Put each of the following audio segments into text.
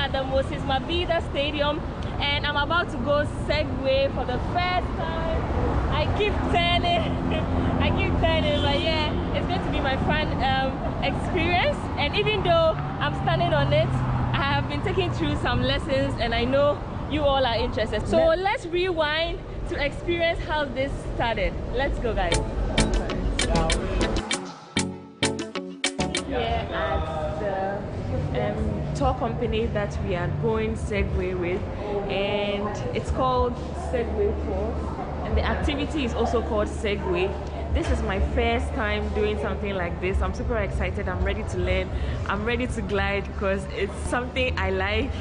at the Moses Mabhida Stadium, and I'm about to go Segway for the first time. I keep turning, but yeah, it's going to be my fun experience. And even though I'm standing on it, I have been taking through some lessons, and I know you all are interested. So let's rewind to experience how this started. Let's go, guys. Here at the tour company that we are going Segway with, and it's called Segway Force, and the activity is also called Segway. This is my first time doing something like this. I'm super excited. I'm ready to learn. I'm ready to glide because it's something I like.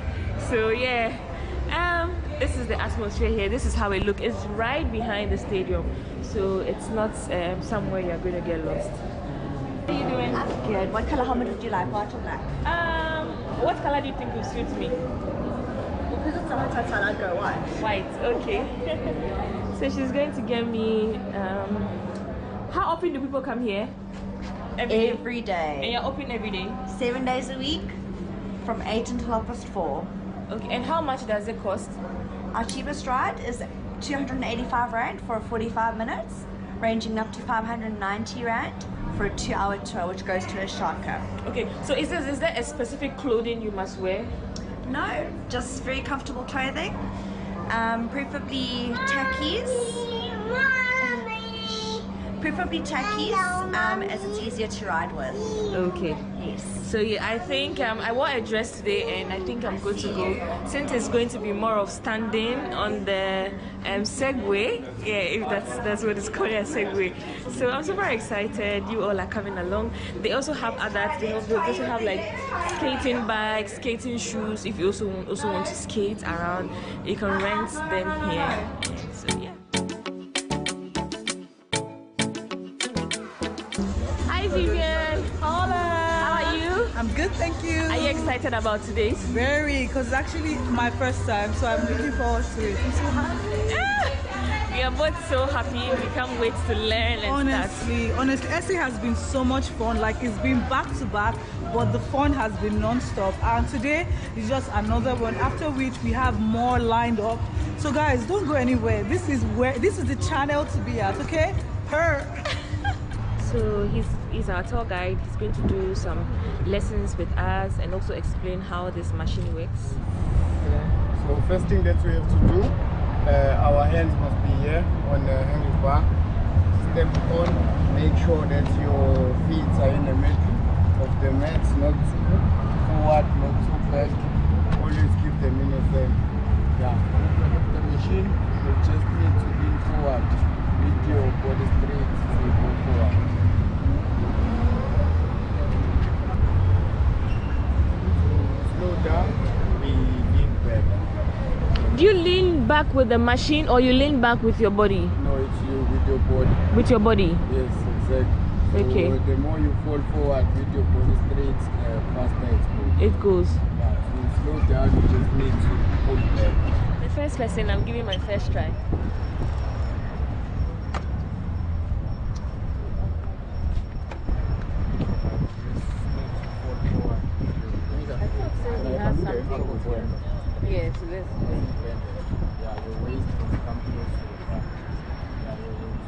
So yeah, this is the atmosphere here. This is how it looks. It's right behind the stadium, so it's not somewhere you're going to get lost. What are you doing? I'm good. What color helmet would you like, white or black? What color do you think will suit me? Because it's summer time, I'd go white. White, okay. So she's going to get me. How often do people come here? Every day. And you're open every day? 7 days a week, from 8 until 4:30. Okay, and how much does it cost? Our cheapest ride is 285 Rand for 45 minutes, ranging up to 590 Rand for a 2-hour tour, which goes to a shark cup. Okay, so is there a specific clothing you must wear? No, just very comfortable clothing, preferably tackies. Preferably tackies, as it's easier to ride with. Okay. Yes. So yeah, I think I wore a dress today, and I think I'm good to go. Since it's going to be more of standing on the Segway, yeah, if that's what it's called, a Segway. So I'm super excited. You all are coming along. They also have others. They also have like skating bikes, skating shoes. If you also want to skate around, you can rent them here. So yeah. Hi Vivian. Hola. How are you? I'm good, thank you. Are you excited about today? Very, because it's actually my first time, so I'm looking forward to it. I'm so happy. We are both so happy. We can't wait to learn and Honestly, essay has been so much fun. Like, it's been back to back, but the fun has been non-stop. And today is just another one, after which we have more lined up. So guys, don't go anywhere. This is the channel to be at, okay? So he's our tour guide. He's going to do some lessons with us and also explain how this machine works. So first thing that we have to do, our hands must be here on the handlebar. Step on, make sure that your feet are in the middle of the mats, not too forward, not too back. Always keep them in the same. Yeah. The machine will just need to lean forward with your body straight to go forward. Slow down, we lean back. Do you lean back with the machine or you lean back with your body? No, it's you with your body. With your body? Yes, exactly. So okay. The more you fall forward with your body straight, faster it goes. Yeah, so you slow down, you just need to pull back. The first lesson, I'm giving my first try. Yes, this. Yeah, your waist will come close to the back. Yeah, your waist.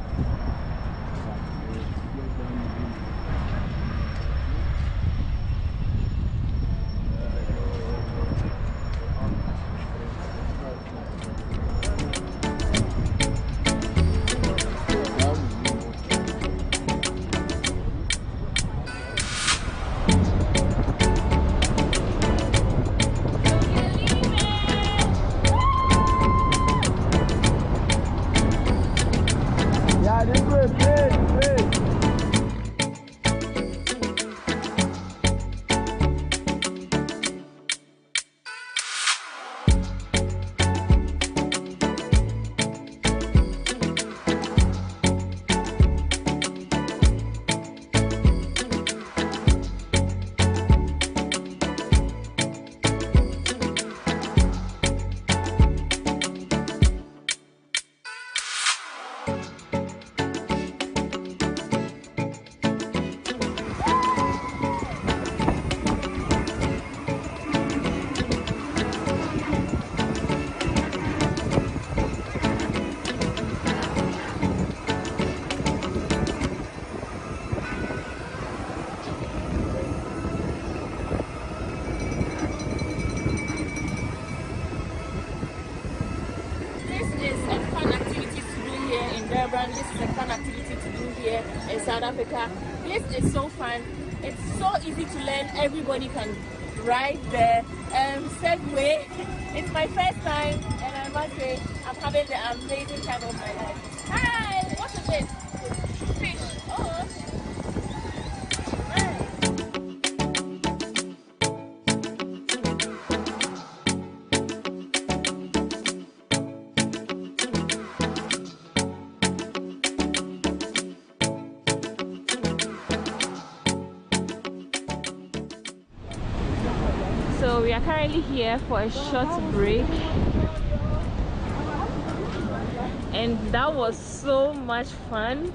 South Africa. This is so fun. It's so easy to learn. Everybody can ride the Segway. It's my first time, and I must say I'm having the amazing time of my life. Hi, what is this? Fish. Oh. So we are currently here for a short break, and that was so much fun.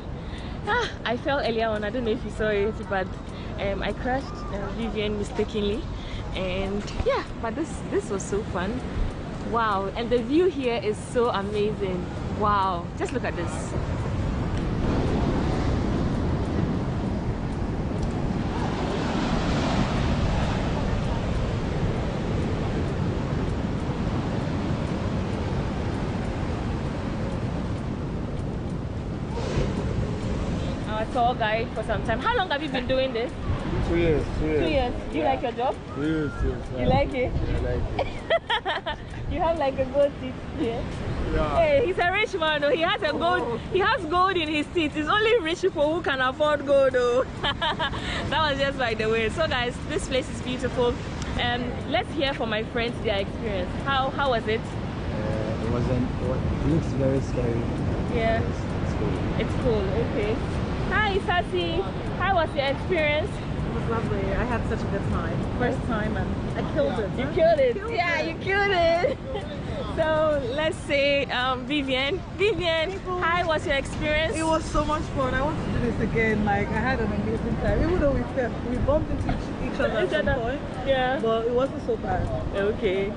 I fell earlier on, I don't know if you saw it, but I crashed Vivian mistakenly, and yeah, but this was so fun. Wow, and the view here is so amazing. Wow, just look at this. Tour guide for some time. How long have you been doing this? 2 years. 2 years. 2 years. Do you like your job? Yes. You like it? I like it. You have like a gold teeth here. Yeah. Hey, he's a rich man though. He has a gold. He has gold in his teeth. It's only rich people who can afford gold though. That was just by the way. So guys, this place is beautiful. Let's hear from my friends their experience. How was it? It looks very scary. Yeah. It's cool. It's cool. Okay. Hi, Sassy. How was your experience? It was lovely. I had such a good time. First time, and I killed it. You killed it. Yeah, you killed it. So let's say Vivian. Vivian, how was your experience? It was so much fun. I want to do this again. Like, I had an amazing time. Even though we bumped into each other at some point. Yeah. But it wasn't so bad. Okay.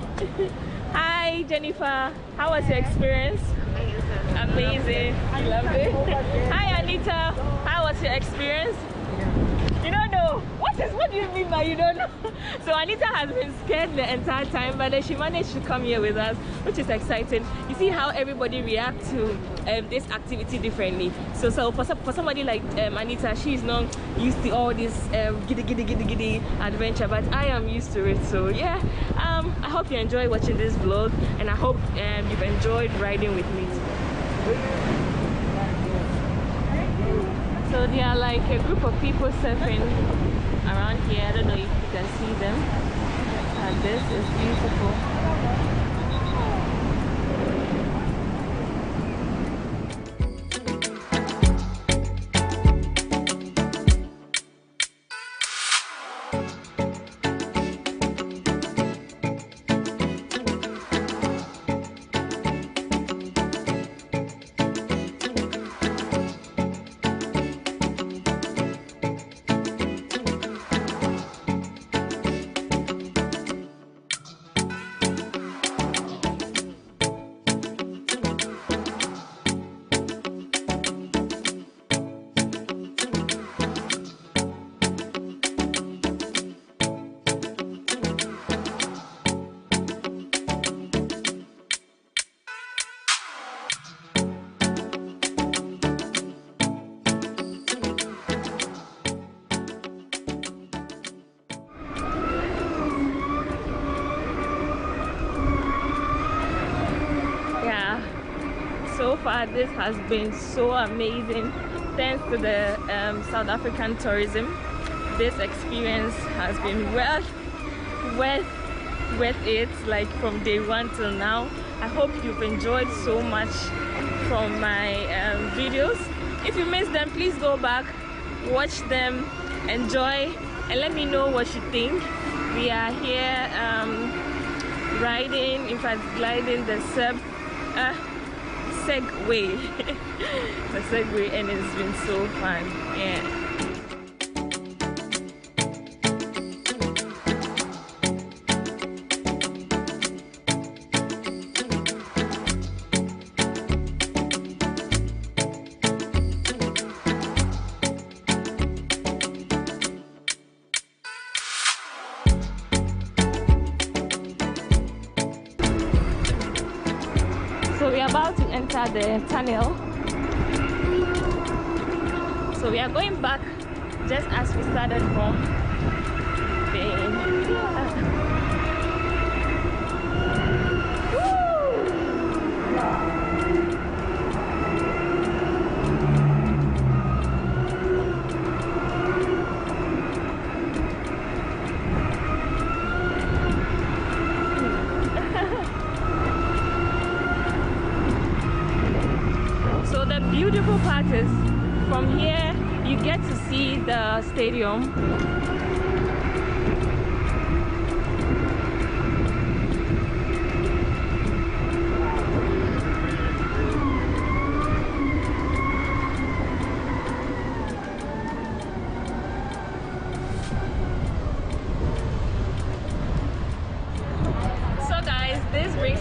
Hi, Jennifer. How was your experience? Amazing. I love it. Hi, Anita. How was your experience? You don't know. What do you mean by you don't know? So Anita has been scared the entire time, but then she managed to come here with us, which is exciting. You see how everybody reacts to this activity differently. So for somebody like Anita, she's not used to all this giddy adventure, but I am used to it. So yeah, I hope you enjoy watching this vlog, and I hope you've enjoyed riding with me. So there are like a group of people surfing around here. I don't know if you can see them. And this is beautiful. So far this has been so amazing. Thanks to the South African tourism, this experience has been worth it, like from day one till now. I hope you've enjoyed so much from my videos. If you missed them, please go back, watch them, enjoy, and let me know what you think. We are here riding, in fact gliding the Segway. The Segway, and it's been so fun. Yeah. So we're about to enter the tunnel. So So we are going back just as we started from. So the beautiful part is from here you get to see the stadium.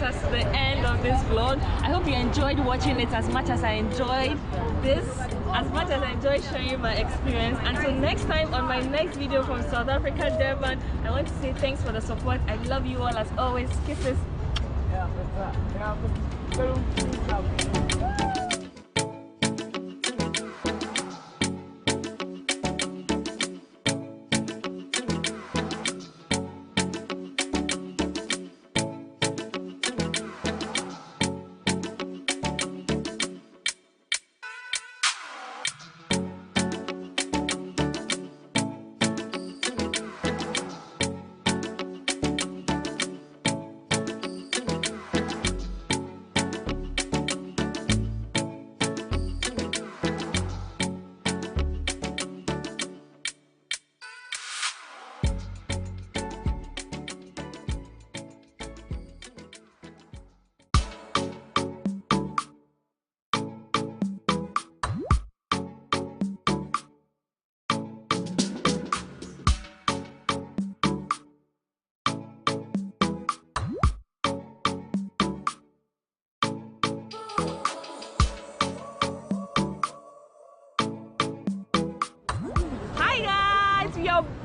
Us to the end of this vlog. I hope you enjoyed watching it as much as I enjoyed this, as much as I enjoyed sharing my experience. Until next time on my next video from South Africa, Durban, I want to say thanks for the support. I love you all as always. Kisses.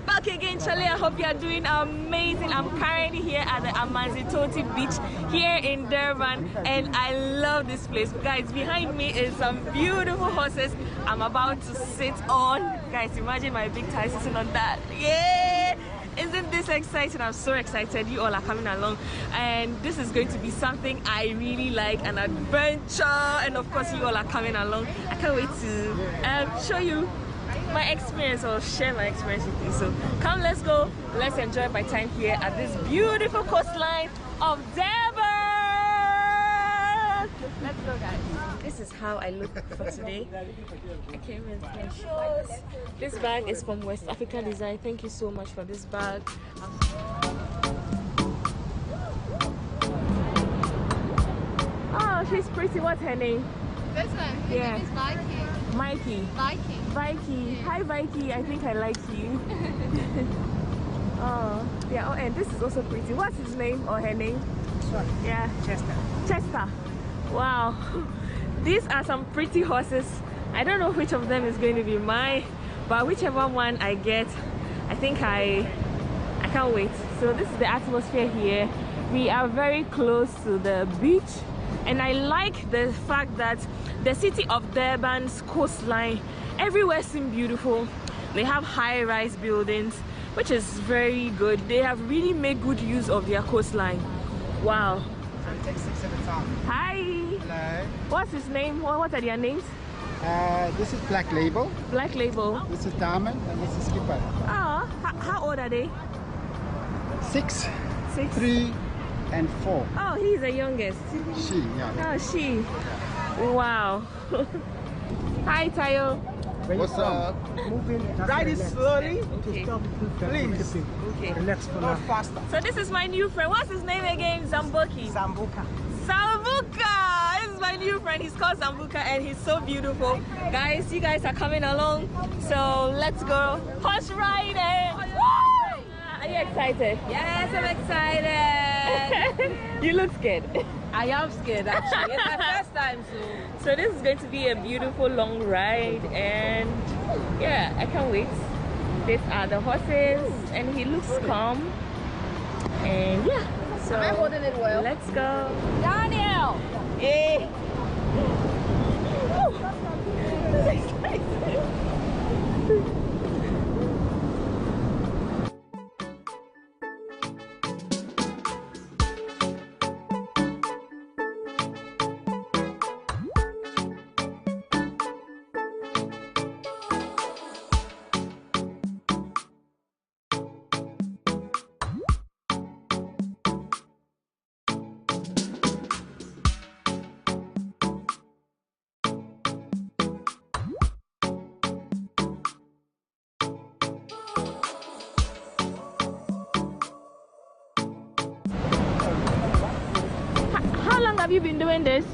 Back again, Charlie. I hope you are doing amazing. I'm currently here at the Amanzitoti Beach here in Durban, and I love this place. Guys, behind me is some beautiful horses I'm about to sit on. Guys, imagine my big tie sitting on that. Yeah! Isn't this exciting? I'm so excited. You all are coming along, and this is going to be something I really like, an adventure, and of course you all are coming along. I can't wait to show you my experience or share my experience with you. So come, let's go, let's enjoy my time here at this beautiful coastline of Durban. Let's go, guys. This is how I look for today. I came in my shorts. This bag is from West African Design. Thank you so much for this bag. Oh, she's pretty. What's her name? This one, his name is Mikey. Mikey. Vikey. Hi Vikey, I think I like you. Oh, yeah. Oh, and this is also pretty. What's his name or her name? Yeah. Chester. Wow. These are some pretty horses. I don't know which of them is going to be mine, but whichever one I get, I think I can't wait. So this is the atmosphere here. We are very close to the beach, and I like the fact that the city of Durban's coastline, everywhere seems beautiful. They have high-rise buildings, which is very good. They have really made good use of their coastline. Wow. Take 6 at a time. Hi. Hello. What's his name? What are their names? This is Black Label. Black Label. This is Diamond, and this is Skipper. Oh, how old are they? 6, 6, 3, and 4. Oh, he's the youngest. She, yeah. Oh, she. Wow. Hi, Tayo. What's up? Ride it slowly. Okay. Please. Okay. Relax for now. Faster. So this is my new friend. What's his name again? Zamboki. Zambuka. Zambuka. This is my new friend. He's called Zambuka, and he's so beautiful. Guys, you guys are coming along. So let's go horse riding. Woo! Are you excited? Yes, I'm excited. You look scared. I am scared actually. It's my first time, So this is going to be a beautiful long ride, and yeah, I can't wait. These are the horses, and he looks calm. And yeah, so am I holding it well? Let's go. Daniel! Yeah. Woo! This is exciting. How long have you been doing this?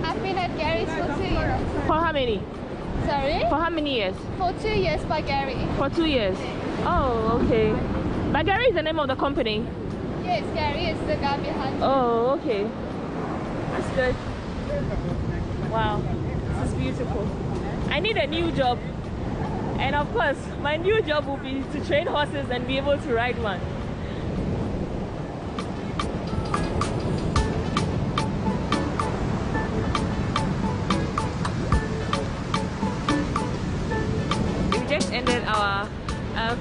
I've been at Gary's for 2 years. For how many? Sorry? For how many years? For 2 years by Gary. For 2 years. Oh, okay. But Gary is the name of the company. Yes, Gary is the guy behind. Oh, okay. That's good. Wow, this is beautiful. I need a new job. And of course, my new job will be to train horses and be able to ride one. We just ended our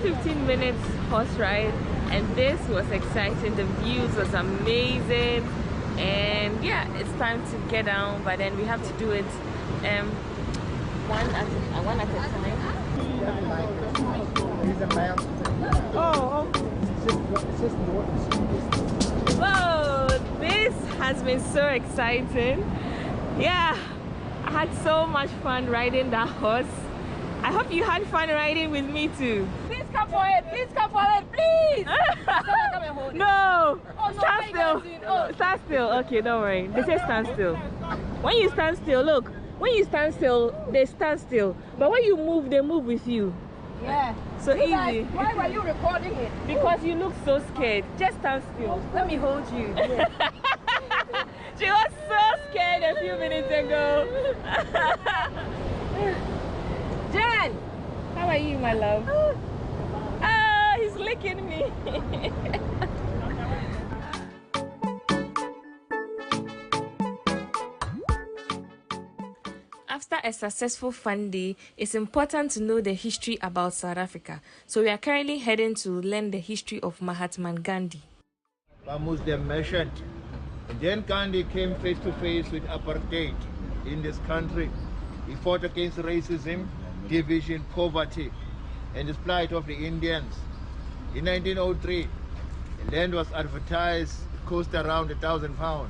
15 minutes horse ride, and this was exciting. The views was amazing, and yeah, it's time to get down, but then we have to do it one at a time. Oh, Whoa, this has been so exciting. Yeah, I had so much fun riding that horse. I hope you had fun riding with me too. Please come for it. Please come for it. Please. No, Oh, no, stand still. Oh. Stand still. Okay, don't worry. They say stand still. When you stand still, look. When you stand still, they stand still. But when you move, they move with you. Yeah. So You guys, easy. why were you recording it? Because you look so scared. Just stand still. Let me hold you. She was so scared a few minutes ago. Jen, how are you, my love? Ah, he's licking me. After a successful fun day, it's important to know the history about South Africa. So we are currently heading to learn the history of Mahatma Gandhi. Muslim merchant. And then Gandhi came face to face with apartheid in this country. He fought against racism, division, poverty, and the plight of the Indians. In 1903, the land was advertised, it cost around £1,000.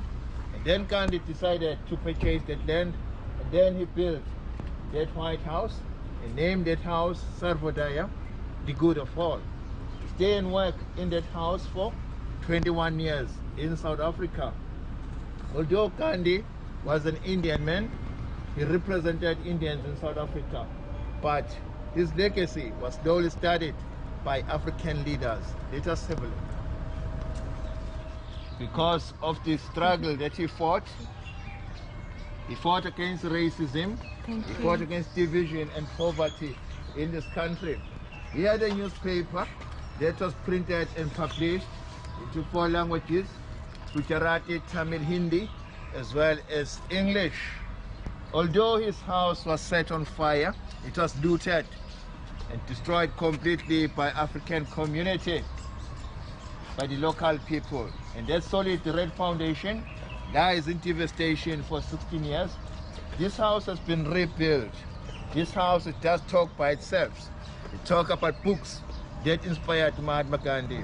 And then Gandhi decided to purchase that land, and then he built that White House and named that house Sarvodaya, the good of all. He stayed and worked in that house for 21 years in South Africa. Although Gandhi was an Indian man, he represented Indians in South Africa, but his legacy was slowly studied by African leaders, later civilly. Because of the struggle that he fought against racism, he fought against division and poverty in this country. He had a newspaper that was printed and published into 4 languages, Gujarati, Tamil, Hindi, as well as English. Although his house was set on fire, it was looted and destroyed completely by African community, by the local people. And that solid red foundation lies in devastation for 16 years. This house has been rebuilt. This house, it does talk by itself. It talks about books that inspired Mahatma Gandhi.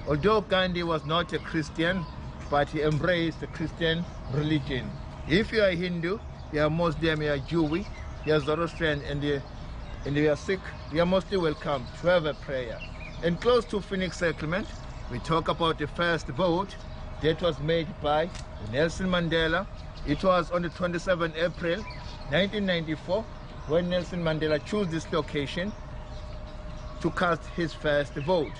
Although Gandhi was not a Christian, but he embraced the Christian religion. If you are a Hindu, you are Muslim, you are Jewish, you are Zoroastrian, and you are Sikh, you are mostly welcome to have a prayer. And close to Phoenix Settlement, we talk about the first vote that was made by Nelson Mandela. It was on the 27th April 1994 when Nelson Mandela chose this location to cast his first vote.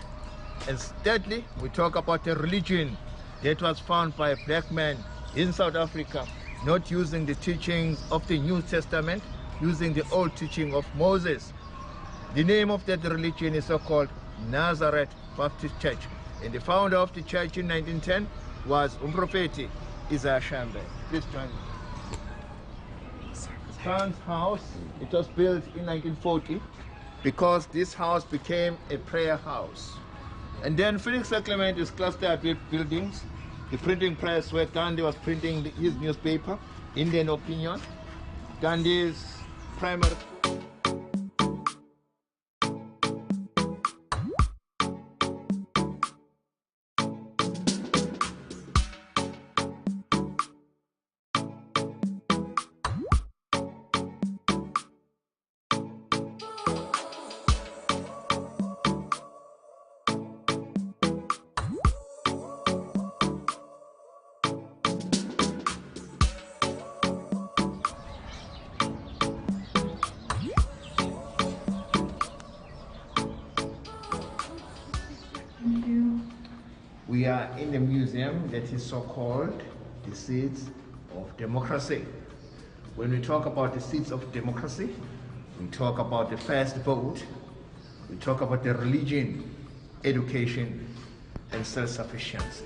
And thirdly, we talk about the religion that was found by a black man in South Africa, not using the teachings of the New Testament, using the old teaching of Moses. The name of that religion is so-called Nazareth Baptist Church. And the founder of the church in 1910 was Umprofeti Isaiah Shambe. Please join me. Khan's house, it was built in 1940 because this house became a prayer house. And then Felix Settlement is clustered with buildings. The printing press where Gandhi was printing his newspaper, Indian Opinion. Gandhi's primary school. We are in the museum that is so-called the seats of democracy. When we talk about the seats of democracy, we talk about the first vote, we talk about the religion, education, and self-sufficiency.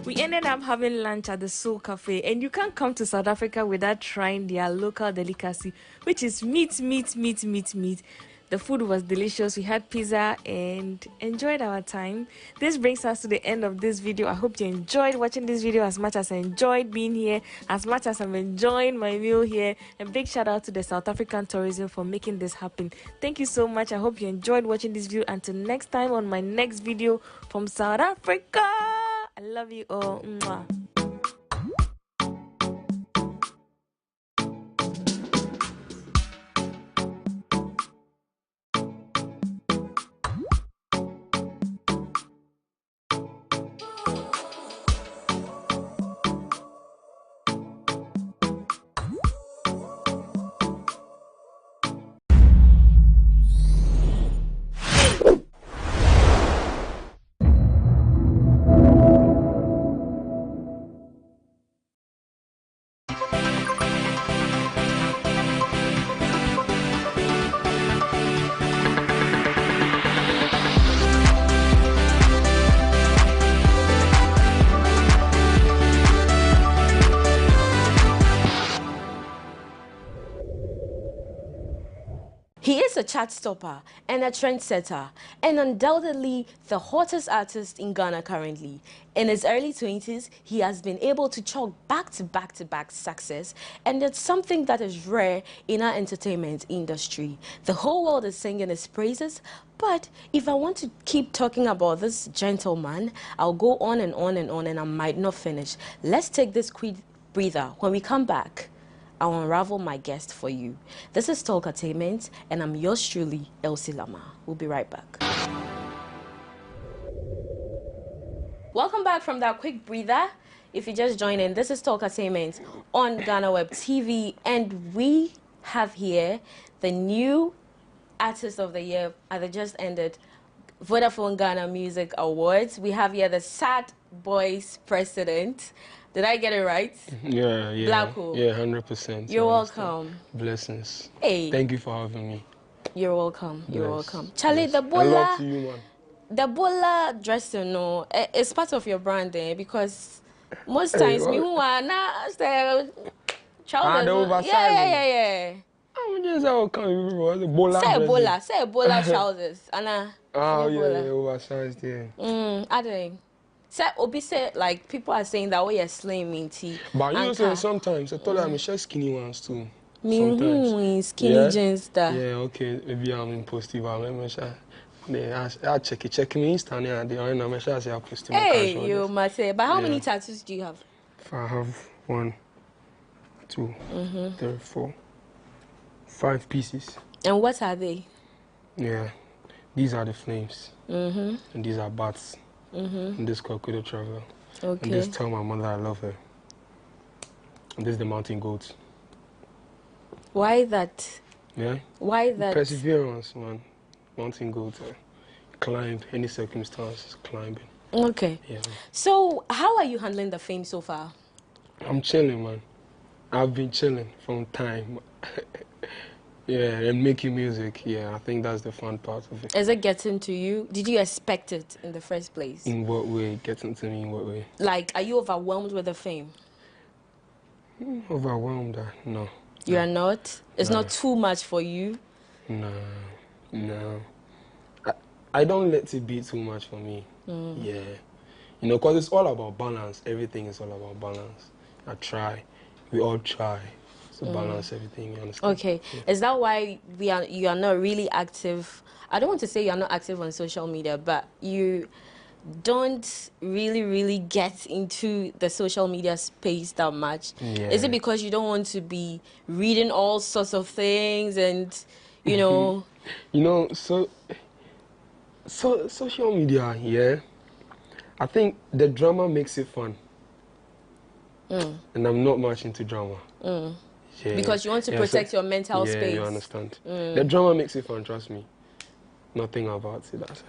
We ended up having lunch at the Soul Cafe, and you can't come to South Africa without trying their local delicacy, which is meat. The food was delicious. We had pizza and enjoyed our time. This brings us to the end of this video. I hope you enjoyed watching this video as much as I enjoyed being here, as much as I'm enjoying my meal here. A big shout out to the South African tourism for making this happen. Thank you so much. I hope you enjoyed watching this video. Until next time on my next video from South Africa. I love you all. Mwah. He is a chart stopper and a trendsetter, and undoubtedly the hottest artist in Ghana currently. In his early 20s, he has been able to chalk back-to-back success, and it's something that is rare in our entertainment industry. The whole world is singing his praises, but if I want to keep talking about this gentleman, I'll go on and on and on, and I might not finish. Let's take this quick breather. When we come back, I'll unravel my guest for you. This is Talkatainment, and I'm yours truly, Elsie Lama. We'll be right back. Welcome back from that quick breather. If you just joined in, this is Talkatainment on GhanaWeb TV, and we have here the new Artist of the Year at the just ended Vodafone Ghana Music Awards. We have here the Sad Boys president. Did I get it right? Yeah. Blacko. Yeah, 100%. You're welcome. Blessings. Hey. Thank you for having me. You're welcome. You're Yes. welcome. Charlie, Yes. the I love to bola, you, man. the bola dressing, no, it's part of your branding because most times me who are now trousers. the oversized Yeah. I'm just how come the bola. Say bola trousers, Anna. Oh yeah, oversized, yeah. I don't. Say Obi say like people are saying that you're slim in tea. But you know sometimes I told them I share skinny ones too. Me Sometimes. skinny jeans that. Yeah, okay. Maybe I'm impositive. I'm Yeah, I check me Insta and the only number I say I post my Hey, cash you orders. must say. But how Yeah. many tattoos do you have? If I have 1, 2, 3, 4, 5 pieces. And what are they? Yeah, these are the flames. And these are bats. And this crocodile travel. Okay. And this tell my mother I love her. And this is the mountain goat. Why that? Yeah. Why that? Perseverance, man. Mountain goat. Climb any circumstances, climbing. Okay. Yeah. So, how are you handling the fame so far? I'm chilling, man. I've been chilling from time. Yeah, and making music. Yeah, I think that's the fun part of it. Is it getting to you? Did you expect it in the first place? In what way? Getting to me in what way? Like, are you overwhelmed with the fame? Overwhelmed? No. You are not? It's No. not too much for you? No. I don't let it be too much for me. Yeah. You know, because it's all about balance. Everything is all about balance. I try. We all try to balance everything, you understand? Okay. Yeah. Is that why you are not really active? I don't want to say you are not active on social media, but you don't really get into the social media space that much. Yeah. Is it because you don't want to be reading all sorts of things and, you know... You know, so social media, yeah, I think the drama makes it fun. And I'm not much into drama. Yeah. Because you want to protect your mental space. Yeah, you understand. The drama makes it fun, trust me. Nothing about it.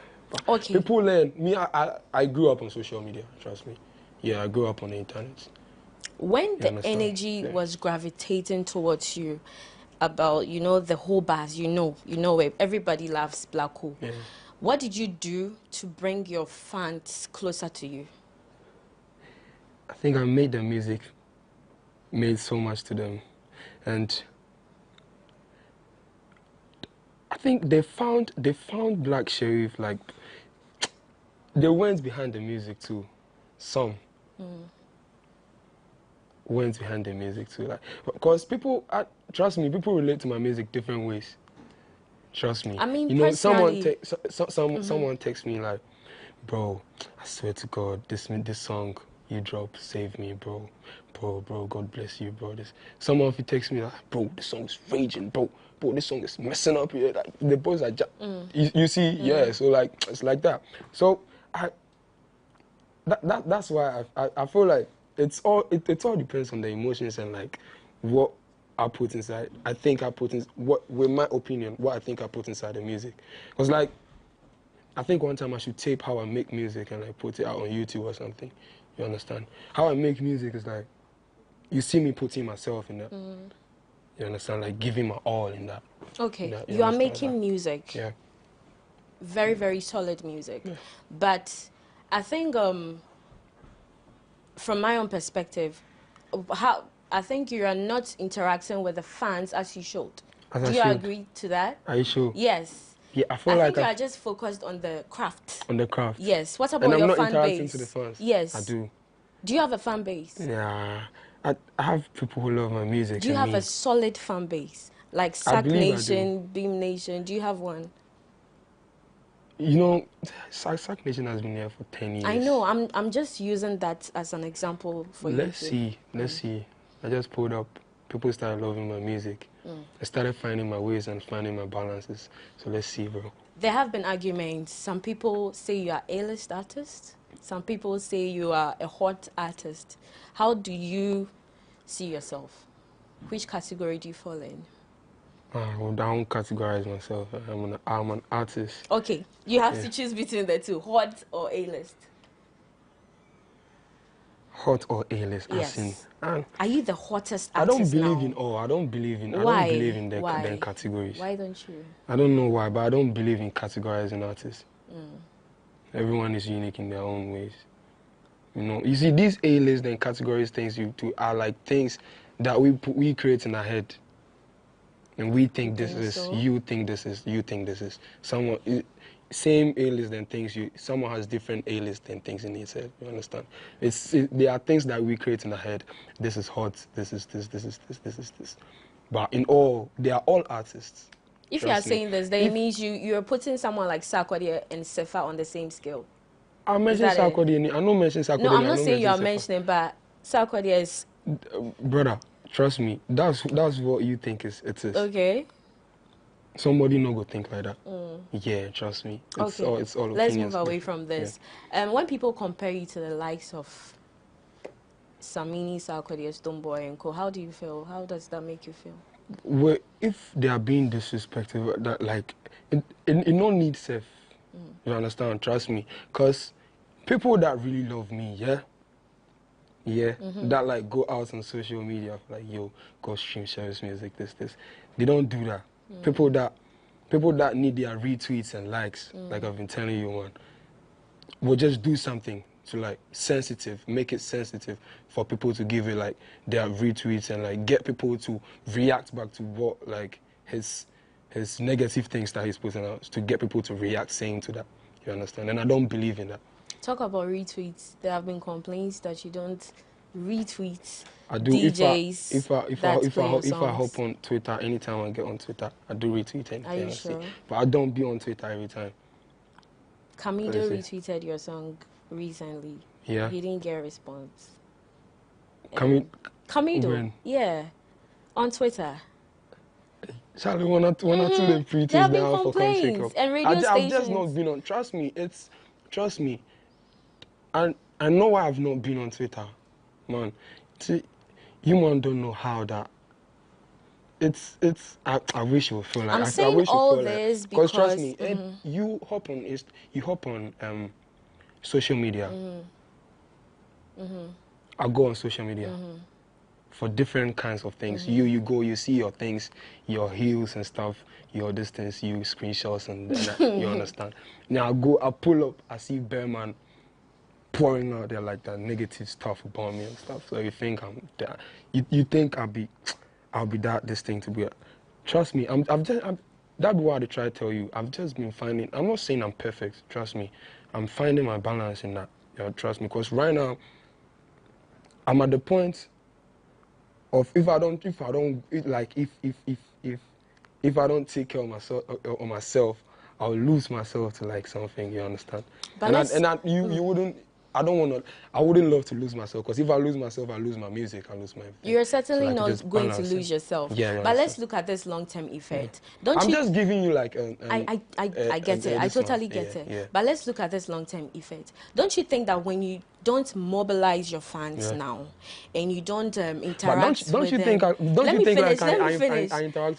Okay. People learn. Me, I grew up on social media, trust me. Yeah, I grew up on the internet. When the energy was gravitating towards you about, you know, the whole buzz, you know it, everybody loves Black Hole. Yeah. What did you do to bring your fans closer to you? I think I made the music, made so much to them. And I think they found Black Sherif, like, they went behind the music too. Some went behind the music too. Like, because people, trust me, people relate to my music different ways. Trust me. I mean, you know, personally, someone texts me like, bro, I swear to God, this song you drop saved me, bro. Bro, God bless you, bro. Someone if he texts me like, bro, this song is raging, bro, this song is messing up here. Like, the boys are you see, yeah. So like, it's like that. So that's why I feel like it all depends on the emotions and like what I put inside. I think I put in with my opinion, what I think I put inside the music. Because like, I think one time I should tape how I make music and like put it out on YouTube or something. You understand? How I make music is like, you see me putting myself in that. You understand? Like giving my all in that. Okay, you are making music. Yeah. Very solid music. Yeah. But I think from my own perspective, I think you are not interacting with the fans as you should. Do you agree to that? Are you sure? Yes. Yeah, I feel I like think you are just focused on the craft. On the craft. Yes. What about your fan base? And I'm not interacting to the fans. Yes. I do. Do you have a fan base? Yeah. I have people who love my music. Do you have a solid fan base? Like Sack Nation, Beam Nation, do you have one? You know, Sack Nation has been there for 10 years. I know. I'm just using that as an example for you. Let's see. I just pulled up. People started loving my music. I started finding my ways and finding my balances. So let's see, bro. There have been arguments. Some people say you are A-list artist. Some people say you are a hot artist. How do you see yourself? Which category do you fall in? Well, I don't categorize myself. I'm an artist. Okay, you have to choose between the two, hot or A-list. Hot or A-list? Yes. Are you the hottest artist I don't believe now? in all. I don't believe in them categories. Why don't you? I don't know why, but I don't believe in categorizing artists. Everyone is unique in their own ways. You know, you see, these A-list and categories things are like things that we create in our head. And we think this is, you think this is, you think this is. Someone, same A-list than things, someone has different A-list than things in his head, you understand? There are things that we create in our head. This is hot, this is this, this is this, this is this. But in all, they are all artists. If you are saying this, then it means you're putting someone like Sarkodie and Sefa on the same scale. I mentioned Sarkodie. I don't mention Sarkodie. No, I'm not saying you are mentioning, but Sarkodie is... Brother, trust me. That's what you think it is. Okay. Somebody no go think like that. Yeah, trust me. It's all Let's opinions. move away from this. When people compare you to the likes of Samini, Sarkodie, Stoneboy and Co, how do you feel? How does that make you feel? Well, if they are being disrespectful, that like it no need safe. You understand? Trust me, cause people that really love me, that like go out on social media like, yo, go stream Sherif's music, this. They don't do that. People that need their retweets and likes, like I've been telling you, man, will just do something to like make it sensitive for people to give it like their retweets and like get people to react back to what like his negative things that he's putting out, to get people to react saying to that. You understand? And I don't believe in that. Talk about retweets. There have been complaints that you don't retweet I do. DJs. If I hop on Twitter, anytime I get on Twitter, I do retweet anything. Are you sure? But I don't be on Twitter every time. Camido retweeted your song recently. Yeah. He didn't get a response. Camido? Yeah. On Twitter. Charlie, when I do the preteens now for complaints and radio stations. I've just not been on. Trust me. And I know why I've not been on Twitter, man. See, you man don't know how that. I wish you would feel like. I'm saying all this because trust me, you hop on social media. I go on social media. For different kinds of things. You go, you see your things, your heels and stuff, your distance, you screenshots and that, you understand. Now I pull up, I see Bearman pouring out there like that negative stuff about me and stuff. So you think I'm that, you think I'll be that this thing to be. Trust me, that's what I try to tell you. I've just been finding. I'm not saying I'm perfect. Trust me, I'm finding my balance in that. Trust me, because right now I'm at the point of if I don't take care of myself, I'll lose myself to like something. You understand? But you wouldn't. I wouldn't love to lose myself, because if I lose myself, I lose my music, I lose my everything. You're certainly not going to lose yourself. Yeah, but let's look at this long-term effect. I'm just giving you like I get it. I totally get it. Yeah. But let's look at this long-term effect. Don't you think that when you don't mobilize your fans now and you don't interact with them... Don't you think I interact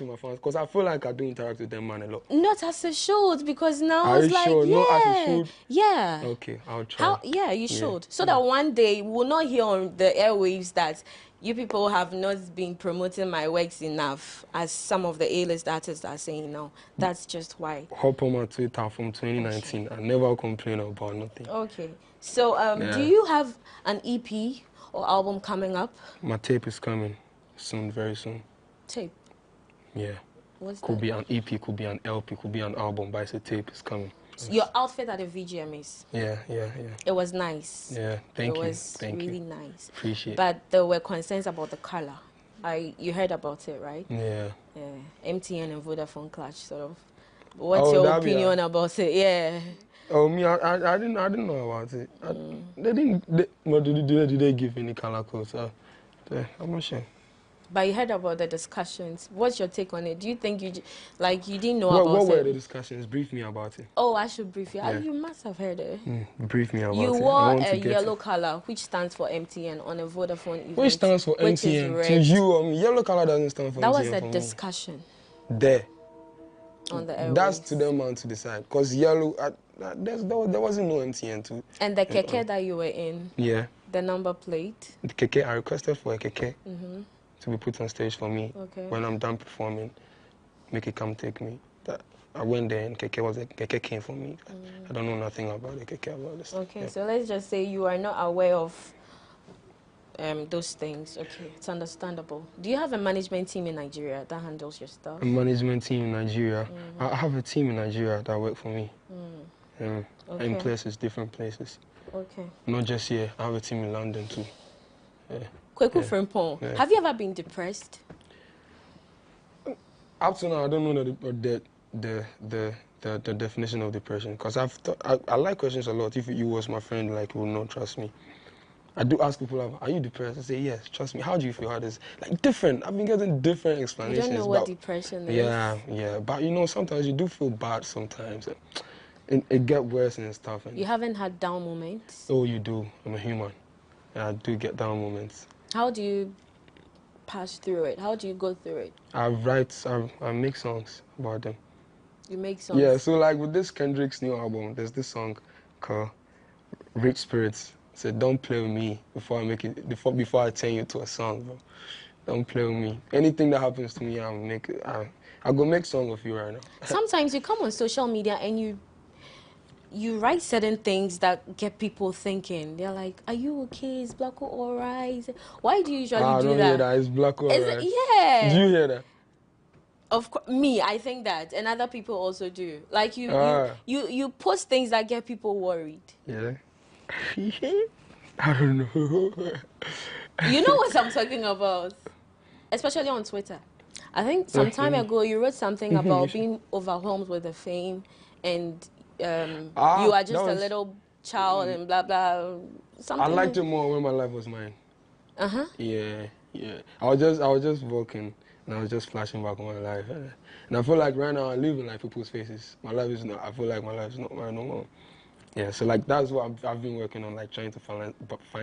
with my fans? Because I feel like I do interact with them, man, a lot. Not as it should, because now it's like, sure? Not as it should? Yeah. Okay, I'll try. You should. So that one day we'll not hear on the airwaves that you people have not been promoting my works enough, as some of the A-list artists are saying now. That's just why. Hop on my Twitter from 2019. I never complain about nothing. Okay. So, do you have an EP or album coming up? My tape is coming soon, very soon. Tape? Yeah. What's could be an EP, could be an LP, could be an album, but it's a tape, it's coming. So your outfit at the VGMAs? Yeah. It was nice. Yeah, thank you. It was really nice. Appreciate it. But there were concerns about the color. You heard about it, right? Yeah. MTN and Vodafone clash, sort of. What's your opinion about it? Yeah. Oh, me, I didn't know about it. Did they give any color codes? I'm not sure. But you heard about the discussions. What's your take on it? Do you think you didn't know about it? What were the discussions? Brief me about it. Oh, I should brief you. Yeah. You must have heard it. Brief me about it. You wore a yellow color, which stands for MTN, on a Vodafone event. Which stands for MTN? To you, yellow color doesn't stand for MTN. That was a discussion. There. On the airwaves. That's to them man to decide. Because yellow, there wasn't no MTN too. And the keke that you were in. Yeah. The number plate. The keke, I requested for a keke to be put on stage for me. Okay. When I'm done performing, make it come take me. I went there and keke came for me. I don't know nothing about the keke about this. Okay, so let's just say you are not aware of those things. Okay, it's understandable. Do you have a management team in Nigeria that handles your stuff? A management team in Nigeria? I have a team in Nigeria that work for me. In places, different places. Okay. Not just here. I have a team in London too. Kweku Frimpong, have you ever been depressed? Up to now, I don't know the definition of depression, because I like questions a lot. If you was my friend, like, you would not trust me. I do ask people, are you depressed? I say, yes, trust me. How do you feel? How does like different? I've been getting different explanations. You don't know what depression is. Yeah. But you know, sometimes you do feel bad sometimes. It gets worse and stuff. And you haven't had down moments? Oh, you do. I'm a human. I do get down moments. How do you pass through it? How do you go through it? I write, I make songs about them. You make songs? Yeah, so like with this Kendrick's new album, there's this song called Rich Spirits. It said, don't play with me before I turn you to a song, bro. Don't play with me. Anything that happens to me, I'll go make song of you right now. Sometimes you come on social media and you write certain things that get people thinking. They're like, are you okay? Is Blacko alright? Why do you usually do that? I don't hear that. Is Blacko alright? Yeah. Do you hear that? Of course, me, I think that, and other people also do. Like you post things that get people worried. Yeah. I don't know. You know what I'm talking about, especially on Twitter. I think some time ago you wrote something about being overwhelmed with the fame, and you are just a little child and blah blah. Something. I liked it more when my life was mine. Yeah. I was just walking and I was just flashing back on my life, and I feel like right now I live in like people's faces. My life is not. I feel like my life is not mine no more. Yeah, so like that's what I've been working on, like trying to find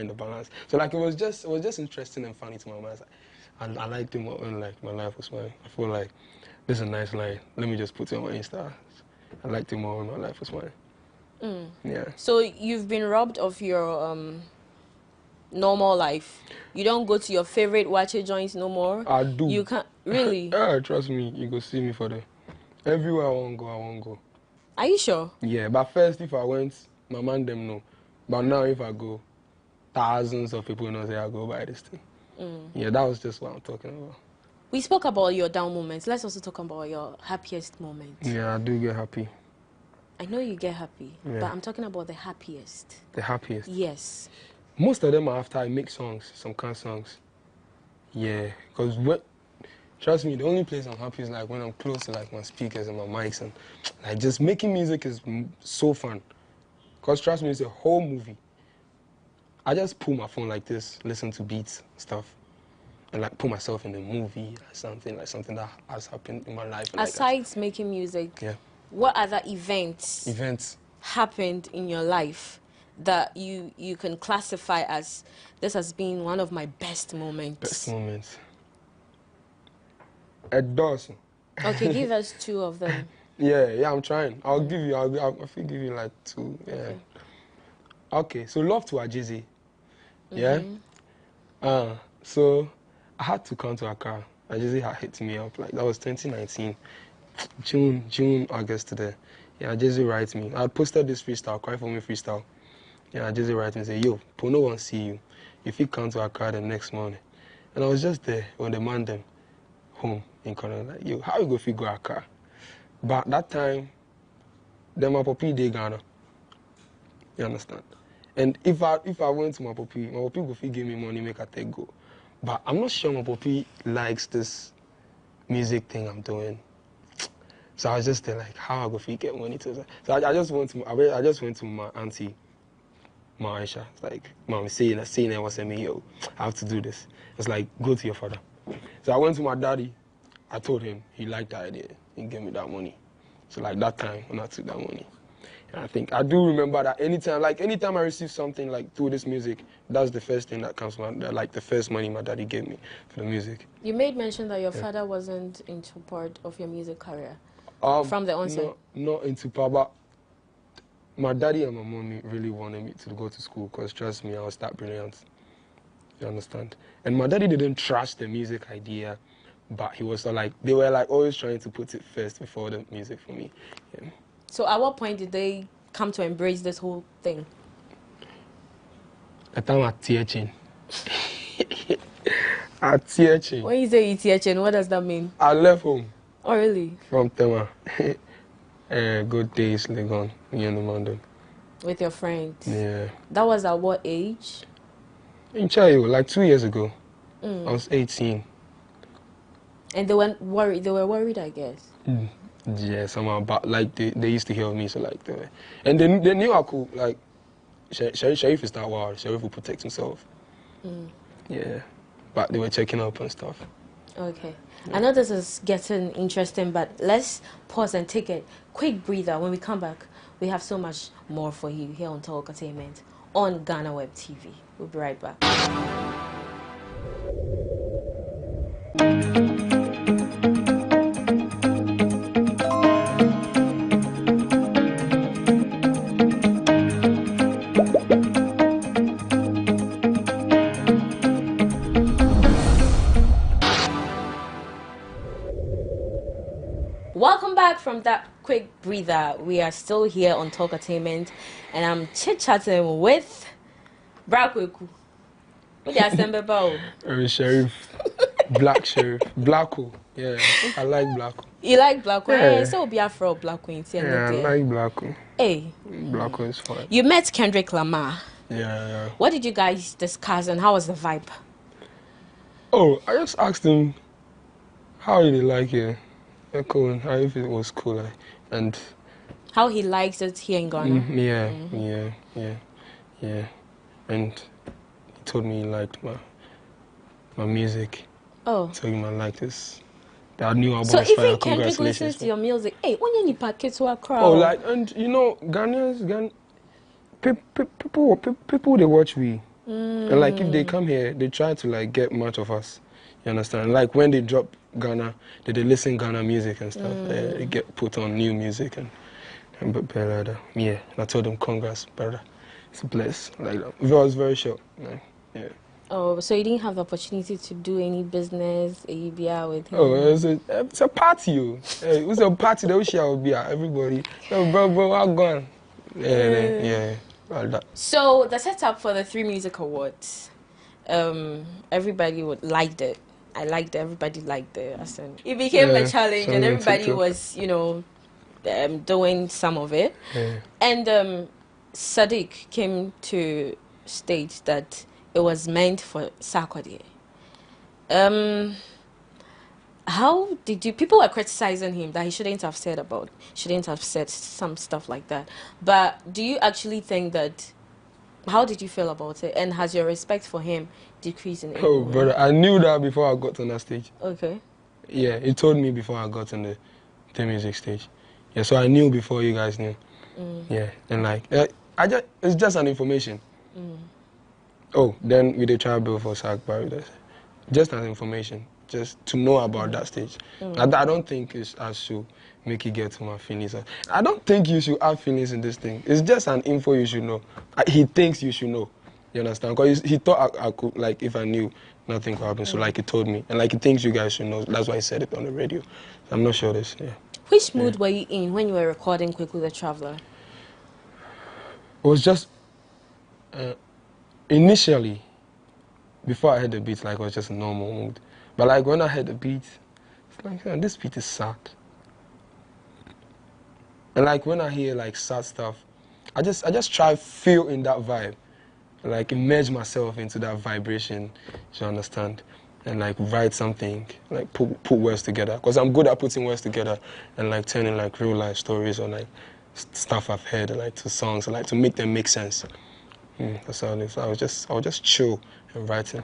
the balance. So like it was just interesting and funny to my mind. I liked it more when like my life was mine. I feel like this is a nice line. Let me just put it on my Insta. I liked it more when my life was mine. Yeah. So you've been robbed of your normal life. You don't go to your favorite watcher joints no more. I do. You can't really. Yeah, trust me. You go see me for the everywhere I won't go. Are you sure? Yeah, but first if I went, my man them know. But now if I go, thousands of people know say I go by this thing. Yeah, that was just what I'm talking about. We spoke about your down moments. Let's also talk about your happiest moments. Yeah, I do get happy. I know you get happy, but I'm talking about the happiest. The happiest? Yes. Most of them are after I make songs, some kind of songs. Yeah, because trust me, the only place I'm happy is like when I'm close to like my speakers and my mics, and like just making music is so fun. Because trust me, it's a whole movie. I just pull my phone like this, listen to beats, stuff, and like put myself in the movie, something that has happened in my life. Aside making music, what other events happened in your life that you can classify as this has been one of my best moments? Best moments. A dozen. Okay, give us 2 of them. Yeah, I'm trying. I'll give you like 2. Yeah. Okay, so love to Ajizi. Yeah. So I had to come to Accra. Ajizi had hit me up, like that was 2019, June, August today. Yeah, Ajizi writes me. I posted this freestyle, Cry For Me freestyle. Yeah, Ajizi writes me and say, yo, Pono won't see you. If you come to Accra the next morning. And I was just there when the man them home in Korea, like, yo, how you go figure Accra? But that time, then my puppy dey Ghana. You understand? And if I went to my puppy go fit give me money, make I take go. But I'm not sure my puppy likes this music thing I'm doing. So I was just there like, how I go fit get money to that? So I just went to my auntie, Ma Aisha. It's like, Mom, saying it was me, yo, I have to do this. It's like, go to your father. So I went to my daddy. I told him he liked the idea. He gave me that money. So like that time when I took that money. And I think I do remember that anytime I receive something like through this music, that's the first thing that comes to my, like the first money my daddy gave me for the music. You made mention that your father wasn't in support of your music career from the onset. Not into part, but my daddy and my mommy really wanted me to go to school because trust me, I was that brilliant. You understand? And my daddy didn't trust the music idea, but he was like, they were like always trying to put it first before the music for me. Yeah. So at what point did they come to embrace this whole thing? At time at teaching. At teaching. When you say teaching, what does that mean? I left home. Oh, really? From Tema. Good days, Legon, me and London. With your friends? Yeah. That was at what age? In Chayo, like 2 years ago. I was 18. And they weren't worried. They were worried, I guess. Yeah, somehow, but like they used to hear of me, so like and they knew I could like. Sherif is not wild. Sherif will protect himself. Yeah, but they were checking up and stuff. Okay. I know this is getting interesting, but let's pause and take a quick breather. When we come back, we have so much more for you here on Talk Entertainment on GhanaWeb TV. We'll be right back. Welcome back from that quick breather. We are still here on Talk Entertainment, and I'm chit-chatting with Brakweku. What do you say about? Sherif, Black Sherif, Blacko. Yeah, I like Blacko. You like Blacko? Yeah. Hey, so be Afro Blacko. Yeah, I like Blacko. Hey, Blacko is fine. You met Kendrick Lamar. Yeah. What did you guys discuss, and how was the vibe? Oh, I just asked him how did he like it. Cool. How if it was cool, like, and how he likes it here in Ghana. Yeah. And he told me he liked my music. Oh. He told him I like this. That new album so is even fire. Kendrick listens to your music. Hey, when you need packets to a crowd. Oh, like, and you know, people they watch we. And like if they come here, they try to like get much of us. You understand? Like when they drop Ghana, they listen Ghana music and stuff. They get put on new music and yeah. And I told them congrats, brother. It's a bliss. Like that. It was very short. Like, yeah. Oh, so you didn't have the opportunity to do any business, ABR with him? Oh, it's a party. It was a party that we share with everybody. Bro, I'm gone. Yeah. Like that. So the setup for the 3 Music Awards, everybody liked it. I liked it. Everybody liked it. It became a challenge, and everybody was, doing some of it. Yeah. And Sadiq came to state that it was meant for Sarkodie. How did you? People were criticizing him that he shouldn't have said some stuff like that. But do you actually think that? How did you feel about it? And has your respect for him decreased in any way? Oh, brother, I knew that before I got on that stage. Okay. Yeah, he told me before I got on the music stage. Yeah, so I knew before you guys knew. Yeah, and like, it's just an information. Oh, then we did try bill for Sac Barry. Just an information, just to know about that stage. I don't think I should make it get to my feelings. I don't think you should have feelings in this thing. It's just an info you should know. He thinks you should know. You understand? Because he thought I could, like, if I knew, nothing could happen. So, like, he told me. And, like, he thinks you guys should know. That's why he said it on the radio. I'm not sure this, yeah. Which mood were you in when you were recording Quick with the Traveler? It was just, initially, before I heard the beat, like, it was just a normal mood. But, like, when I heard the beat, it's like, yeah, this beat is sad. And, like, when I hear, like, sad stuff, I just try to feel in that vibe. Like, immerse myself into that vibration, you understand? And, like, write something, like, put words together. Because I'm good at putting words together and, like, turning, like, real-life stories or, like, stuff I've heard, like, to songs, like, to make them make sense. That's how it is. I was just chill and writing.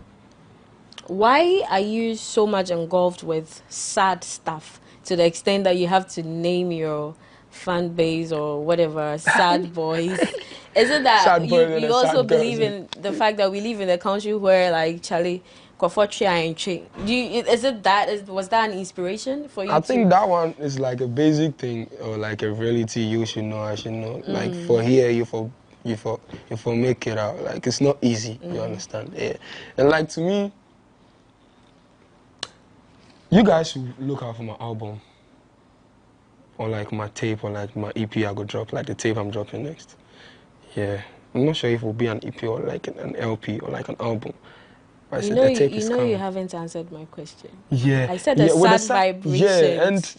Why are you so much engulfed with sad stuff to the extent that you have to name your fan base or whatever, sad boys? Is it that you also believe in the fact that we live in a country where, like, Charlie, was that an inspiration for you? I think that one is like a basic thing, or like a reality you should know, I should know. Like, for here, you for make it out. Like, it's not easy, you understand? Yeah. And, like, to me, you guys should look out for my album, or like my tape, or like my EP I go drop, like the tape I'm dropping next. Yeah, I'm not sure if it will be an EP or like an LP or like an album. But I said the tape is coming. You haven't answered my question. Yeah. I said the sad vibration. Yeah, and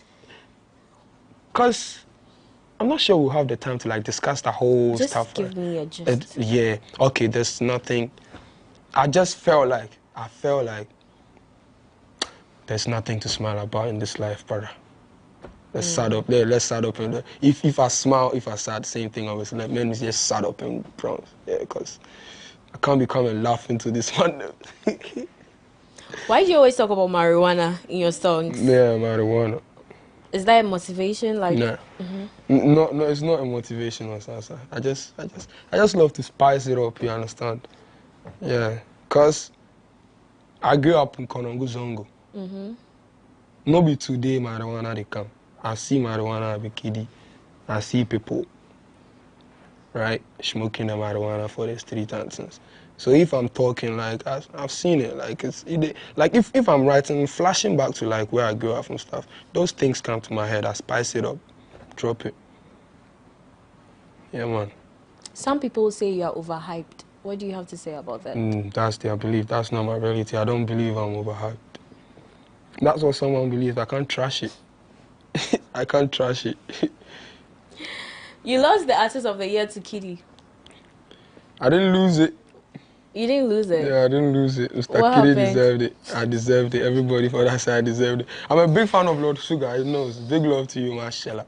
because I'm not sure we'll have the time to like discuss the whole stuff. Just give me a gist. Yeah. Okay. There's nothing. I felt like there's nothing to smile about in this life, brother. Let's sad up there. Let's sad up and if I smile, if I sad, same thing. Obviously, let me just sad up and bronze. Yeah, because I can't be coming laughing to this one. Why do you always talk about marijuana in your songs? Yeah, marijuana. Is that a motivation? Like, no, no, it's not a motivational salsa. I just love to spice it up. You understand? Yeah, cause I grew up in Konongo Zongo. No be today marijuana they come. I see marijuana as a kiddie. I see people, right, smoking the marijuana for the street dancers. So if I'm talking, like, I've seen it, like, like if I'm writing, flashing back to, like, where I grew up and stuff, those things come to my head, I spice it up, drop it. Yeah, man. Some people say you're overhyped. What do you have to say about that? That's their belief. That's not my reality. I don't believe I'm overhyped. That's what someone believes. I can't trash it. I can't trash it. You lost the Artist of the Year to Kitty. I didn't lose it. You didn't lose it? Yeah, I didn't lose it. Mr. What Kitty happened? deserved it. I deserved it. Everybody for that side deserved it. I'm a big fan of Lord Sugar. He knows. Big love to you, Marshalla.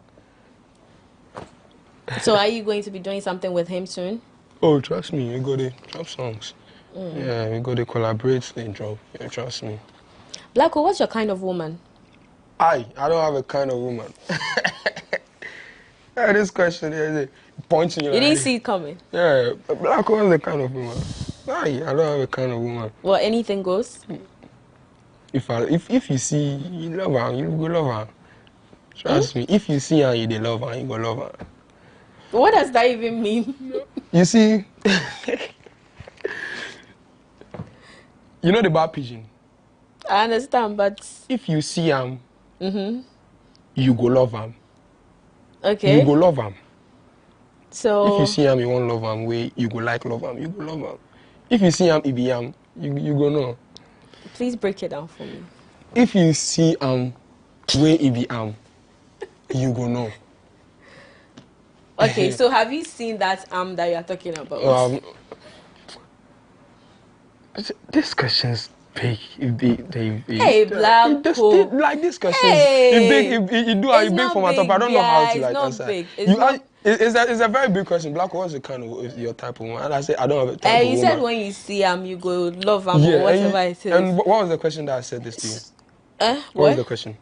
So are you going to be doing something with him soon? Oh, trust me. We go to drop songs. Yeah, we go to collaborate and drop. Yeah, trust me. Blacko, what's your kind of woman? I don't have a kind of woman. Yeah, this question is pointing you. You didn't see it coming? Yeah, Black was the kind of woman. I don't have a kind of woman. Well, anything goes? If you see, you love her, you go love her. Trust me, if you see her, you love her, you go love her. What does that even mean? You see, you know the bad pigeon? I understand, but... If you see him, you go love him. Okay. You go love him. So... If you see him, you won't love him. You go like love him. You go love him. If you see him, he be him. You go know. Please break it down for me. If you see him, where he be him, you go know. Okay, so have you seen that that you're talking about? This question's big. Hey, Black. Like this question, you big for my top. I don't know how to like answer. It's a very big question. Black, what's the kind of your type of woman? And I say I don't have a type of woman. You said when you see you go love or whatever it is. And what was the question that I said this to you? What was the question?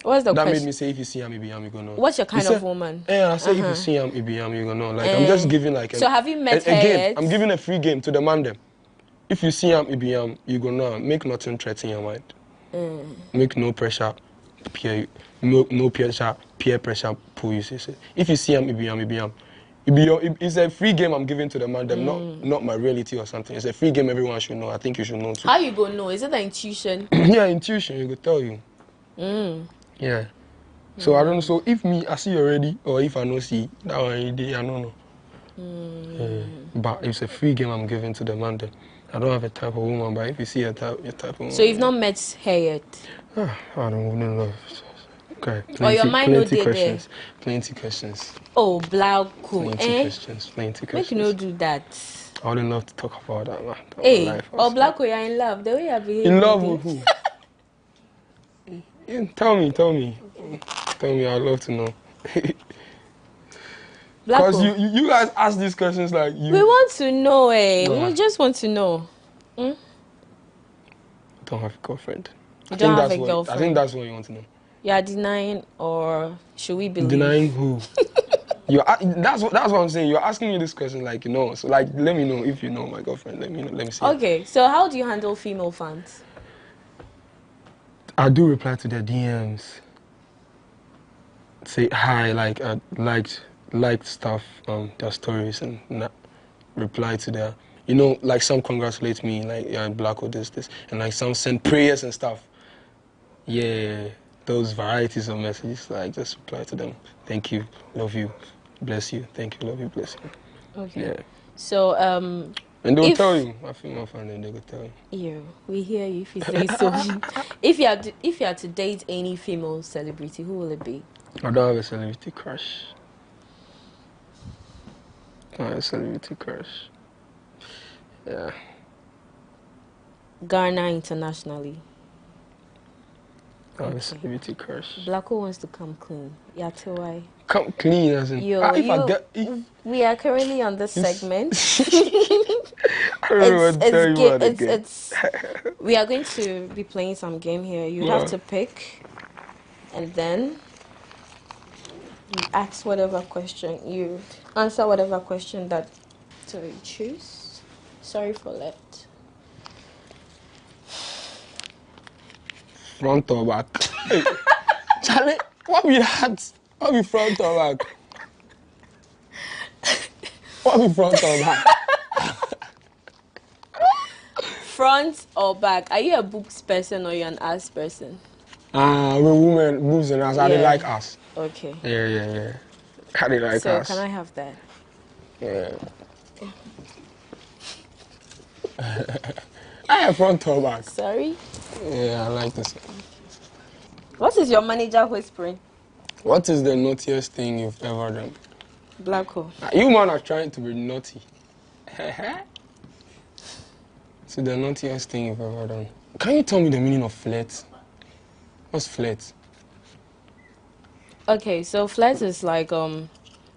What's the that question? made me say if you see him, you go know. What's your kind of woman? Yeah, I say if you see him, you go know. Like I'm just giving like so have you met her yet? I'm giving a free game to the man them. If you see him, you go know. Make nothing threaten your mind. Make no pressure, no pressure, peer pressure pull you. Say. If you see him, it's a free game I'm giving to the man them, not my reality or something. It's a free game everyone should know. I think you should know too. How you go know? Is it the intuition? Yeah, intuition. You go tell you. Yeah. So I don't know. So if I see you already, or if I don't see that one, I don't know. But it's a free game I'm giving to the man then. I don't have a type of woman, but if you see your type of woman. So you've not met her yet? I don't know. Okay. Your mind no dey there. Plenty questions. Oh, Black. Plenty questions. Make you no do that. I wouldn't love to talk about that, man. Hey, Black, you're in love. The way you're behaving. In love with who? Tell me. I'd love to know. Because you guys ask these questions like you. We want to know, We just want to know. I don't have a girlfriend. You don't have a girlfriend? I think that's what you want to know. You are denying, or should we believe? Denying who? That's what I'm saying. You're asking me this question like you know. So like, let me know if you know my girlfriend. Let me know. Let me see. Okay. So how do you handle female fans? I do reply to their DMs. Say hi, like I liked stuff, their stories, and reply to their, like some congratulate me, like yeah, Black or this, and like some send prayers and stuff. Yeah, those varieties of messages, like just reply to them. Thank you, love you, bless you. Thank you, love you, bless you. Okay. Yeah. So and they'll tell you. I feel my friend, and they will tell you. Yeah, we hear you if you say so. If you had to date any female celebrity, who will it be? I don't have a celebrity crush. A celebrity crush. Yeah. Ghana internationally. I'm a celebrity crush. Blacko wants to come clean. Yeah, tell why. Come clean, as in. We are currently on this segment. I don't know what to tell you about again. We are going to be playing some game here. You have to pick, and then you ask whatever question, you answer whatever question that you choose. Sorry for that. Front or back? Hey, Charlie, what be that? What be front or back? What be front or back? Front or back? Are you a boobs person or you're an ass person? We're women, boobs and ass. I they like us. Okay. Yeah. I they like us. So can I have that? Yeah. I have front or back. Sorry? Yeah, I like this. What is your manager whispering? What is the naughtiest thing you've ever done? Blacko. You man are trying to be naughty. So the naughtiest thing you've ever done. Can you tell me the meaning of flirt? What's flirt? Okay, so flirt is like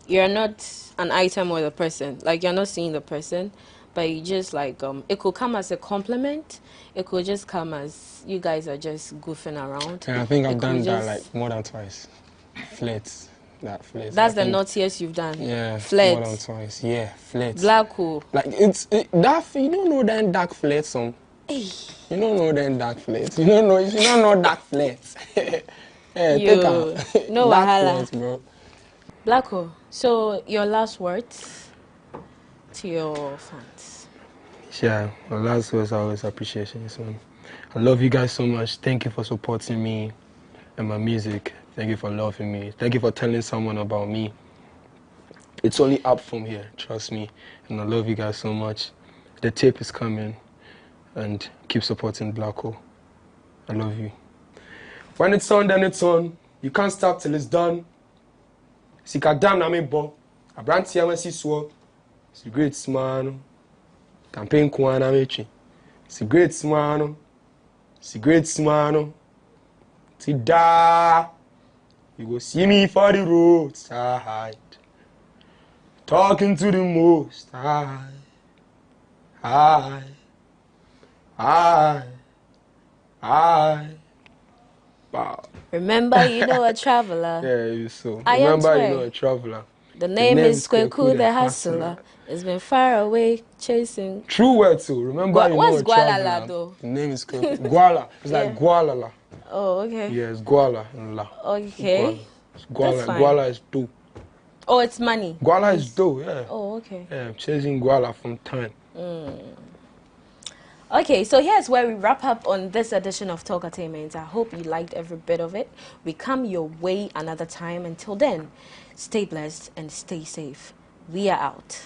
you're not an item or the person. Like you're not seeing the person, but you just like it could come as a compliment. It could just come as you guys are just goofing around. Yeah, I think I've done that like more than twice. Flirt. That's the naughtiest you've done. Yeah, flirt. More than twice. Yeah, flirt. Blacko. Like that. You don't know that dark flirt song. Hey. You don't know that dark flirt. You don't know dark flirt. Yeah, yo, no wahala, bro. Blacko. So your last words to your fans. Yeah, my last words are always appreciation. So I love you guys so much. Thank you for supporting me and my music. Thank you for loving me. Thank you for telling someone about me. It's only up from here, trust me. And I love you guys so much. The tape is coming, and keep supporting Blacko. I love you. When it's on, then it's on. You can't stop till it's done. Sikadam na me bo. Abranti amasi swo. It's a great man. Campaign kuana mechi. It's a great man. It's a great man. Tida. You go see me for the roadside. Talking to the most high. Wow. Remember, you know a traveler. Yeah, you so. Remember, you know a traveler. The name is Kweku the Hustler. It's been far away chasing. True word too. Remember, you know a traveler. Though? The name is Kweku. Guala. It's like Gualala. Oh, okay. Yeah, it's Guala. Okay. Guala. Guala is dough. Oh, it's money. Guala is dough, yeah. Oh, okay. Yeah, I'm chasing Guala from time. Okay, so here's where we wrap up on this edition of Talkatainment. I hope you liked every bit of it. We come your way another time. Until then, stay blessed and stay safe. We are out.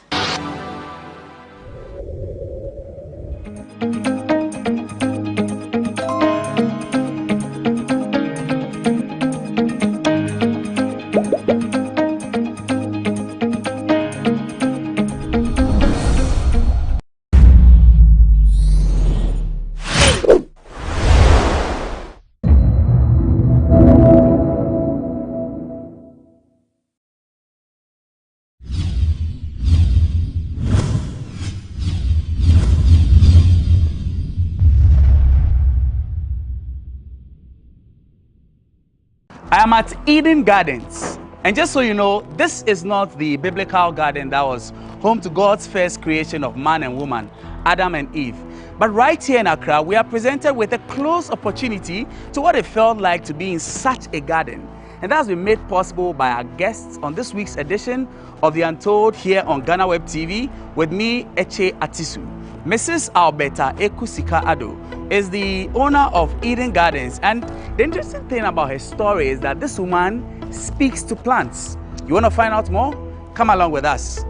I am at Eden Gardens. And just so you know, this is not the biblical garden that was home to God's first creation of man and woman, Adam and Eve. But right here in Accra, we are presented with a close opportunity to what it felt like to be in such a garden. And that's been made possible by our guests on this week's edition of The Untold here on GhanaWeb TV with me, Eche Atisu. Mrs. Alberta Ekusika Ado is the owner of Eden Gardens, and the interesting thing about her story is that this woman speaks to plants. You want to find out more? Come along with us.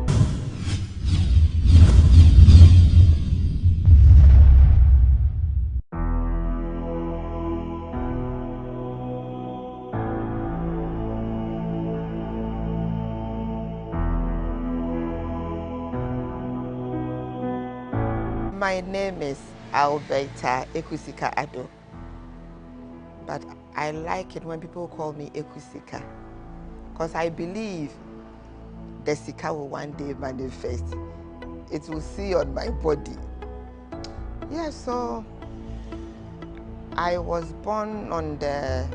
My name is Alberta Ekusika Ado. but I like it when people call me Ekusika, because I believe the Sika will one day manifest. It will see on my body. Yeah, so I was born on the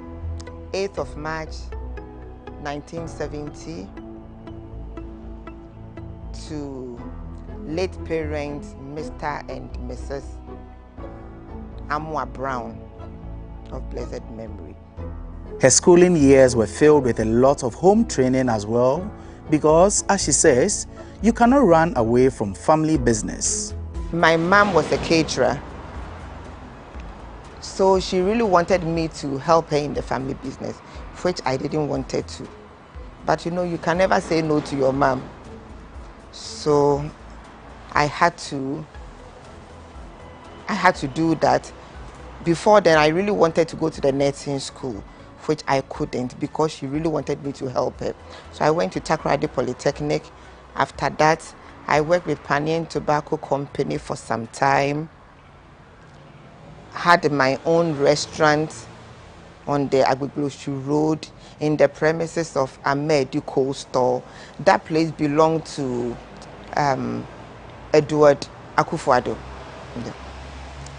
8th of March, 1970 to late parents, Mr. and Mrs. Amwa Brown of blessed memory. Her schooling years were filled with a lot of home training as well, because, as she says, you cannot run away from family business. My mom was a caterer, so she really wanted me to help her in the family business, which I didn't want her to. But you know, you can never say no to your mom. So I had to do that. Before then, I really wanted to go to the nursing school, which I couldn't because she really wanted me to help her. So I went to Takoradi Polytechnic. After that, I worked with Panian Tobacco Company for some time. Had my own restaurant on the Agbegloshu Road in the premises of Ahmed Cold Store. That place belonged to Edward Akufo-Addo,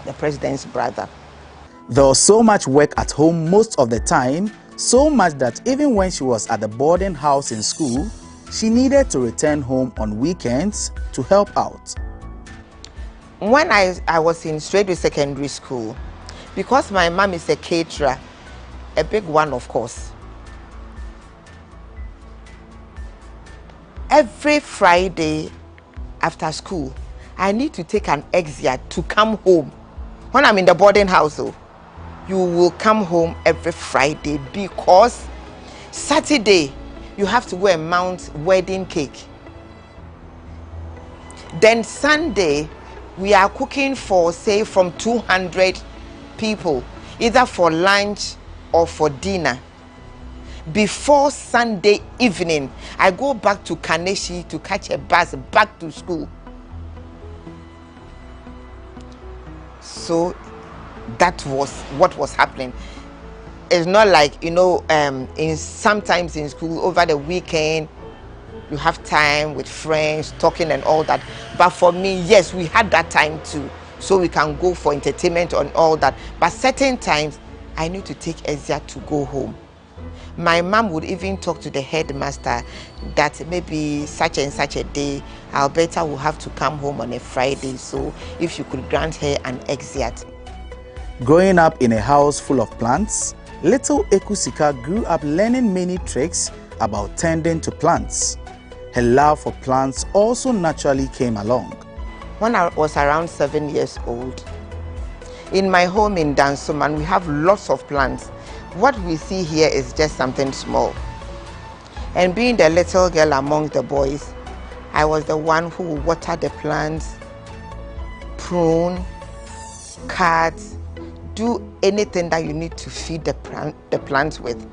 the president's brother. There was so much work at home most of the time, so much that even when she was at the boarding house in school, she needed to return home on weekends to help out. When I was in Straightway Secondary School, because my mom is a caterer, a big one of course, every Friday after school, I need to take an exit to come home. When I'm in the boarding house, you will come home every Friday because Saturday you have to go and mount wedding cake. Then Sunday we are cooking for, say, from 200 people, either for lunch or for dinner. Before Sunday evening, I go back to Kaneshi to catch a bus back to school. So that was what was happening. It's not like, you know, sometimes in school over the weekend you have time with friends talking and all that, but for me, yes, we had that time too, so we can go for entertainment and all that. But certain times I need to take Ezia to go home. My mom would even talk to the headmaster that maybe such and such a day Alberta will have to come home on a Friday, so if you could grant her an exit. Growing up in a house full of plants, little Ekusika grew up learning many tricks about tending to plants. Her love for plants also naturally came along. When I was around 7 years old, in my home in Dansoman, we have lots of plants. What we see here is just something small. And being the little girl among the boys, I was the one who would water the plants, prune, cut, do anything that you need to feed the plants with.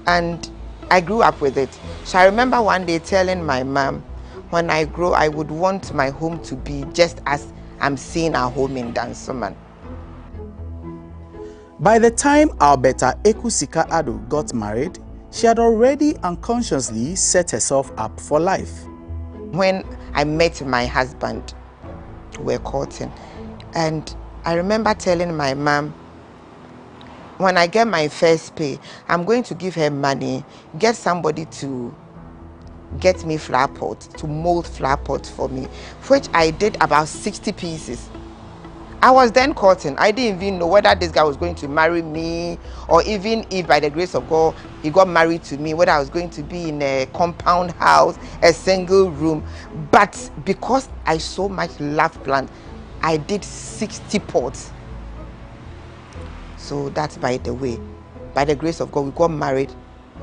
And I grew up with it. So I remember one day telling my mom, when I grow, I would want my home to be just as I'm seeing our home in Dansoman. By the time Alberta Ekusika Addo got married, she had already unconsciously set herself up for life. When I met my husband, we were courting, and I remember telling my mom, when I get my first pay, I'm going to give her money, get somebody to get me flower pots, to mold flower pots for me, which I did about 60 pieces. I was then courting. I didn't even know whether this guy was going to marry me, or even if by the grace of God he got married to me, whether I was going to be in a compound house, a single room. But because I so much love plants, I did 60 pots. So that's by the way. By the grace of God, we got married.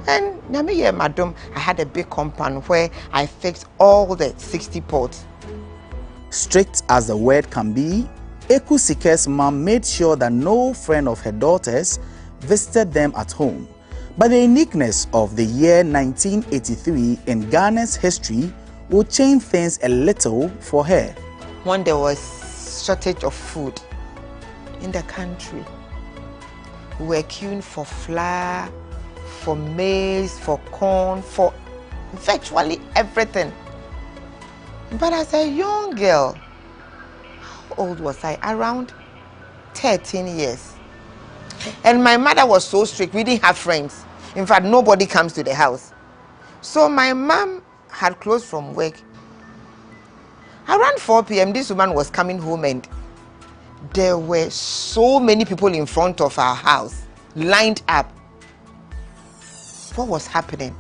And madam, I had a big compound where I fixed all the 60 pots. Strict as the word can be, Ekusika's mom made sure that no friend of her daughters visited them at home. But the uniqueness of the year 1983 in Ghana's history would change things a little for her. When there was shortage of food in the country, We were queuing for flour, for maize, for corn, for virtually everything. But as a young girl, how old was I? Around 13 years. And my mother was so strict, we didn't have friends. In fact, nobody comes to the house. So my mom had closed from work. Around 4 p.m., this woman was coming home and there were so many people in front of our house, lined up. What was happening?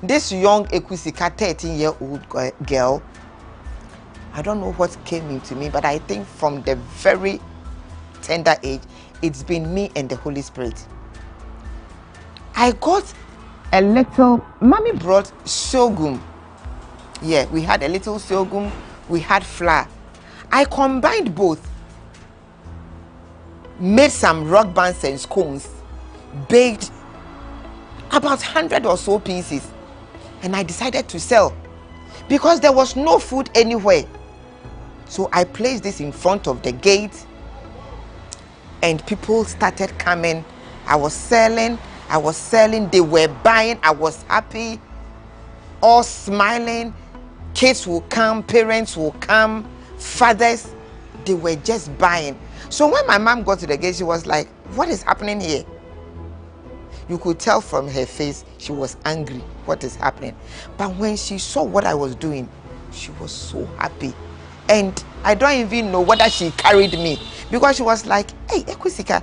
This young Ekusika, 13-year-old girl, I don't know what came into me, but I think from the very tender age, it's been me and the Holy Spirit. I got a little, mommy brought sorghum. Yeah, we had a little sorghum, we had flour. I combined both, made some rock bands and scones, baked about 100 or so pieces, and I decided to sell because there was no food anywhere. So I placed this in front of the gate and people started coming. I was selling, they were buying, I was happy, all smiling. Kids will come, parents will come, fathers, they were just buying. So when my mom got to the gate, she was like, what is happening here? You could tell from her face, she was angry, what is happening? But when she saw what I was doing, she was so happy. And I don't even know whether she carried me, because she was like, hey, Ekusika,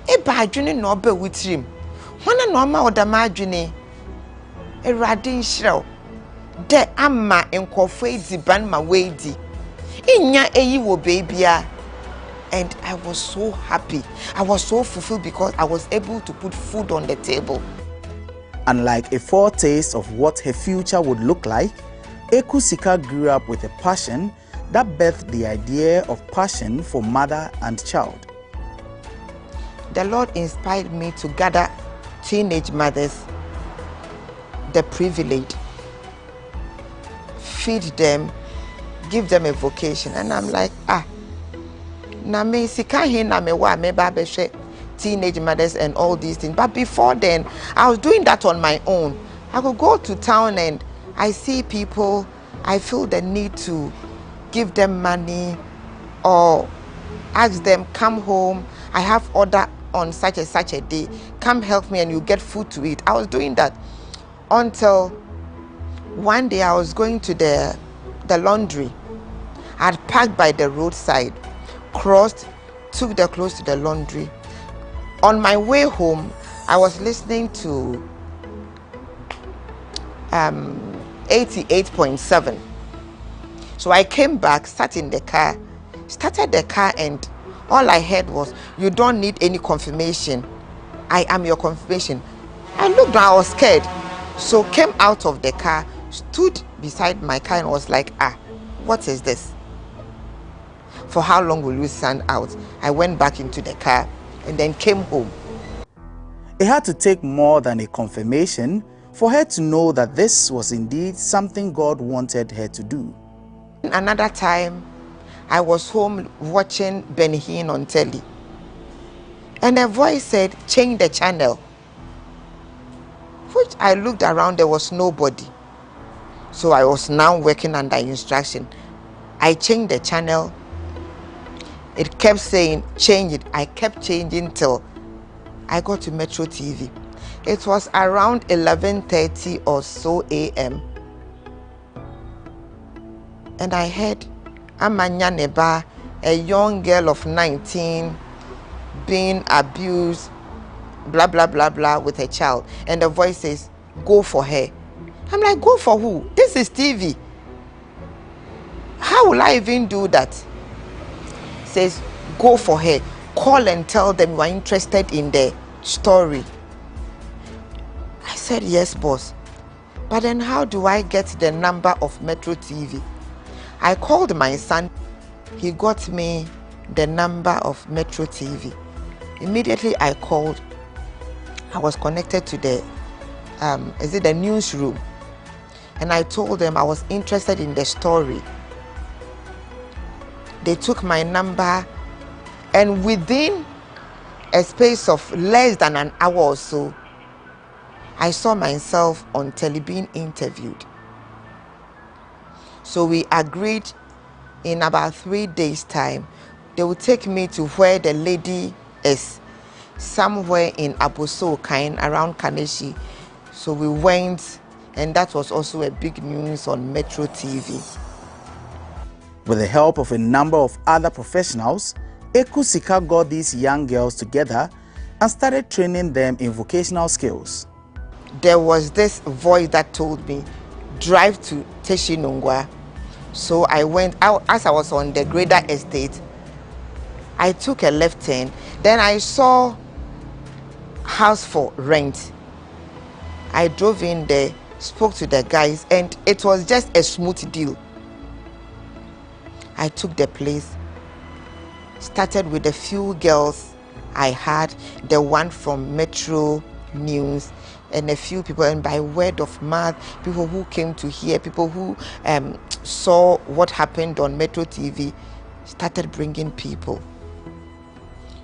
eba adwene no be witrim. Wana no ma odama adwene. Erade nhyiraw. De ama enkofo ediban ma weidi. Inya eyi wo babia. And I was so happy. I was so fulfilled because I was able to put food on the table. Unlike a foretaste of what her future would look like, Ekusika grew up with a passion that birthed the idea of passion for mother and child. The Lord inspired me to gather teenage mothers, the privilege, feed them, give them a vocation. And I'm like, na me sika he na me wa me ba be teenage mothers and all these things. But before then, I was doing that on my own. I could go to town and I see people, I feel the need to give them money or ask them, come home, I have order on such and such a day, come help me and you get food to eat. I was doing that until one day I was going to the laundry. I'd parked by the roadside, crossed, took the clothes to the laundry. On my way home, I was listening to 88.7. So I came back, sat in the car, started the car, and all I heard was, you don't need any confirmation. I am your confirmation. I looked down, I was scared. So came out of the car, stood beside my car and was like, what is this? For how long will you stand out? I went back into the car and then came home. It had to take more than a confirmation for her to know that this was indeed something God wanted her to do. Another time, I was home watching Benny Hinn on telly. And a voice said, change the channel. Which I looked around, there was nobody. So I was now working under instruction. I changed the channel. It kept saying, change it. I kept changing till I got to Metro TV. It was around 11:30 or so a.m. And I heard Amanya Neba, a young girl of 19, being abused, blah, blah, blah, blah, with a child. And the voice says, go for her. I'm like, go for who? This is TV. How will I even do that? Says, go for her. Call and tell them you are interested in the story. I said, yes, boss. But then how do I get the number of Metro TV? I called my son. He got me the number of Metro TV. Immediately I called. I was connected to the newsroom. And I told them I was interested in the story. They took my number, and within a space of less than an hour or so, I saw myself on telly being interviewed. So we agreed in about 3 days' time, they would take me to where the lady is, somewhere in Aboso, kind around Kaneshi. So we went, and that was also a big news on Metro TV. With the help of a number of other professionals, Ekusika got these young girls together and started training them in vocational skills. There was this voice that told me, drive to Teshinungwa. So I went out. As I was on the Grader Estate, I took a left turn. Then I saw house for rent. I drove in there, spoke to the guys, and it was just a smooth deal. I took the place, started with a few girls I had, the one from Metro News, and a few people, and by word of mouth, people who came to hear, people who saw what happened on Metro TV, started bringing people.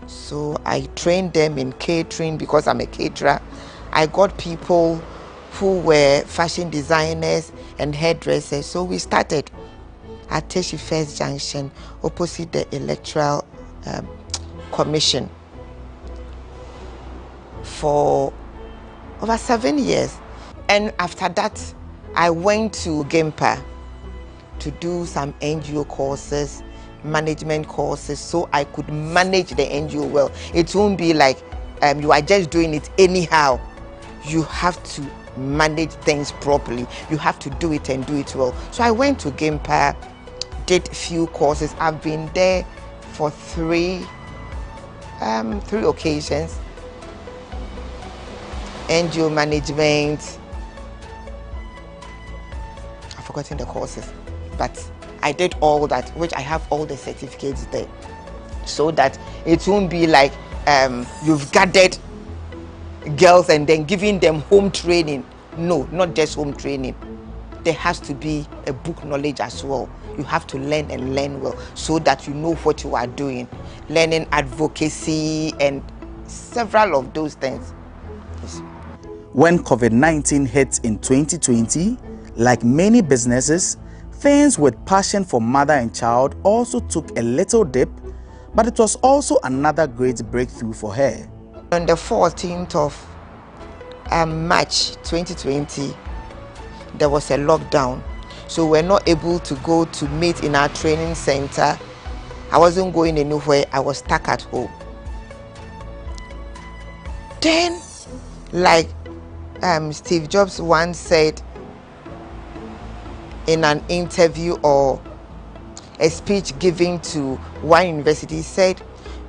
So I trained them in catering because I'm a caterer. I got people who were fashion designers and hairdressers. So we started at Teshi First Junction, opposite the Electoral Commission, for over 7 years. And after that, I went to Gempa to do some NGO courses, management courses, so I could manage the NGO well. It won't be like you are just doing it anyhow. You have to manage things properly. You have to do it and do it well. So I went to Gempa, did few courses. I've been there for three occasions. NGO management, I've forgotten the courses, but I did all that, which I have all the certificates there, so that it won't be like you've gathered girls and then giving them home training. No, not just home training. There has to be a book knowledge as well. You have to learn and learn well so that you know what you are doing. Learning advocacy and several of those things. Yes. When COVID-19 hit in 2020, like many businesses, things with passion for mother and child also took a little dip, but it was also another great breakthrough for her. On the 14th of March 2020, there was a lockdown, so we're not able to go to meet in our training center. I wasn't going anywhere. I was stuck at home. Then, like Steve Jobs once said in an interview or a speech given to one university, said,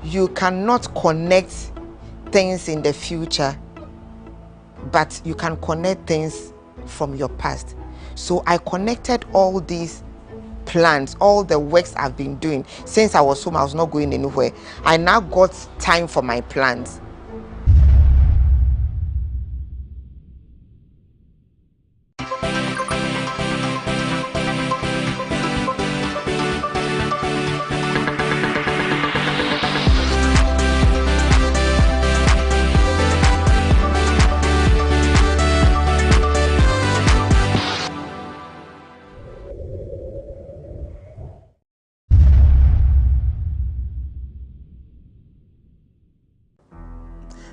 you cannot connect things in the future, but you can connect things from your past. So I connected all these plans, all the works I've been doing since I was home. I was not going anywhere. I now got time for my plans.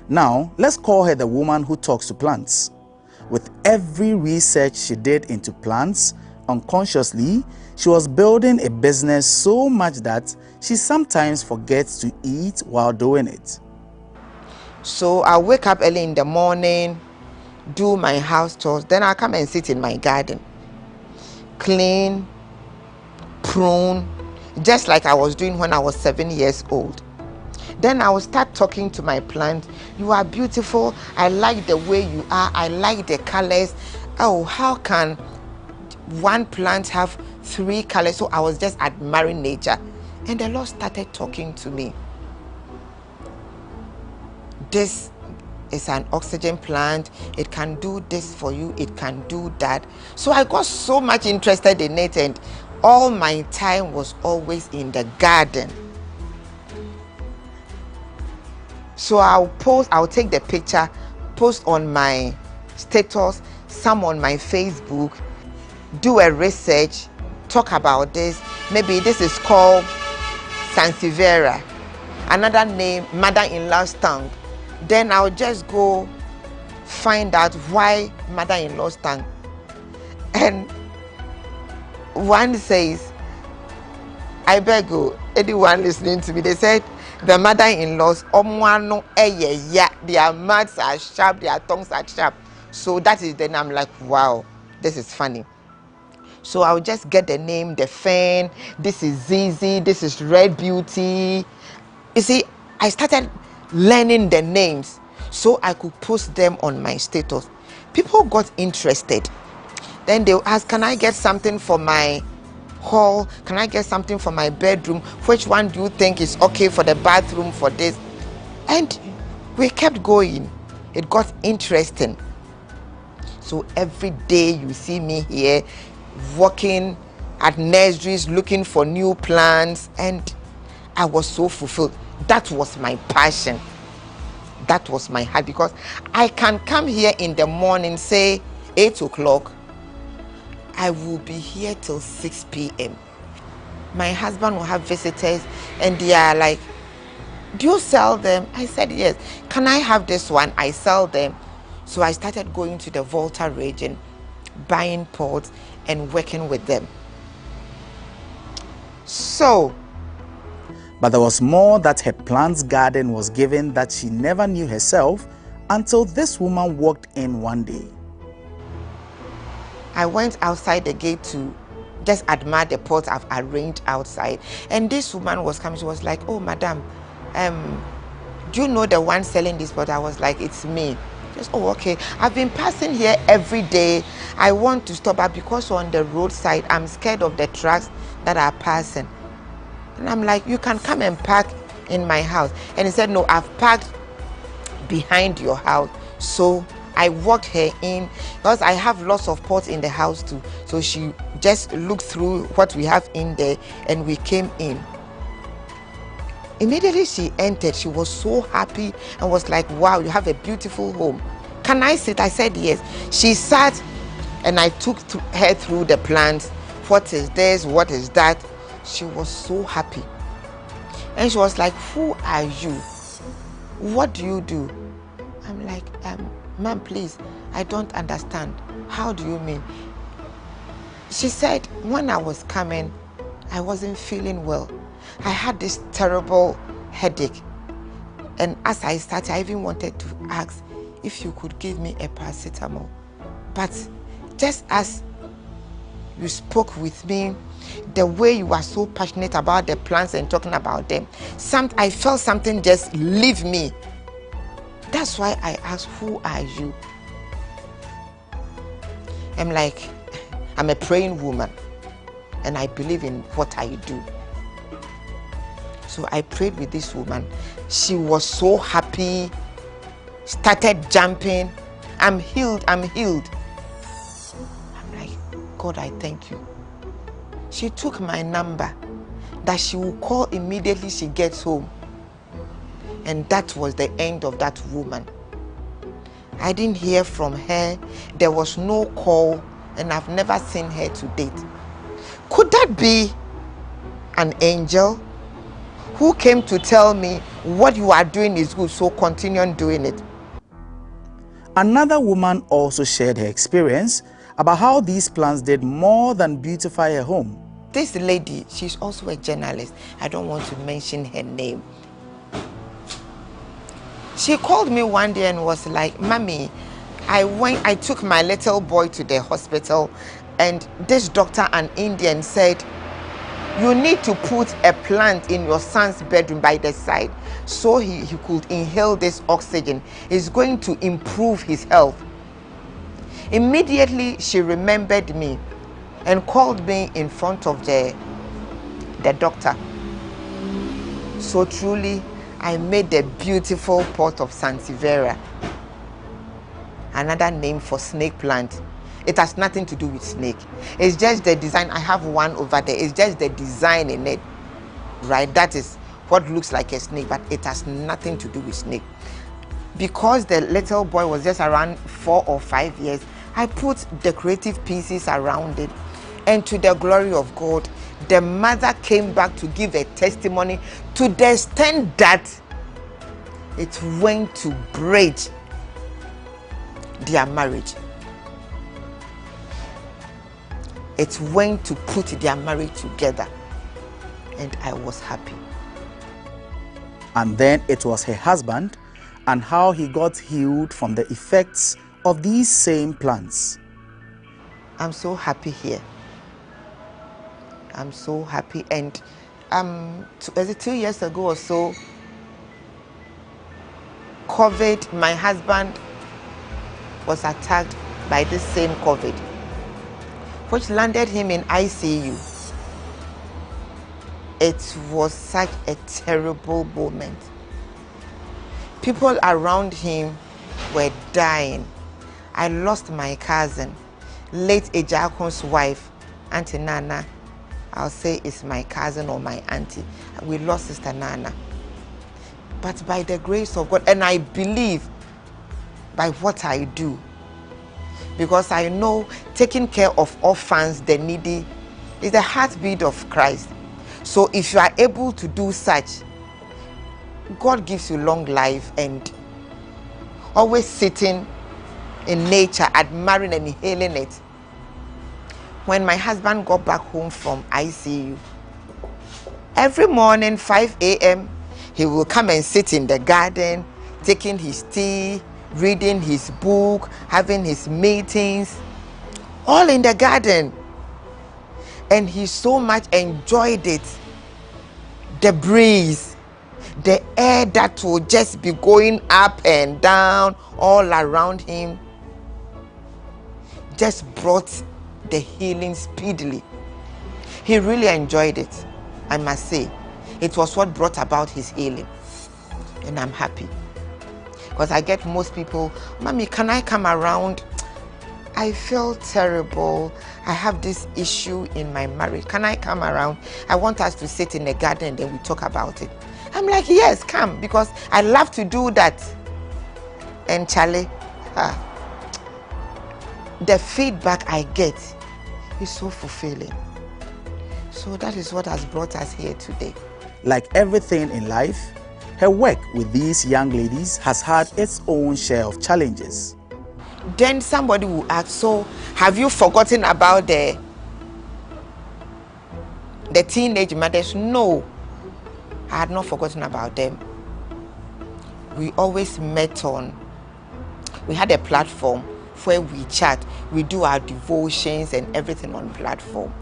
Now, let's call her the woman who talks to plants. With every research she did into plants, unconsciously, she was building a business so much that she sometimes forgets to eat while doing it. So I wake up early in the morning, do my house chores, then I come and sit in my garden, clean, prune, just like I was doing when I was 7 years old. Then I will start talking to my plant. You are beautiful. I like the way you are. I like the colors. Oh, how can one plant have 3 colors? So I was just admiring nature. And the Lord started talking to me. This is an oxygen plant. It can do this for you. It can do that. So I got so much interested in it, and all my time was always in the garden. So I'll take the picture, post on my status, some on my Facebook, do a research, talk about this. Maybe this is called Sansevieria, another name, mother-in-law's tongue. Then I'll just go find out why mother-in-law's tongue. And one says, I beg you, anyone listening to me, they said the mother-in-laws, their mouths are sharp, their tongues are sharp. So that is then I'm like, wow, this is funny. So I'll just get the name, the fan, this is Zizi, this is Red Beauty. You see, I started learning the names so I could post them on my status. People got interested. Then they'll ask, can I get something for my hall? Can I get something for my bedroom? Which one do you think is okay for the bathroom for this? And we kept going. It got interesting. So every day you see me here working at nurseries, looking for new plants, and I was so fulfilled. That was my passion. That was my heart, because I can come here in the morning, say 8 o'clock, I will be here till 6 p.m. My husband will have visitors and they are like, do you sell them? I said, yes. Can I have this one? I sell them. So I started going to the Volta region, buying pots and working with them. So, but there was more that her plants garden was given that she never knew herself until this woman walked in one day. I went outside the gate to just admire the pots I've arranged outside. And this woman was coming, she was like, oh, madam, do you know the one selling this pot? I was like, it's me. Just, oh, okay. I've been passing here every day. I want to stop, but because on the roadside, I'm scared of the trucks that are passing. And I'm like, you can come and park in my house. And he said, no, I've parked behind your house. So I walked her in, because I have lots of pots in the house too. So she just looked through what we have in there and we came in. Immediately she entered, she was so happy and was like, wow, you have a beautiful home. Can I sit? I said yes. She sat and I took her through the plants. What is this? What is that? She was so happy. And she was like, who are you? What do you do? I'm like, ma'am, please, I don't understand. How do you mean? She said, when I was coming, I wasn't feeling well. I had this terrible headache. And as I started, I even wanted to ask if you could give me a paracetamol. But just as you spoke with me, the way you are so passionate about the plants and talking about them, I felt something just leave me. That's why I asked, who are you? I'm like, I'm a praying woman and I believe in what I do. So I prayed with this woman. She was so happy, started jumping. I'm healed, I'm healed. I'm like, God, I thank you. She took my number that she will call immediately she gets home. And that was the end of that woman. I didn't hear from her. There was no call, and I've never seen her to date. Could that be an angel who came to tell me what you are doing is good, so continue on doing it? Another woman also shared her experience about how these plants did more than beautify her home. This lady, she's also a journalist. I don't want to mention her name. She called me one day and was like, Mommy, I took my little boy to the hospital and this doctor, an Indian, said, you need to put a plant in your son's bedroom by the side so he could inhale this oxygen. It's going to improve his health. Immediately, she remembered me and called me in front of the doctor. So truly, I made the beautiful pot of Sansevieria, another name for snake plant. It has nothing to do with snake. It's just the design. I have one over there. It's just the design in it, right? That is what looks like a snake, but it has nothing to do with snake. Because the little boy was just around 4 or 5 years, I put decorative pieces around it. And to the glory of God, the mother came back to give a testimony to the extent that it went to bridge their marriage. It went to put their marriage together. And I was happy. And then it was her husband and how he got healed from the effects of these same plants. I'm so happy here. I'm so happy. And 2 years ago or so, COVID, my husband was attacked by this same COVID, which landed him in ICU. It was such a terrible moment. People around him were dying. I lost my cousin, late Ejakon's wife, Auntie Nana. I'll say it's my cousin or my auntie. We lost Sister Nana. But by the grace of God, and I believe by what I do, because I know taking care of orphans, the needy, is the heartbeat of Christ. So if you are able to do such, God gives you long life, and always sitting in nature, admiring and hailing it. When my husband got back home from ICU, every morning 5 a.m. he will come and sit in the garden, taking his tea, reading his book, having his meetings, all in the garden. And he so much enjoyed it. The breeze, the air that will just be going up and down all around him just brought the healing speedily. He really enjoyed it, I must say. It was what brought about his healing. And I'm happy. Because I get most people, Mommy, can I come around? I feel terrible. I have this issue in my marriage. Can I come around? I want us to sit in the garden and then we talk about it. I'm like, yes, come, because I love to do that. And Charlie, the feedback I get is so fulfilling. So that is what has brought us here today. Like everything in life, her work with these young ladies has had its own share of challenges. Then somebody will ask, so have you forgotten about the teenage mothers? No, I had not forgotten about them. We always met we had a platform where we chat, we do our devotions and everything on platform.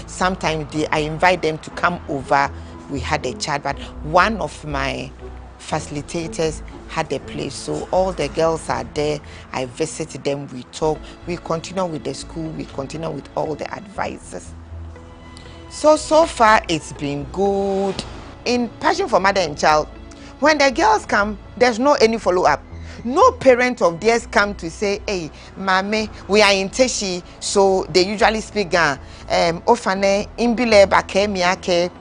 Sometimes I invite them to come over, we had a chat, but one of my facilitators had a place, so all the girls are there. I visit them, we talk, we continue with the school, we continue with all the advisors. So far it's been good. In Passion for Mother and Child, when the girls come, there's no any follow-up. No parent of theirs come to say, hey, Mame, we are in Teshi, so they usually speak Ofane, Imbile Bake Miake,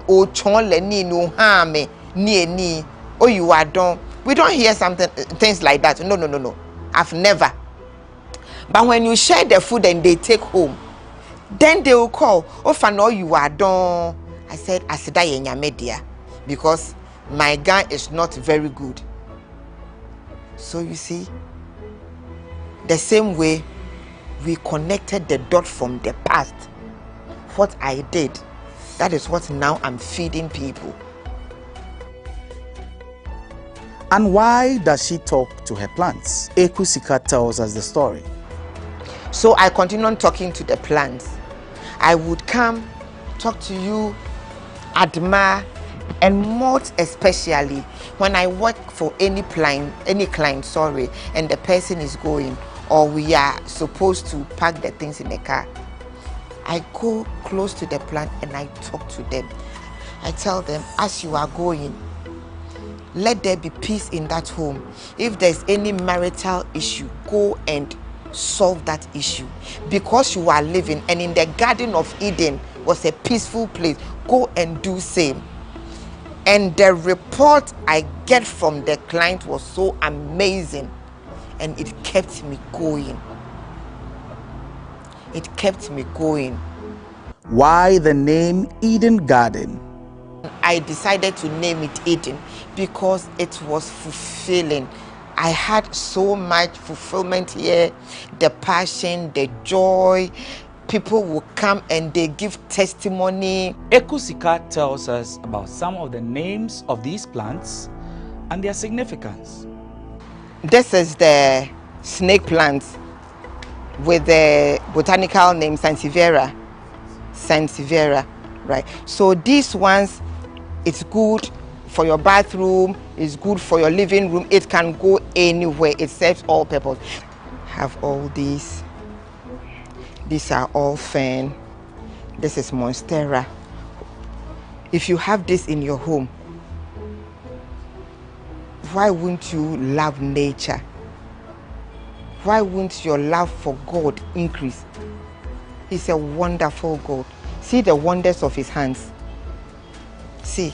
O Chonle Ni no Hame, Ni, oh you are done. We don't hear things like that. No. I've never. But when you share the food and they take home, then they will call, Ofane, you are done. I said, Asida Yenya Media, because my gun is not very good. So you see, the same way we connected the dot from the past. What I did, that is what now I'm feeding people. And why does she talk to her plants? Ekusika tells us the story. So I continue on talking to the plants. I would come, talk to you, admire, and most especially when I work for any client, and the person is going, or we are supposed to pack the things in the car, I go close to the plant and I talk to them. I tell them, as you are going, let there be peace in that home. If there's any marital issue, go and solve that issue. Because you are living, and in the Garden of Eden was a peaceful place, go and do same. And the report I get from the client was so amazing, and it kept me going. It kept me going. Why the name Eden Garden? I decided to name it Eden because it was fulfilling. I had so much fulfillment here, the passion, the joy. People will come and they give testimony. Ekusika tells us about some of the names of these plants and their significance. This is the snake plant with the botanical name Sansevieria. Sansevieria, right? So these ones, it's good for your bathroom, it's good for your living room. It can go anywhere. It serves all purpose. Have all these. These are all fern. This is monstera. If you have this in your home, why wouldn't you love nature? Why wouldn't your love for God increase? He's a wonderful God. See the wonders of his hands. See,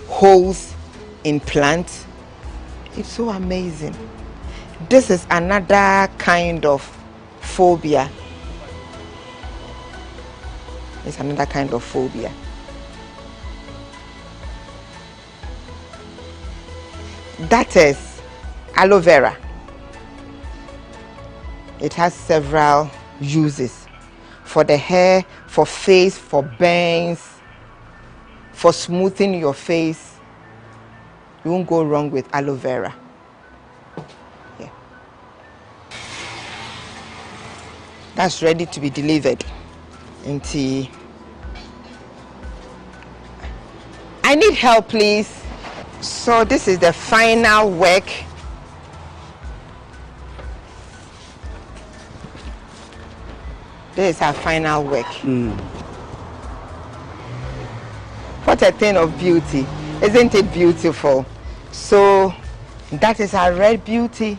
holes in plants. It's so amazing. This is another kind of phobia. It's another kind of phobia. That is aloe vera. It has several uses for the hair, for face, for bangs, for smoothing your face. You won't go wrong with aloe vera. Yeah. That's ready to be delivered. I need help, please. So this is the final work. This is our final work. What a thing of beauty. Isn't it beautiful? So that is our red beauty,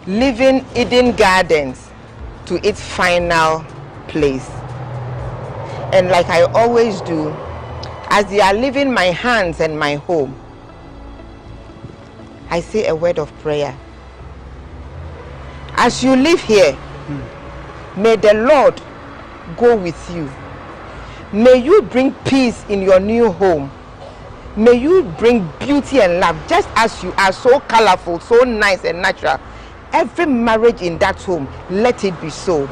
leaving Eden Gardens to its final place. And like I always do, as they are leaving my hands and my home, I say a word of prayer. As you live here, may the Lord go with you. May you bring peace in your new home. May you bring beauty and love, just as you are so colorful, so nice and natural. Every marriage in that home, let it be so.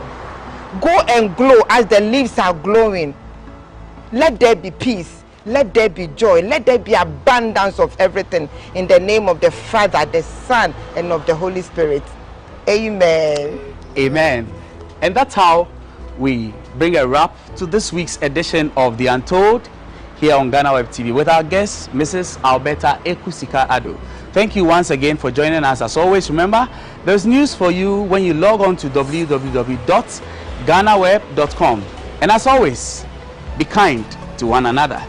Go and glow as the leaves are glowing. Let there be peace. Let there be joy. Let there be abundance of everything. In the name of the Father, the Son, and of the Holy Spirit. Amen. Amen. And that's how we bring a wrap to this week's edition of The Untold here on GhanaWeb TV with our guest, Mrs. Alberta Ekusika Ado. Thank you once again for joining us. As always, remember, there's news for you when you log on to www.ghanaweb.com. And as always, be kind to one another.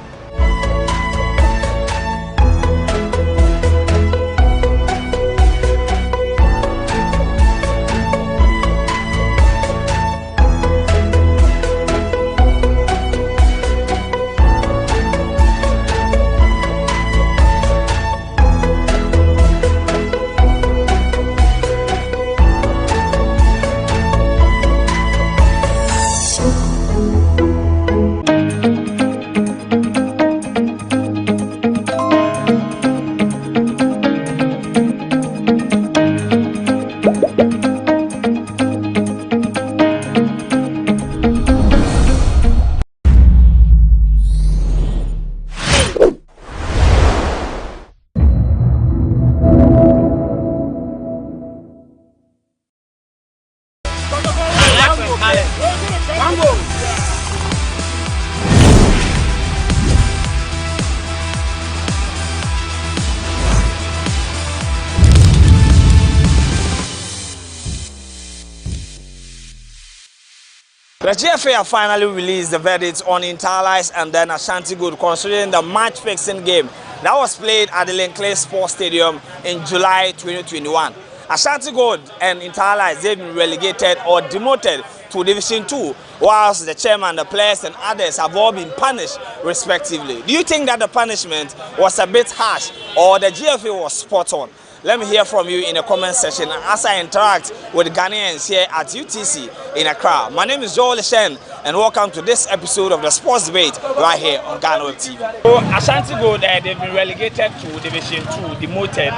The GFA finally released the verdict on Interlice and then Ashanti Gold considering the match-fixing game that was played at the Linkley Sports Stadium in July 2021. Ashanti Gold and Interlice, they've been relegated or demoted to Division 2, whilst the chairman, the players and others have all been punished respectively. Do you think that the punishment was a bit harsh or the GFA was spot on? Let me hear from you in the comment section as I interact with Ghanaians here at UTC in Accra. My name is Joel Shen and welcome to this episode of the Sports Debate right here on GhanaWeb TV. So Ashanti Gold, they've been relegated to Division 2, demoted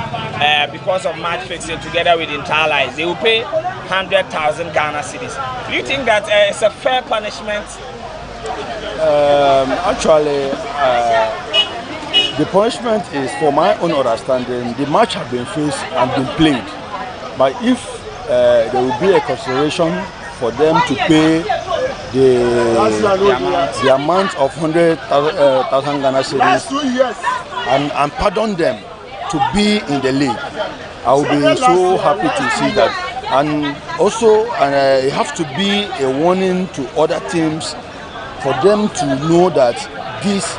because of match fixing together with Interlies. They will pay 100,000 Ghana cedis. Do you think that it's a fair punishment? The punishment is, for my own understanding, the match has been fixed and been played. But if there will be a consideration for them to pay the amount of 100,000 Ghana cedis and pardon them to be in the league, I will be so happy to see that. And also, it has to be a warning to other teams for them to know that this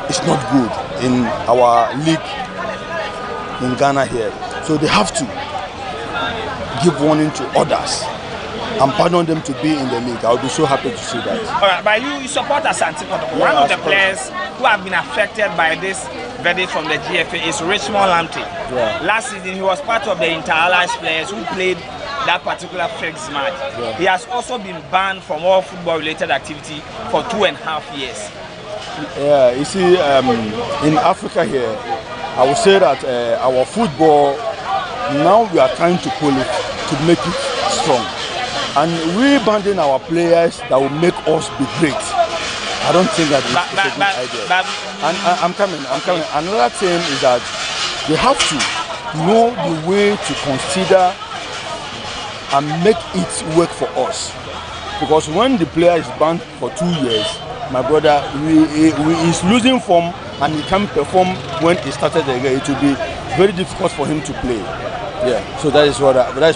is not good in our league in Ghana here. So they have to give warning to others and pardon them to be in the league. I will be so happy to see that. All right, but you support Asante Kotoko. One of the players who have been affected by this verdict from the GFA is Richmond Lamptey. Yeah. Last season, he was part of the Inter-Allies players who played that particular fixed match. Yeah. He has also been banned from all football-related activity for 2.5 years. Yeah, you see, in Africa here, I would say that our football, now we are trying to pull it, to make it strong. And we banding our players that will make us be great. I don't think that it's a good idea. And I'm coming. Another thing is that they have to know the way to consider and make it work for us. Because when the player is banned for 2 years, my brother, he is losing form and he can't perform when he started again. It will be very difficult for him to play. Yeah, so that is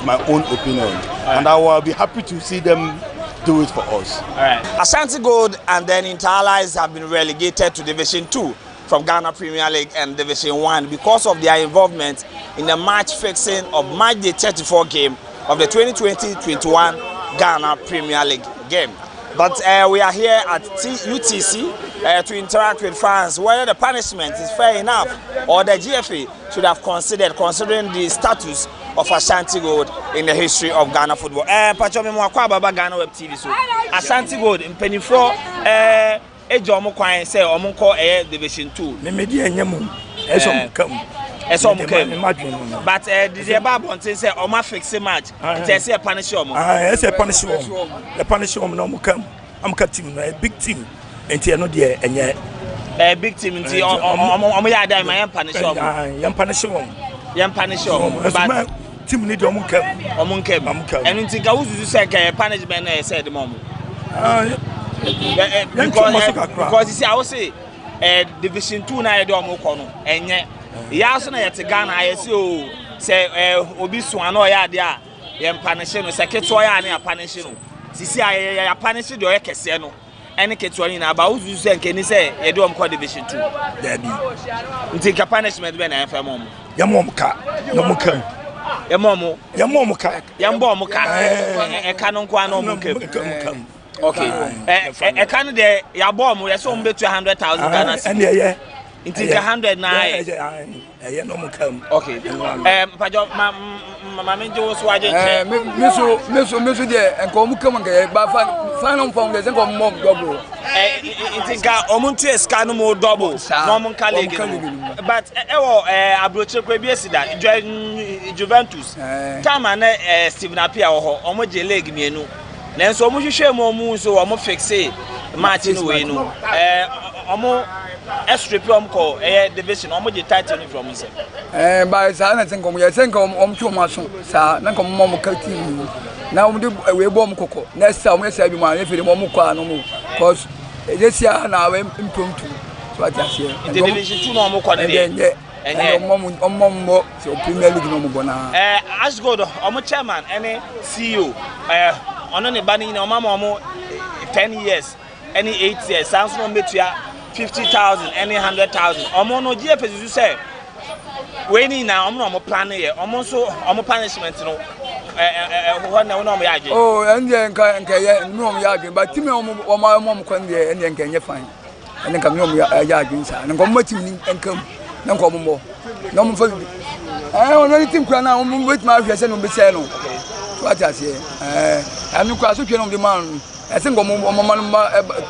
my own opinion. And I will be happy to see them do it for us. All right. Ashanti Gold and then Inter-Allies have been relegated to Division 2 from Ghana Premier League and Division 1 because of their involvement in the match fixing of match day 34 game of the 2020-21 Ghana Premier League game. But we are here at UTC to interact with fans whether the punishment is fair enough or the GFA should have considering the status of Ashanti Gold in the history of Ghana football. Pachomi Mwakwa Baba GhanaWeb TV. So Ashanti Gold in Penifro, Ejomo Kwan say Omunko Division 2. But the Babon say Oma fix a match. It's a punish you. It's a punish you. The punish you no come. I'm cutting a big team. And you know there and yet a big team in the Omoya my punish you. Young punish you. Young punish you. But team need Omunke. And in Tigauzu you say punishment said the moment. Because you see, I will say Division 2 na do Omokono and yet. Yes, na yet Ghana I say obi so ano ya de a ye punish no se keto ya na punish no sisi ya punish do ye kese no ene keto ni na ba uzu se nke ni se ye do omko Division 2 da bi nti ka punishment be na fa mom ya mom ka no mo kam ya mom ka ya mbo ka e ka no kwa no mo kam okay e ka no de ya bo mo ye so mo betu 100,000 Ghana ene It's 100 now. Okay. Pajo, Mamma Joe Swagger. Miss there, and come and get by final from the second mock double. It's got Omunti Scano more double, Norman Cali. But I brought you previous that Juventus. Come and Stephen Apia or Omoji leg me. Then so much share more moon so I'm fix it. Martin Wayno. Strip call division almost the title from himself. By Sana think we think two months, sir, Nanko Momo Curtin. Now we bomb cocoa. Next time we say we might if the Momuka no more. Because this year now I'm impromptu. So I just say division 2 normal quantity. And mom so Premier League no more. As go the chairman, any CEO, on any banning in Mama 10 years, any 8 years, sounds no media. 50,000, any 100,000. No GFA you say. When now I'm not planning here. I'm also punishment. Oh, and then no yard, but Timmy or my mom can be and then can you find. And then come home yard inside and go much and come. No come more. No for I don't anything now with my face and be said. What I say? I'm not quite on the man. I think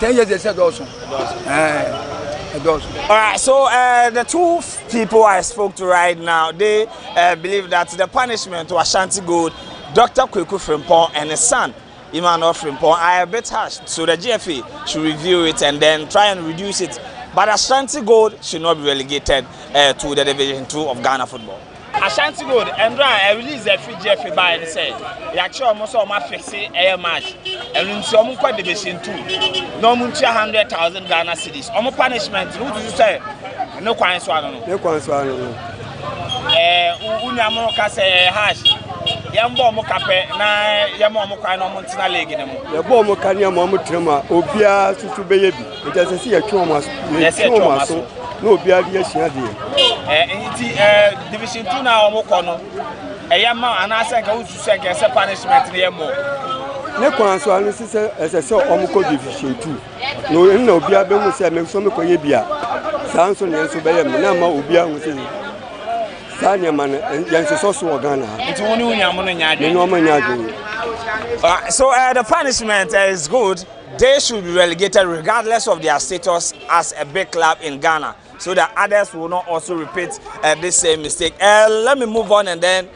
10 years they said also. Alright, so the two people I spoke to right now, they believe that the punishment to Ashanti Gold, Dr. Kweku Frimpong and his son, Emmanuel Frimpong, are a bit harsh. So the GFA should review it and then try and reduce it. But Ashanti Gold should not be relegated to the Division 2 of Ghana football. Ashanti Gold, and I release the free GFA by and say, actually almost all my fixing a match, and in some Division 2, no more 100,000 Ghana cedis. Almost punishment, who do you say? No quite swallow. No quite swallow. Unyamoka say hash. Yambo Mokape, na Yamoka no Montina League. Yabo Mokania Momutrema, Obia to baby. It doesn't see a trauma. No, be a yes, Division 2 now, Mokono. A Yama and I said, go to second as a punishment near more. Nekwan so anu sise esese omko Division 2 no obi abemu se me so me koye bia sanso ne so beye me na ma obi anu se sanya man yanse so so Ghana nti woni unyamo no nyaadwe no ma nyaadwe. So the punishment is good. They should be relegated regardless of their status as a big club in Ghana, so that others will not also repeat this same mistake. Let me move on and then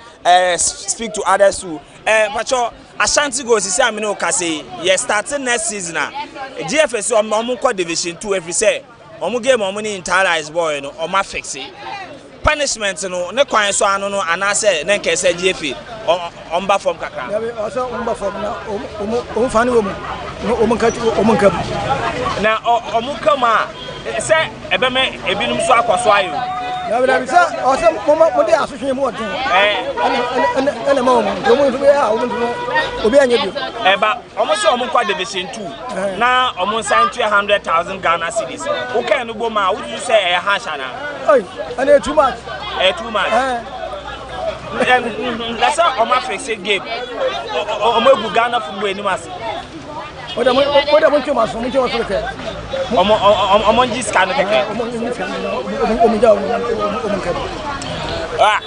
speak to others too. Pacho Ashanti Gold say amino ka say yes starting next season GFS omo Division 2 every say omo game omo ni internalize boy no omo fix it. Punishment no ne kwan so anu no anase ne nke say GFA omba form kakra also omba form na omo fani omo nkam na omo kama say ebe me ebinum so akwaso ayo na bi say also mo dey asoswe mo odin ana ma omo so be obi anya bi eba omo so omo kwa Division 2 na omo sign 100,000 Ghana cedis o kan no bo ma wo you say e hasha na and too much. Too much. That's how I'm fixing game. I'm Ghana football anymore. What am too much? I'm just kind of.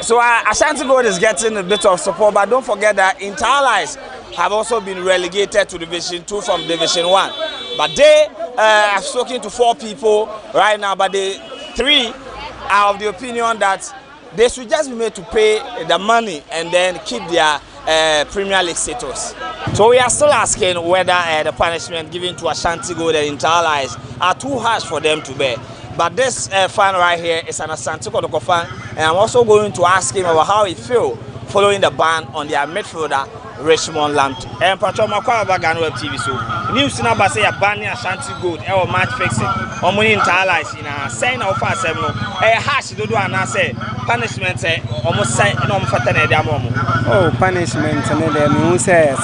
So Ashanti Gold is getting a bit of support, but don't forget that Interallies have also been relegated to Division 2 from Division 1. But they have spoken to 4 people right now, but the 3 are of the opinion that they should just be made to pay the money and then keep their Premier League status. So we are still asking whether the punishment given to Ashanti Gold and Interallies are too harsh for them to bear. But this fan right here is an Asante Kotoko fan, and I'm also going to ask him about how he feels following the ban on their midfielder Richmond Lampt. And Patrol Makwa about GhanaWeb TV. So news now say a ban Ashanti Gold or match fixing or money Interallies in a sign of fast seven. Hash do and I say punishment almost say no fatane diamomo. Oh, punishment and then you say a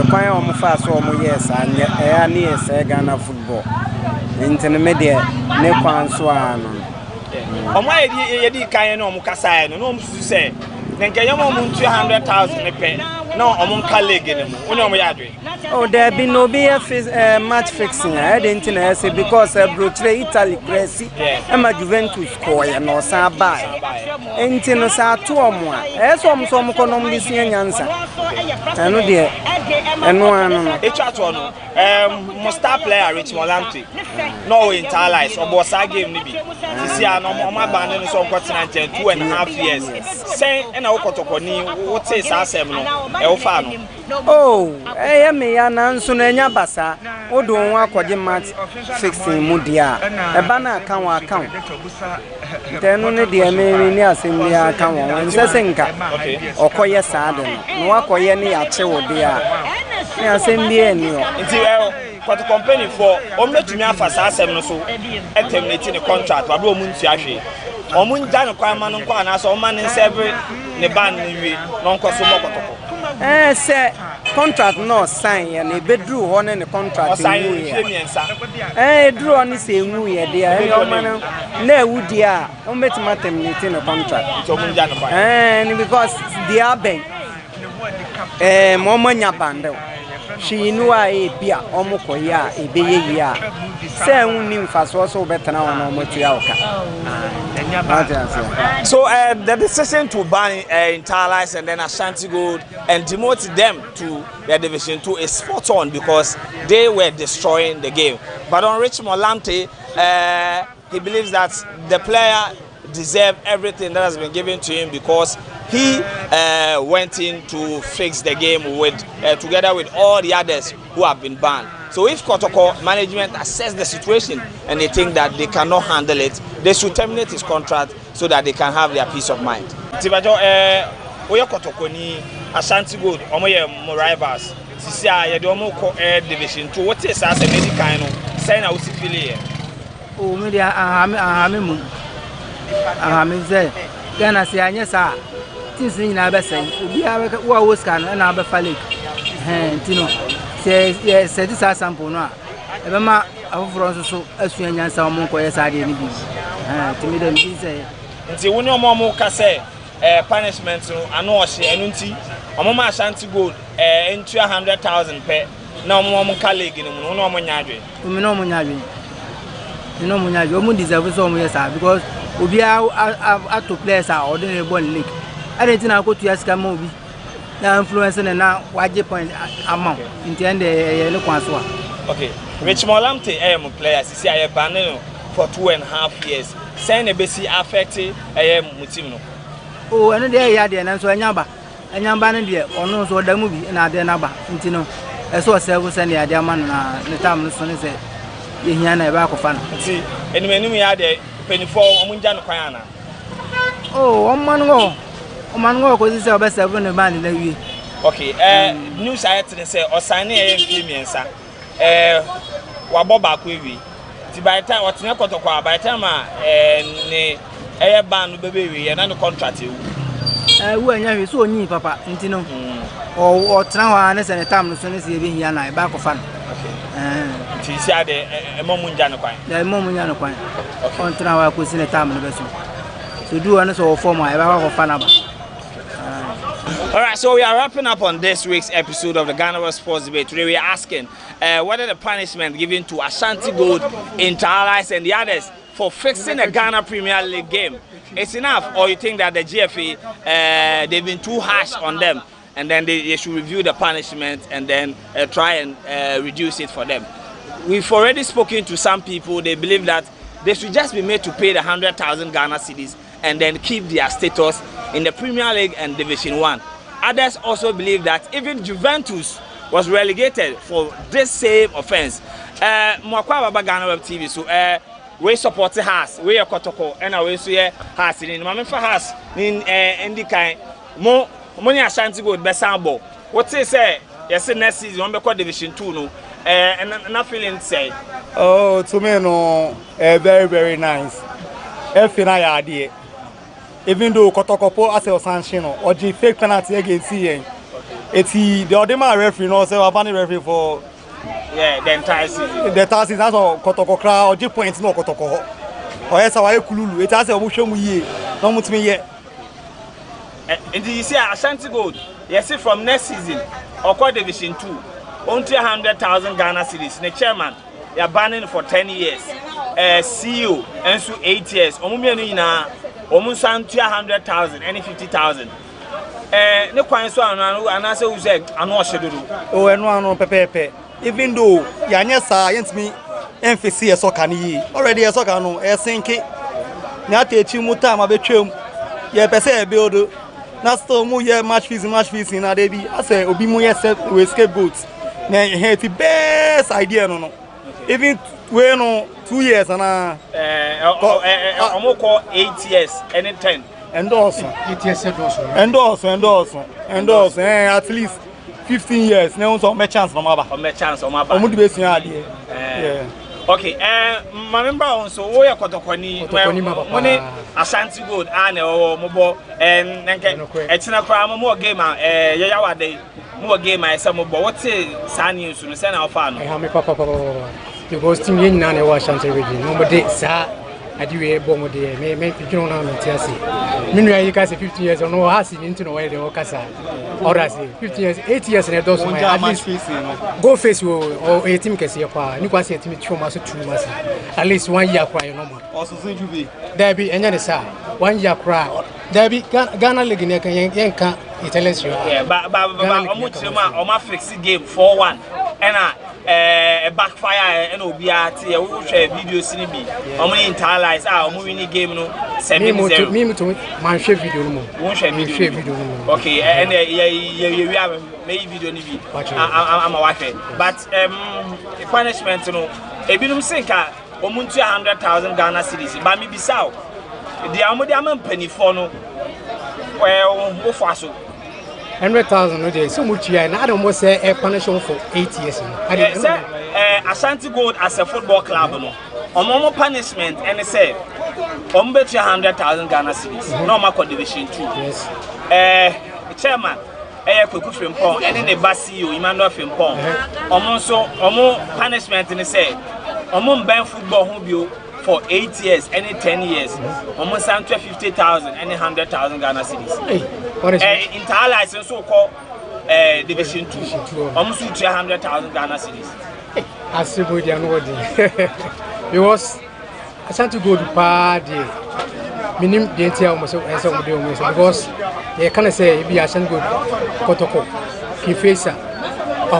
quite almost fast or yes, and yes, Ghana football. Intermediate Nepal Swan. On my idea, Kayano Mukasai, no one to say. Then Kayamo 200,000 pay. No, among colleagues, oh, there be no match fixing. I didn't say because Bruce Italy crazy. I'm a Juventus score and no Sabai. And in a Sa 2 or more. As some economy seeing answer. I know, dear. And one, Musta player Richmond Lampt. No Interallies or Bossa game, maybe. This year, no more band in some continent 2.5 years. Say, and I'll what says Asem. Oh, I am a Nansunanya Bassa, or don't walk or match fixing Mudia, a banner account. Then only the American assembly account and Sassenka or Koya Saden, no Koyani at Chewodia, assembly and what the company for only to me for Sassam so terminating the contract, but Muntiashi. Omun Jan Kwaman Kwana, so man in several Neban, non Kosomo. Say contract no sign and a bedroom on the contract. Drew on the same way, dear. No, would dear, on met terminating a contract. And because they are bank. Mama Nyabando. She knew I be a Omokoya, a Beya. Say, only fast also better now on Motiauka. So the decision to ban Interlice and then Ashanti Gold and demote them to their Division 2 is spot on because they were destroying the game. But on Richmond Lamte, he believes that the player deserves everything that has been given to him because he went in to fix the game with together with all the others who have been banned. So if Kotoko management assess the situation and they think that they cannot handle it, they should terminate his contract so that they can have their peace of mind. Tibajo, Oya Kotoko ni Ashanti Gold, omoye mo rivals. Sisi a ye de omo ko Division 2. What is as a medical no? Say na usi feel here. Oh, media ahame say Ghana say anya sa things ni na be say obi a wo wo scan na be falik ntino say this sample no a e be ma afoforo so asua nyansa o monko ye sa de ni bi timi dem bi say nti woni omo ka say punishment no ano o hye enu nti omo ma Ashanti Gold into 100,000 per na omo ka league ni mu no omo nyaadwe mi no omo nyaadwe no omo nyaadwe omo deserve so omo ye sa because obi a to players are ordinary ball league. I didn't know go to Yaska movie. Now influence na waje point amount. In the end, look once. Okay, Richmond Lamte players. See, I banned for 2.5 years. Saying a basic affected mutim. Oh, and there you are there, and so anyamba there. Or no, so the movie and other number. Intino. I saw several send the idea man the time the son said. You hear a back of fun. See, and when we had a penny for Munjan Kayana. Oh, one man go, because it's our best 7 man in the week. Okay, news I had to say, or signing a female, sir. Waboba Quivi. By the time what's not got to qua by the time a band baby and under contract you. When you saw me, Papa, Intino. Or Trawanes and a time as soon as you be here, back of fun. She said a moment Janoquine. The moment Janoquine. On Trawa could see a time of the vessel. To do an so for my back of Fanaba. Alright, so we are wrapping up on this week's episode of the GhanaWeb Sports Debate. Today we are asking what are the punishment given to Ashanti Gold, Interlice and the others for fixing a Ghana Premier League game. It's enough, or you think that the GFA, they've been too harsh on them and then they should review the punishment and then try and reduce it for them. We've already spoken to some people. They believe that they should just be made to pay the 100,000 Ghana cedis and then keep their status in the Premier League and Division 1. Others also believe that even Juventus was relegated for this same offense. Mwakwa Baba GhanaWeb TV, so we support the house, we are Kotoko, and we say house in Mamma house in Indikai. Money Ashanti Gold Bessambo. What they say? Yes, next season, we Division 2 no. And not feeling say. Oh, to me no, very very nice. FNI idea. Even though Kotokopo as a sanction or the fake penalty against CN, it's the ordinary referee, no, so I've been referee for the entire season. The entire season, that's all Kotoko crowd, or the points no Kotoko. Or else I Kululu, it has a motion we no much me yet. And you see, Ashanti Gold, yes, from next season, or Division 2, only 100,000 Ghana cedis. The chairman, they are banning for 10 years. CEO, and so 8 years. Almost 100,000, any 50,000. No point so and I say who said I know schedule. Oh, and one pepe. Even though Yanya science me emphasis a soccer already a soccer no a sinking. Not a chimuta, my betrum. Yeah, per se build. Not so more match fees in a baby. I say, Obimu yourself with scapegoats. Now, you had the best idea, no. Even we no 2 years and almost call 8 years and 10. Endorse. 8 years endorse. At least 15 years. Now so me chance from Aba. Me chance from Aba. Omu debesi idea. Yeah. Okay. My member also we are Kotokoni. Money Ashanti Gold ane o mobo and etina kwa mo game yawa dey mo game I say mobo what say sani nsu no say na ofa no. Me papa because team yen na na wa Ashanti region. Nobody sa ade we bo mo de me dwon na me ti ase me nua yi ka se 15 years no has ni nti no we de o kasa ora se 15 years 8 years na do so at least go face o 18 kese pa ni kwa se timi twoma so 2 months at least 1 year kwa no mo o so so juve there be enya de sa 1 year kwa there be Ghana league ne kan yen kan intellectual yeah ba omo chima omo fix game 4-1 and backfire and obia tie wo share videos ni bi omo internalize omo win game no 7-0 me to man share video no mo won share video no okay and we make video ni bi am a wife but punishment no ebinum sinka omo 200,000 Ghana cedis ba me bisao the omo de am panifo no wo for so 100,000 no dey so much here na adam was say a punishment for 8 years no Ashanti Gold as a football club no omo punishment and say omo bet 100,000 Ghana cedis no ma division 2 yes chairman Kweku Frimpong and the CEO Emmanuel Frimpong omo punishment and say omo ban football who bio for 8 years any 10 years omo san 50,000 any 100,000 Ghana cedis what is entire license so called division 2 almost 200,000 Ghana cedis asibo dia no wodi because Ashanti Gold party minim de ntia almost so mo de almost because e can say be Ashanti Gold kotoko ki face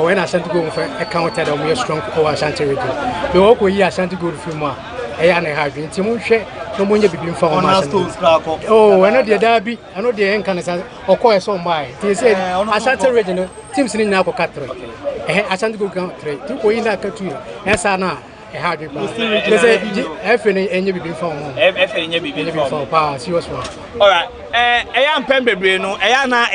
when Ashanti Gold for account that we are strong over Ashanti region we work with Ashanti Gold film a e na ha dwen ti mo hwe no mo nya bibim fa o ma oh I know the derby I know the enkan say okoye so mai ti say Ashanti region teams ni nya ko 4 Ashanti Gold kan 3 ti ko ina ka 2 esa na ha dwen pa say efe ni enye bibim fa o efe enye bibim fa pa serious one all right eya mpem bebre no eya na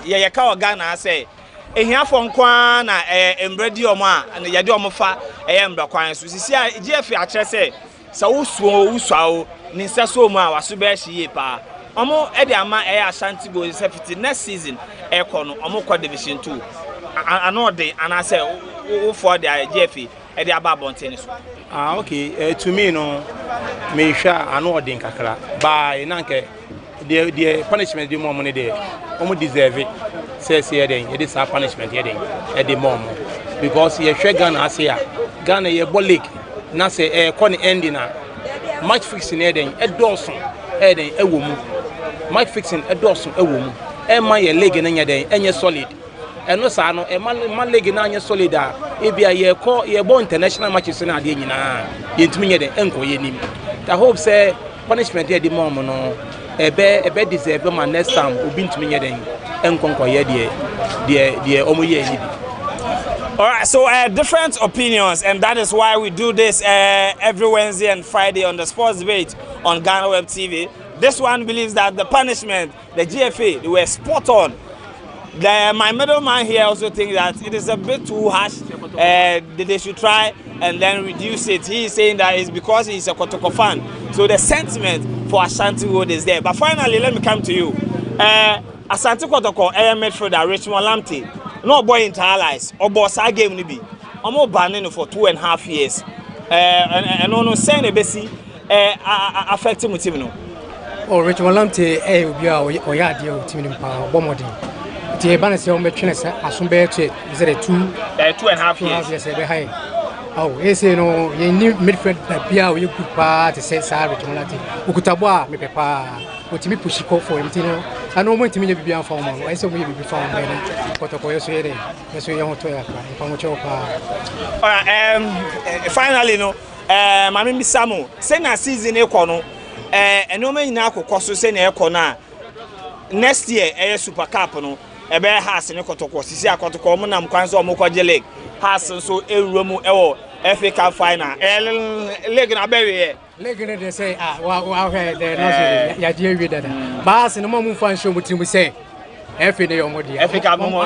ye ka o Ghana say ehiafo nkwa na embredi omo a na ye de omo fa embra kwan so sisi a GF a kire say sa usao ni nsaso mu a waso be hye pa omo e de ama Ashanti Gold say 50 next season ko no omo kwa division 2 anode ana say for the GF e de aba bonten so okay to me no me sha anode nkakra ba nanke the punishment the mom money there omo deserve it say then it is a punishment here then at the mom because ye hwe Ghana say Ghana ye bolik na say kon ending na match fixing here then e dawson then e wo mu match fixing e dawson e wo mu e ma ye leg na nya then enye solid eno sa no e ma leg na nya solid a e bia ye bo international matches na ade nyina ye ntumi nya then enko ye nim I hope say punishment here the mom no ebe deserve ma next time obi ntumi nya then enkonko ye de omo ye ni bi. All right, so different opinions, and that is why we do this every Wednesday and Friday on the Sports Debate on GhanaWeb TV. This one believes that the punishment, the GFA, they were spot on. My middleman here also thinks that it is a bit too harsh. They should try and then reduce it. He is saying that it's because he's a Kotoko fan. So the sentiment for Ashanti Gold is there. But finally, let me come to you. Asante Kotoko midfielder Richmond Lamptey no boy internalize or boss a game ni bi omo banning for 2.5 years and no saying ebesi affect him team no oh Richmond Lamptey obi a o ya de o team ni pa bomodi ti e ban say o metwene say asombe che is it 2.5 years be high oh he say no ye ni midfielder bia o ye good pa to say sa Richmond Lamptey okutabo a me pepa otimi push ko for him tino ano mo ntimi nya bibia fa mo I say mo ye bibia fa mo na kotoko yeso yere yeso ye ho to ya ka fa mo cho pa all right finally no mami bisamo say na season e ko no eno ma nyina akokọ say na e ko na next year super cup no e be has ne kotoko sisi akotoko mo nam kwan so mo ko je league has so ewura mu e wo FA Cup final league na be we league they say wa they no ya die wi dada baas no mo fan show mutimu say FA dey omodi FA Cup mo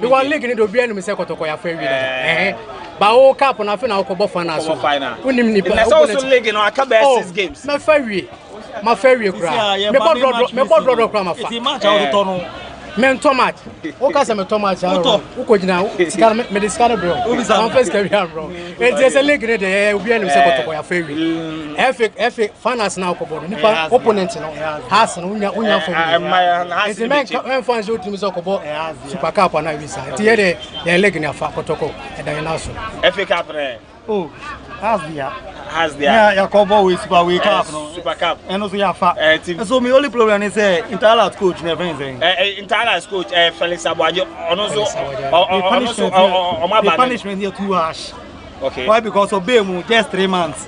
we wa league ni do bia no say kotoko ya fa wi dada ba o cup na fa na ko bo final so unim ni pa so league no aka be 6 games ma fa wi kra me bo kra ma fa iti match out to no Men too much. Okay, some too much. Who could now? Medical bro. I'm first career bro. It's a leg there. We are second to your favorite. F finance now. Nipa opponent no has no unya for me. It's men fans show team so kobo Super Cup na visa. Tie the leg na fa kotoko e dan na so. FA Cup re. Oh, has there. Yeah, Kobo we Super we Cup no. Super Cup. And also ya fa. So my only problem is Interlat coach never saying. Interlat coach Felix Abwajo also the punishment here too harsh. Okay. Why? Because obey mu just 3 months.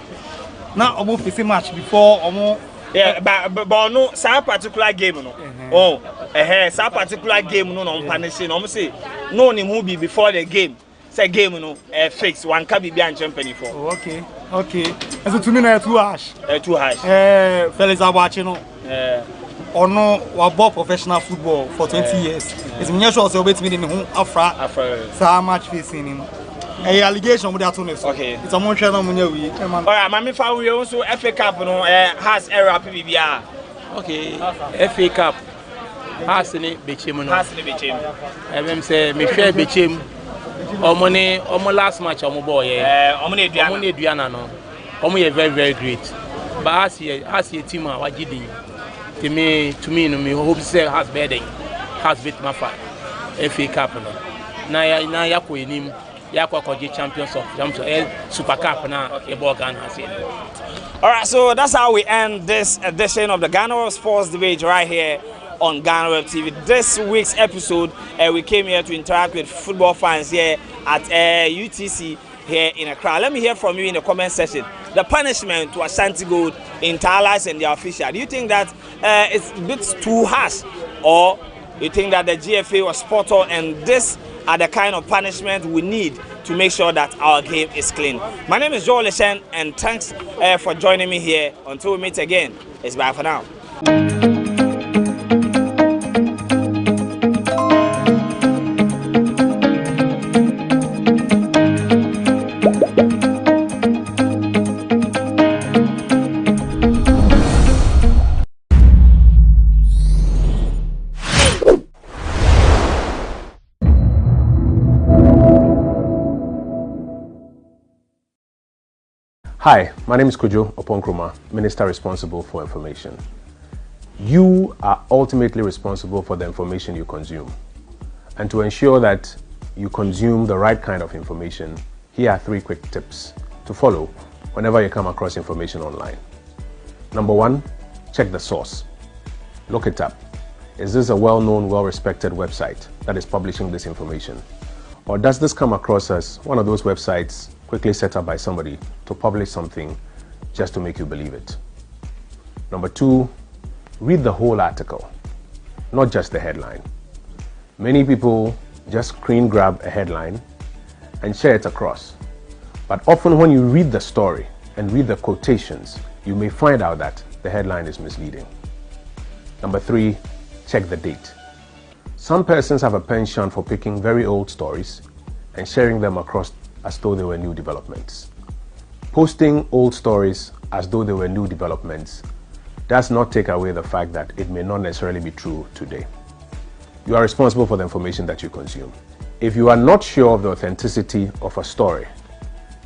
Now almost 50 match before almost. Yeah, but no, some particular game no. Some particular game no punishing. Almost say no ni movie before the game. Say game no fix one can be champion for. Oh, okay. And so to me na too harsh. Too harsh. Felix Abwachi no. Or no, we bought professional football for 20 years. It's me sure so wait me in home afra. So match facing him. Allegation with that one. Okay. It's a motion on we. Alright, Mami fa we also FA Cup no has error PBBR. Okay. FA Cup has ni bechem no. Has ni bechem. Em say me share bechem. Omo last match omo boy omo na eduana no. Omo ye very great. But as a team wagidin. To me no me hope say has better has beat Mafa FA Cup no. Na yakọ enim yakọ champions of Super Cup na ebo Ghana has here. All right, so that's how we end this edition of the GhanaWeb Sports Debate right here on GhanaWeb TV. This week's episode, we came here to interact with football fans here at UTC here in Accra. Let me hear from you in the comment section. The punishment to Ashanti Gold in Talas and the official. Do you think that it's a bit too harsh, or you think that the GFA was spot on and this are the kind of punishment we need to make sure that our game is clean? My name is Joel Leshen, and thanks for joining me here. Until we meet again, it's bye for now. Hi, my name is Kojo Oponkroma, Minister responsible for information. You are ultimately responsible for the information you consume. And to ensure that you consume the right kind of information, here are 3 quick tips to follow whenever you come across information online. Number 1, check the source. Look it up. Is this a well-known, well-respected website that is publishing this information? Or does this come across as one of those websites quickly set up by somebody to publish something just to make you believe it? Number 2, read the whole article, not just the headline. Many people just screen grab a headline and share it across. But often when you read the story and read the quotations, you may find out that the headline is misleading. Number 3, check the date. Some persons have a penchant for picking very old stories and sharing them across as though they were new developments. Posting old stories as though they were new developments does not take away the fact that it may not necessarily be true today. You are responsible for the information that you consume. If you are not sure of the authenticity of a story,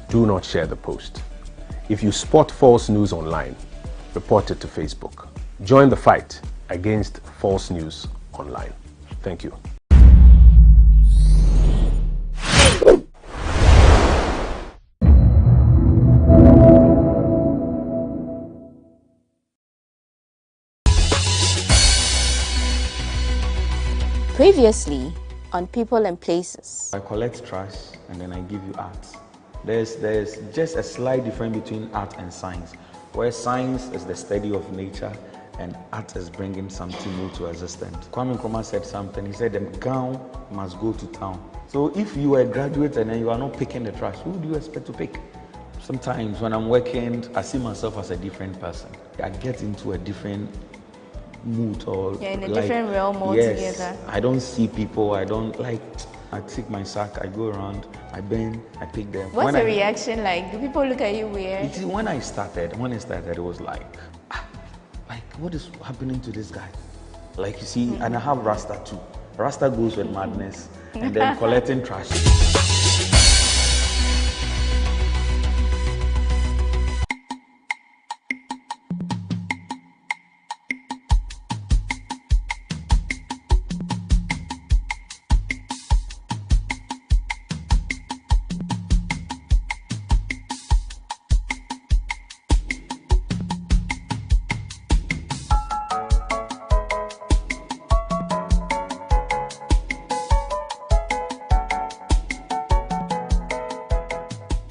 do not share the post. If you spot false news online, report it to Facebook. Join the fight against false news online. Thank you. Previously on People and Places. I collect trash and then I give you art. There's just a slight difference between art and science, where science is the study of nature and art is bringing something new to existence. Kwame Nkrumah said something. He said the gown must go to town. So if you are a graduate and then you are not picking the trash, who do you expect to pick? Sometimes when I'm working, I see myself as a different person. I get into a different mood, or in a different realm altogether. I don't see people, I take my sack, I go around, I bend, I pick them. What's the reaction like? Do people look at you weird? When I started, it was like, what is happening to this guy? Like, you see, and I have Rasta too. Rasta goes with madness, and then collecting trash.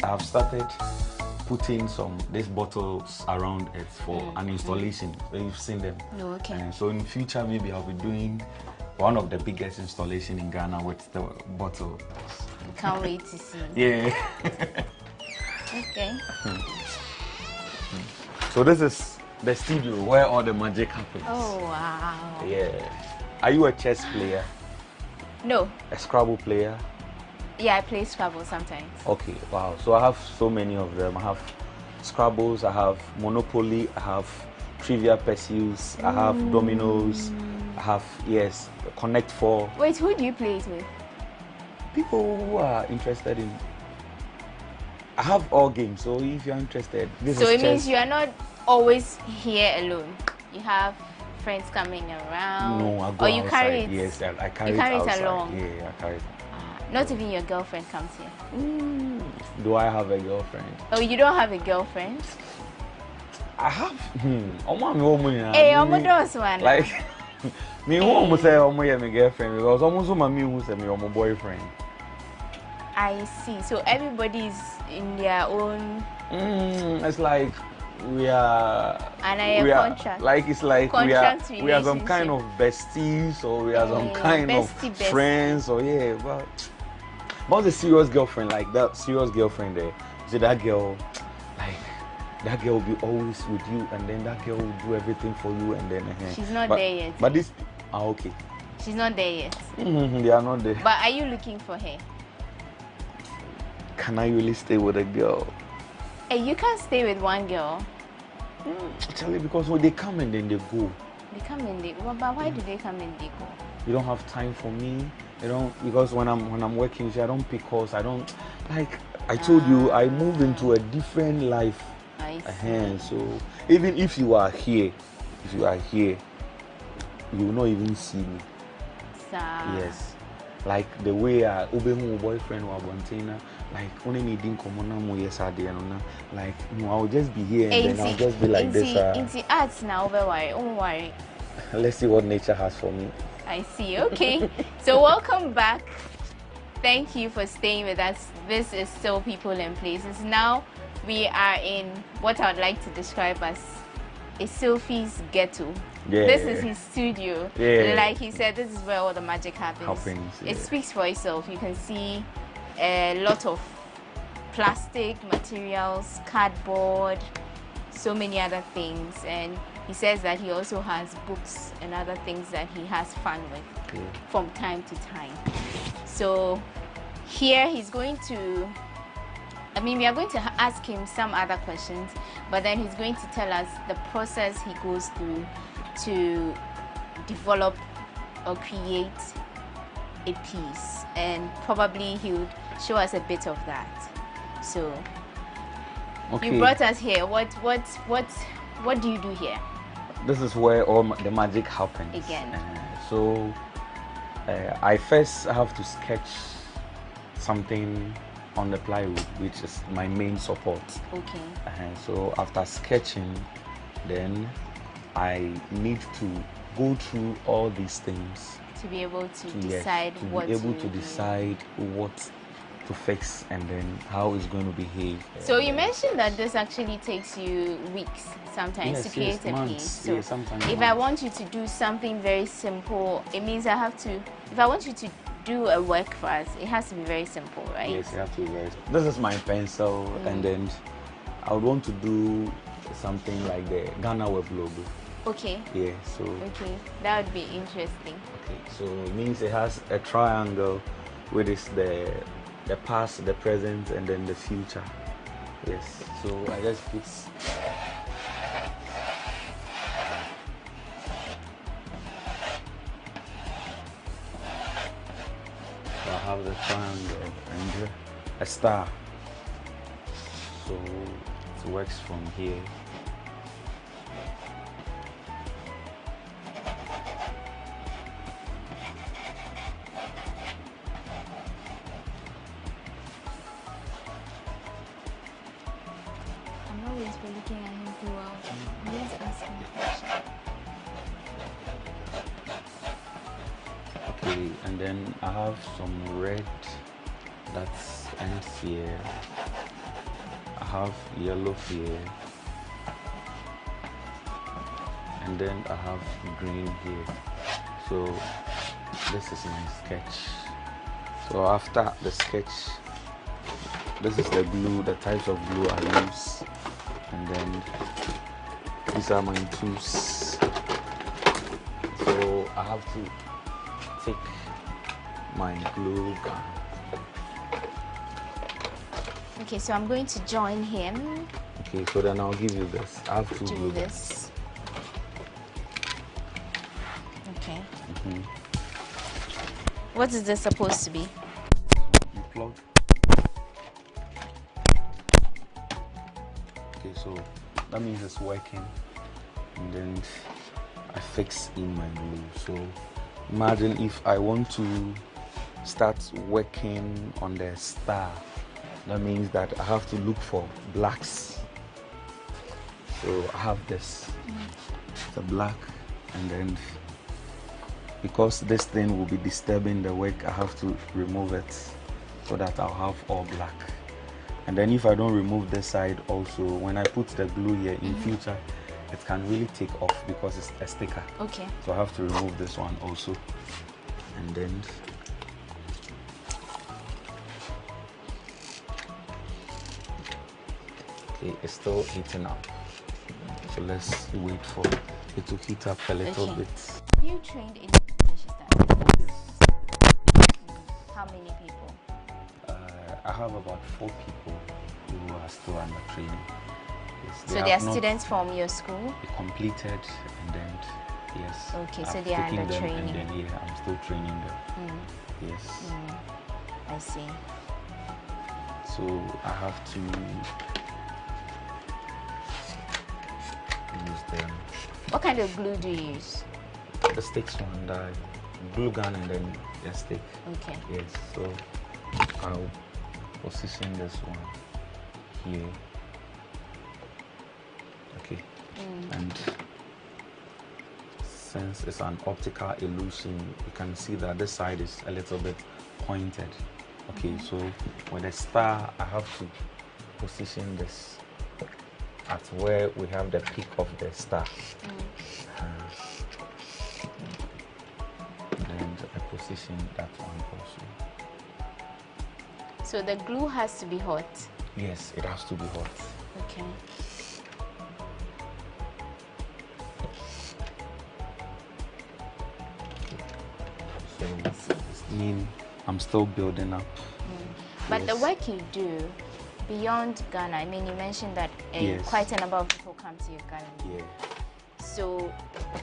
I've started putting these bottles around it for an installation. So you've seen them. No, okay. And so in the future, maybe I'll be doing one of the biggest installation in Ghana with the bottle. Can't wait to see. Yeah. Okay. So this is the studio where all the magic happens. Oh, wow. Yeah. Are you a chess player? No. A Scrabble player? Yeah, I play Scrabble sometimes. Okay, wow. So I have so many of them. I have Scrabbles, I have Monopoly, I have Trivia Pursuits, I have Dominoes, I have, yes, Connect 4. Wait, who do you play it with? People who are interested in... I have all games, so if you're interested, this So is it chess. means you are not always here alone. You have friends coming around. No, I go or you outside. Carry it. Yes, I carry you it carry outside. it along. Yeah, I carry it. Not even your girlfriend comes here. Do I have a girlfriend? Oh, you don't have a girlfriend? I have. Hey, almost one. Like, me who almost say my girlfriend because almost my me who say my boyfriend. I see. So everybody's in their own. It's like we are. And we are contract. like it's like Contract we are some kind of besties or we are some kind of friends or yeah, but the serious girlfriend, like that serious girlfriend there. See that girl, like that girl will be always with you, and then that girl will do everything for you, and then. She's not there yet. But this, okay. She's not there yet. They are not there. But are you looking for her? Can I really stay with a girl? Hey, you can't stay with one girl. Actually, because when they come and then they go. They come and they go. But why do they come and they go? You don't have time for me. You don't, because when I'm working, I don't pick calls. I don't like. I told you I moved into a different life. I see. So even if you are here, you will not even see me. Yes. Like the way I obey my boyfriend or Bontina, like only needing common yesterday and like I'll just be here and then I'll just be like this. Into arts now, don't worry. Let's see what nature has for me. I see. Okay. So welcome back. Thank you for staying with us. This is still People and Places. Now we are in what I would like to describe as a Sophie's ghetto. Yeah. This is his studio. Yeah. Like he said, this is where all the magic happens. Yeah. It speaks for itself. You can see a lot of plastic materials, cardboard, so many other things. And he says that he also has books and other things that he has fun with from time to time. So here he's going to, we are going to ask him some other questions, but then he's going to tell us the process he goes through to develop or create a piece, and probably he would show us a bit of that. So you brought us here. What do you do here? This is where all the magic happens. Again. I first have to sketch something on the plywood, which is my main support. Okay. So after sketching, then I need to go through all these things to be able to decide what to decide what to fix and then how it's going to behave. So you mentioned that this actually takes you weeks sometimes to create a piece. So sometimes if I want you to do something very simple, it means I have to, if I want you to do a work for us, it has to be very simple, right? Yes, it has to be very simple. This is my pencil, and then I would want to do something like the GhanaWeb logo. Okay. Yeah, so. Okay, that would be interesting. Okay, so it means it has a triangle, which is the past, the present, and then the future. Yes, so I just put. have the triangle and a star. So it works from here. I'm always looking at him throughout. I'm just asking a question. Okay, and then I have some red that ends here. I have yellow here. And then I have green here. So this is my sketch. So after the sketch, this is the glue, the types of glue I use. And then these are my tools. So I have to take my glue gun. Okay, so I'm going to join him. Okay, so then I'll give you this. I have to do this. Okay. What is this supposed to be? You plug. Okay, so that means it's working. And then I fix in my glue. So imagine if I want to start working on the star, that means that I have to look for blacks. So I have this, the black, and then because this thing will be disturbing the work, I have to remove it so that I'll have all black. And then if I don't remove this side also, when I put the glue here in future, it can really take off because it's a sticker. Okay. So I have to remove this one also. And then okay, it's still heating up. So let's wait for it to heat up a little bit. Have you trained in How many people? I have about 4 people who are still under training. Yes, So they are students from your school? They completed and then, yes. Okay, so I've they are taken under them training. And then, yeah, I'm still training them. Yes. I see. So I have to use them. What kind of glue do you use? The sticks one, the glue gun and then the stick. Okay. Yes, so I'll position this one here. Okay. And since it's an optical illusion, you can see that this side is a little bit pointed. Okay, so with a star, I have to position this at where we have the peak of the star. And I position that one also. So the glue has to be hot? Yes, it has to be hot. Okay. So I'm still building up. But Yes. the work you do beyond Ghana, I mean, you mentioned that Yes. quite a number of people come to your gallery. Yeah. So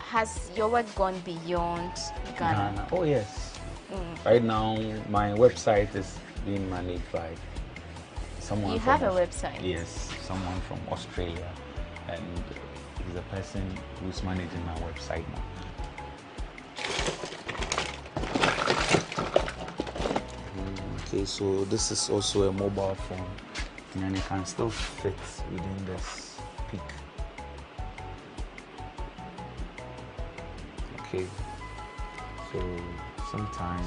has your work gone beyond Ghana? Oh yes. Right now, my website is being managed by someone. You from have a website? Yes, someone from Australia, and he's the person who's managing my website now. Okay, so this is also a mobile phone, and then it can still fit within this peak. Okay, so sometimes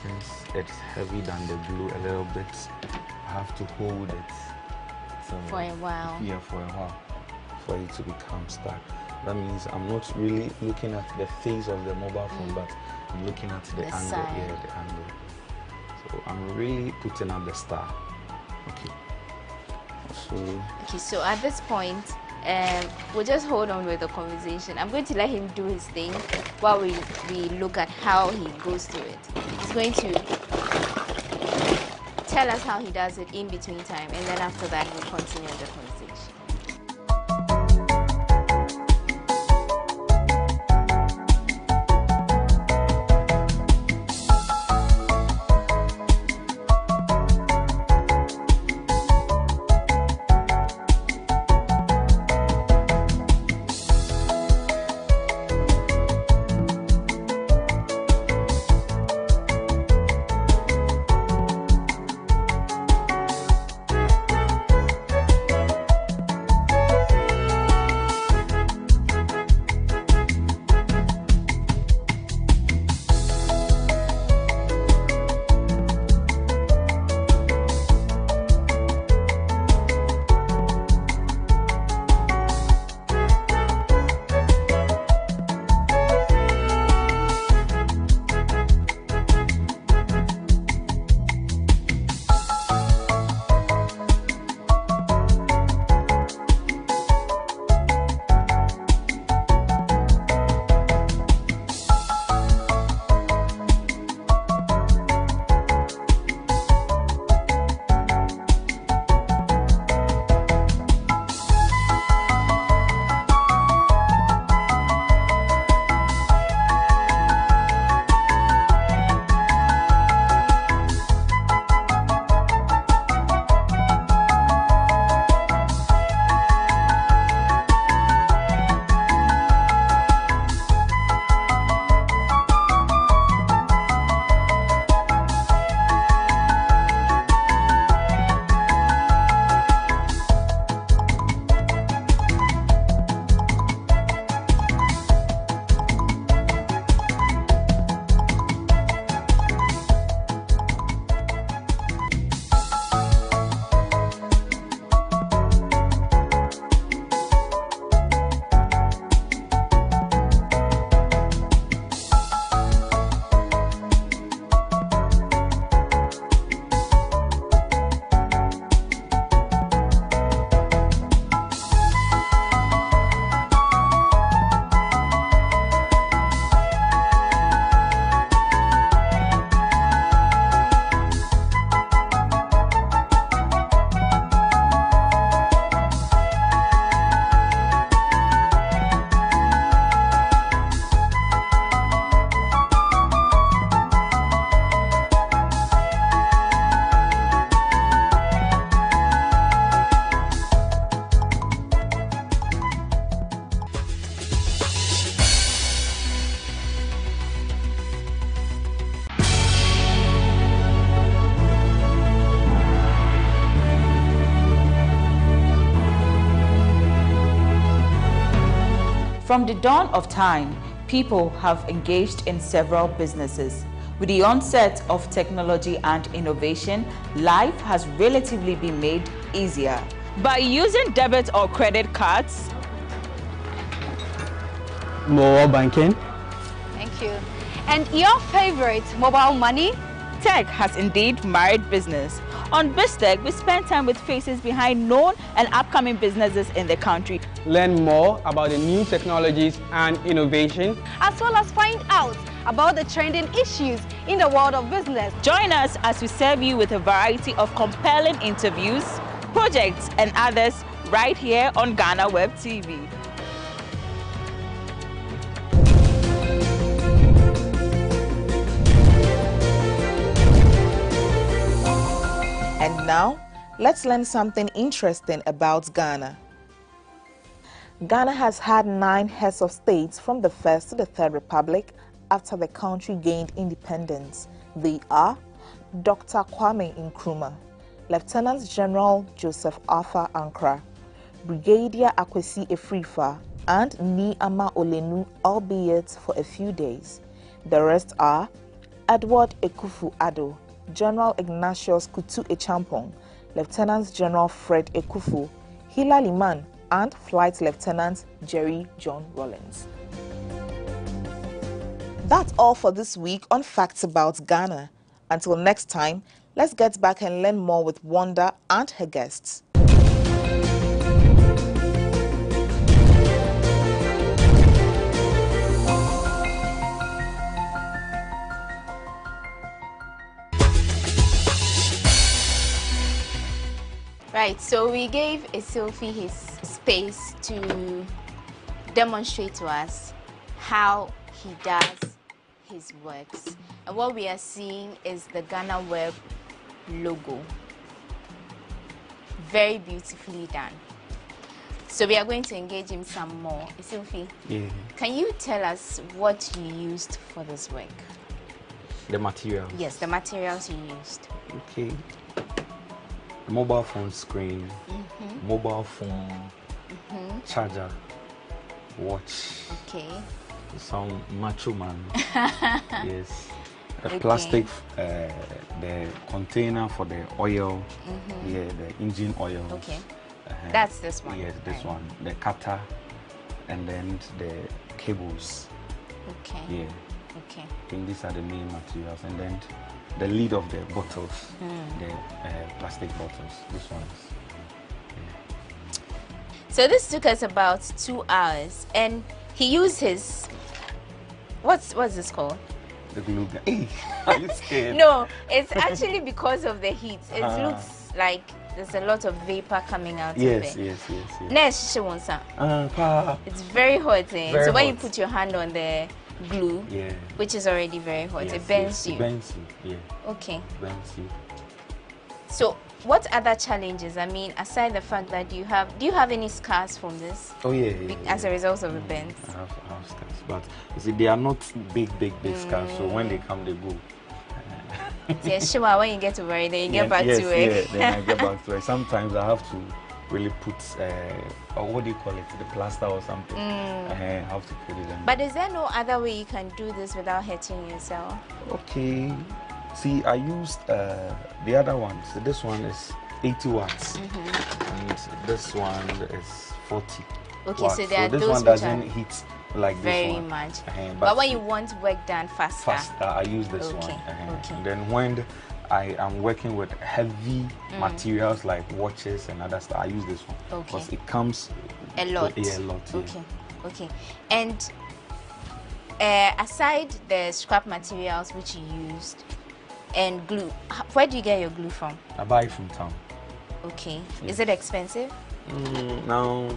since it's heavy than the glue a little bit, I have to hold it For a while. Yeah, for a while, for it to become stuck. That means I'm not really looking at the face of the mobile phone, but I'm looking at the angle. side. Yeah, the angle. So I'm really putting up the star. Okay. Okay, so at this point, we'll just hold on with the conversation. I'm going to let him do his thing while we look at how he goes through it. He's going to tell us how he does it in between time, and then after that we'll continue the conversation. From the dawn of time, people have engaged in several businesses. With the onset of technology and innovation, life has relatively been made easier. By using debit or credit cards, mobile banking. Thank you. And your favorite, mobile money? Tech has indeed married business. On BizTech, we spend time with faces behind known and upcoming businesses in the country. Learn more about the new technologies and innovation, as well as find out about the trending issues in the world of business. Join us as we serve you with a variety of compelling interviews, projects, and others right here on GhanaWeb TV. And now, let's learn something interesting about Ghana. Ghana has had 9 heads of states from the First to the Third Republic after the country gained independence. They are Dr. Kwame Nkrumah, Lieutenant General Joseph Arthur Ankara, Brigadier Akwesi Efrifa, and Ni Ama Olenu, albeit for a few days. The rest are Edward Ekufu-Addo, General Ignatius Kutu Echampong, Lieutenant General Fred Ekufu, Hila Liman, and Flight Lieutenant Jerry John Rollins. That's all for this week on Facts About Ghana. Until next time, let's get back and learn more with Wanda and her guests. Right, so we gave Isilfi his space to demonstrate to us how he does his works. And what we are seeing is the GhanaWeb logo. Very beautifully done. So we are going to engage him some more. Isilfi, can you tell us what you used for this work? The material. Yes, the materials you used. Okay. Mobile phone screen, mobile phone, charger, watch. Okay. Some macho man. Yes. A plastic, the container for the oil. Yeah, the engine oil. Okay. That's this one. Yes, this one. The cutter, and then the cables. Okay. Yeah. Okay. I think these are the main materials, and then the lid of the bottles, the plastic bottles. This one is. Yeah. So this took us about 2 hours, and he used his. What's this called? The glue gun. Hey, are you scared? No, it's actually because of the heat. It looks like there's a lot of vapor coming out of it. Yes. It's very hot. Very so when hot. you put your hand on the glue, which is already very hot, it bends you. It bends you, yeah. Okay. Bends you. So what other challenges? I mean, aside the fact that do you have any scars from this? Oh yeah. As a result of the bends. I have scars, but you see, they are not big scars. So when they come, they go. Yes, sure. When you get over it, then you get back to work. Yeah, then I get back to work. Sometimes I have to really put, or what do you call it, the plaster or something. I have to put it in. But is there no other way you can do this without hurting yourself? Okay. See, I used the other one. So this one is 80 watts, and this one is 40. Okay, watts. so there are this those one doesn't hit like very this one. much. But when you want work done faster, I use this one. And then when I am working with heavy materials like watches and other stuff, I use this one because it comes a lot. Yeah, a lot. Okay. And aside the scrap materials which you used and glue, where do you get your glue from? I buy it from town. Okay. Yes. Is it expensive? Now,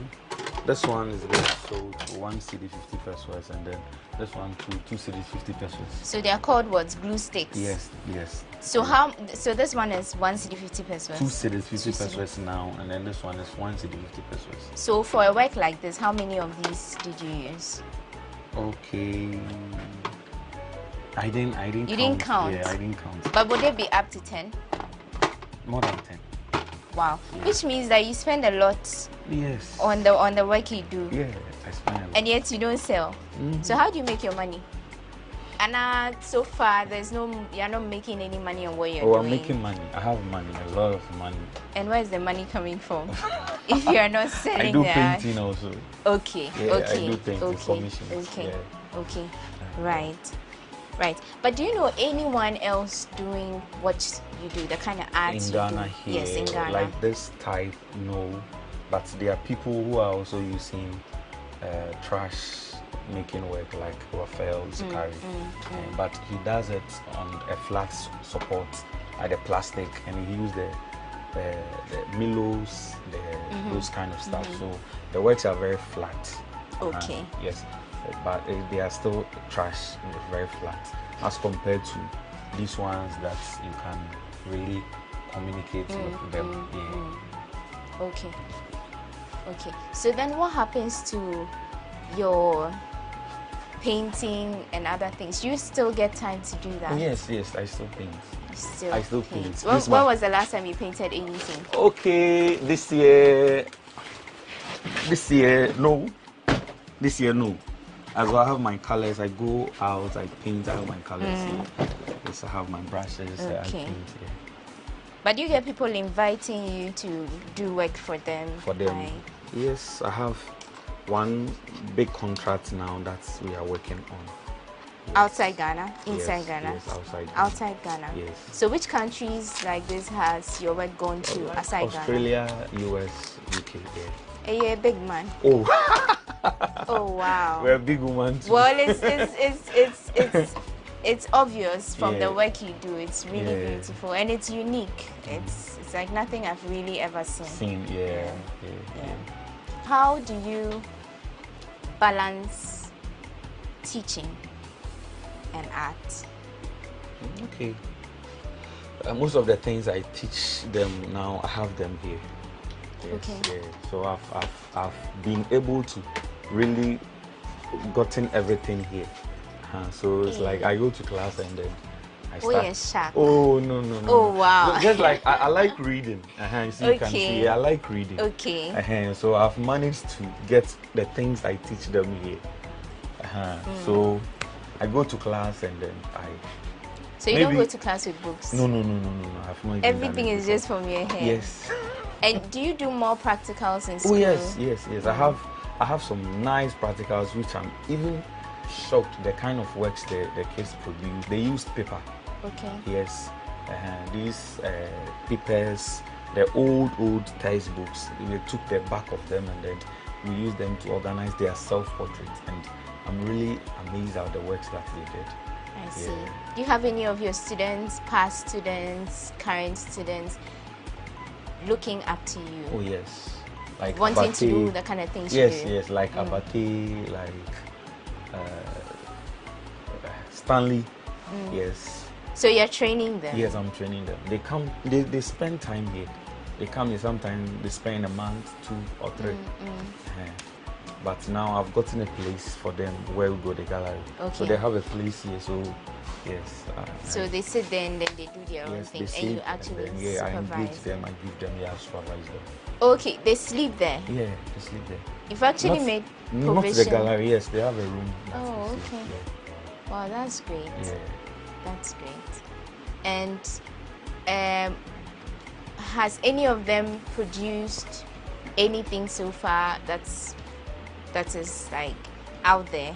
this one is sold 1 cedi 50 pesos, and then this one 2 cedi 50 pesos. So they are called what? Glue sticks? Yes. So so this one is 1 cedi 50 pesos? 2 cedi 50 pesos now, and then this one is 1 cedi 50 pesos. So for a work like this, how many of these did you use? Okay. I didn't You didn't count? Yeah, I didn't count. But would it be up to 10? More than 10. Wow. Which means that you spend a lot Yes. on the work you do. Yeah. I spend a lot. And yet you don't sell. So how do you make your money? And so far, you're not making any money on what you're doing. I'm making money. I have money, a lot of money. And where is the money coming from? If you're not selling I do that. painting also. Okay, yeah, okay. I do painting commissions. Okay, yeah. okay. Right. But do you know anyone else doing what you do, the kind of art in Ghana do? here, Yes, in Ghana. like this type, no. But there are people who are also using trash making work, like Raphael Zukari. But he does it on a flat support, like the plastic, and he uses the Milos, those kind of stuff. So the works are very flat. Okay. Yes, but they are still trash, very flat, as compared to these ones that you can really communicate with them. Yeah. Okay. So then what happens to your painting and other things? You still get time to do that? Yes, I still paint. I still paint. When was the last time you painted anything? Okay, this year no. As I have my colors, I go out, I paint, I have my colors. Yes, I have my brushes, I paint. Yeah. But you get people inviting you to do work for them? Yes, I have one big contract now that we are working on. Yes. Outside Ghana? Inside Ghana? Yes, outside Ghana. Outside Ghana? Yes. So which countries like this has your work gone to outside Australia, US, UK, yeah. And you're a big man. Oh. Oh wow. We're a big woman too. Well, it's obvious from the work you do. It's really beautiful and it's unique. It's like nothing I've really ever seen. Yeah. How do you balance teaching and art? Okay. Most of the things I teach them now, I have them here. Yes, okay. Yeah. So I've been able to really gotten everything here. So it's like I go to class and then I start. Oh no. Oh wow. Just like I like reading. So you can see I like reading. Okay. So I've managed to get the things I teach them here. So I go to class and then So you don't go to class with books? No. I've not. Everything is just from your head. Yes. And do you do more practicals in school? Oh yes. I have some nice practicals which I'm even shocked the kind of works the kids produce. They used paper. Okay. Yes. These papers, the old textbooks, we took the back of them and then we used them to organize their self-portraits, and I'm really amazed at the works that they did. I see. Do you have any of your students, past students, current students, looking up to you? Oh yes. Like wanting Abate, to do the kind of things you do? Yes, like Abate, like Stanley. Yes. So you're training them? Yes, I'm training them. They come, they spend time here. They come here sometimes, they spend a month, 2 or 3. But now I've gotten a place for them where we go to the gallery. Okay. So they have a place here, so yes. So they sit there and then they do their own thing, and you actually supervise I engage them, I give them, I supervise them. Okay, they sleep there? Yeah, they sleep there. You've actually made provision? Not the gallery, yes, they have a room. Oh, okay. Yeah. Wow, that's great. Yeah. That's great. And has any of them produced anything so far that is like out there?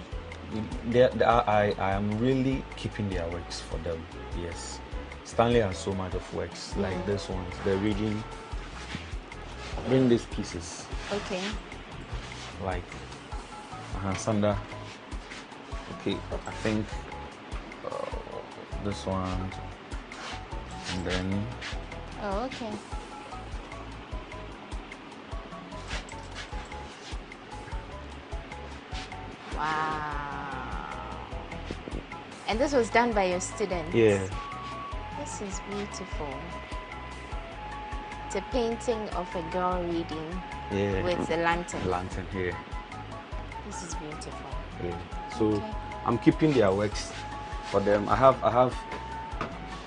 I am really keeping their works for them. Yes. Stanley has so much of works like this one. They're reading. Bring these pieces. Okay. Like Sanda. Okay, I think this one, and then. Oh, okay. Wow. And this was done by your students? Yeah. This is beautiful. It's a painting of a girl reading with a lantern. Lantern here. This is beautiful. Yeah. So I'm keeping their works for them. I have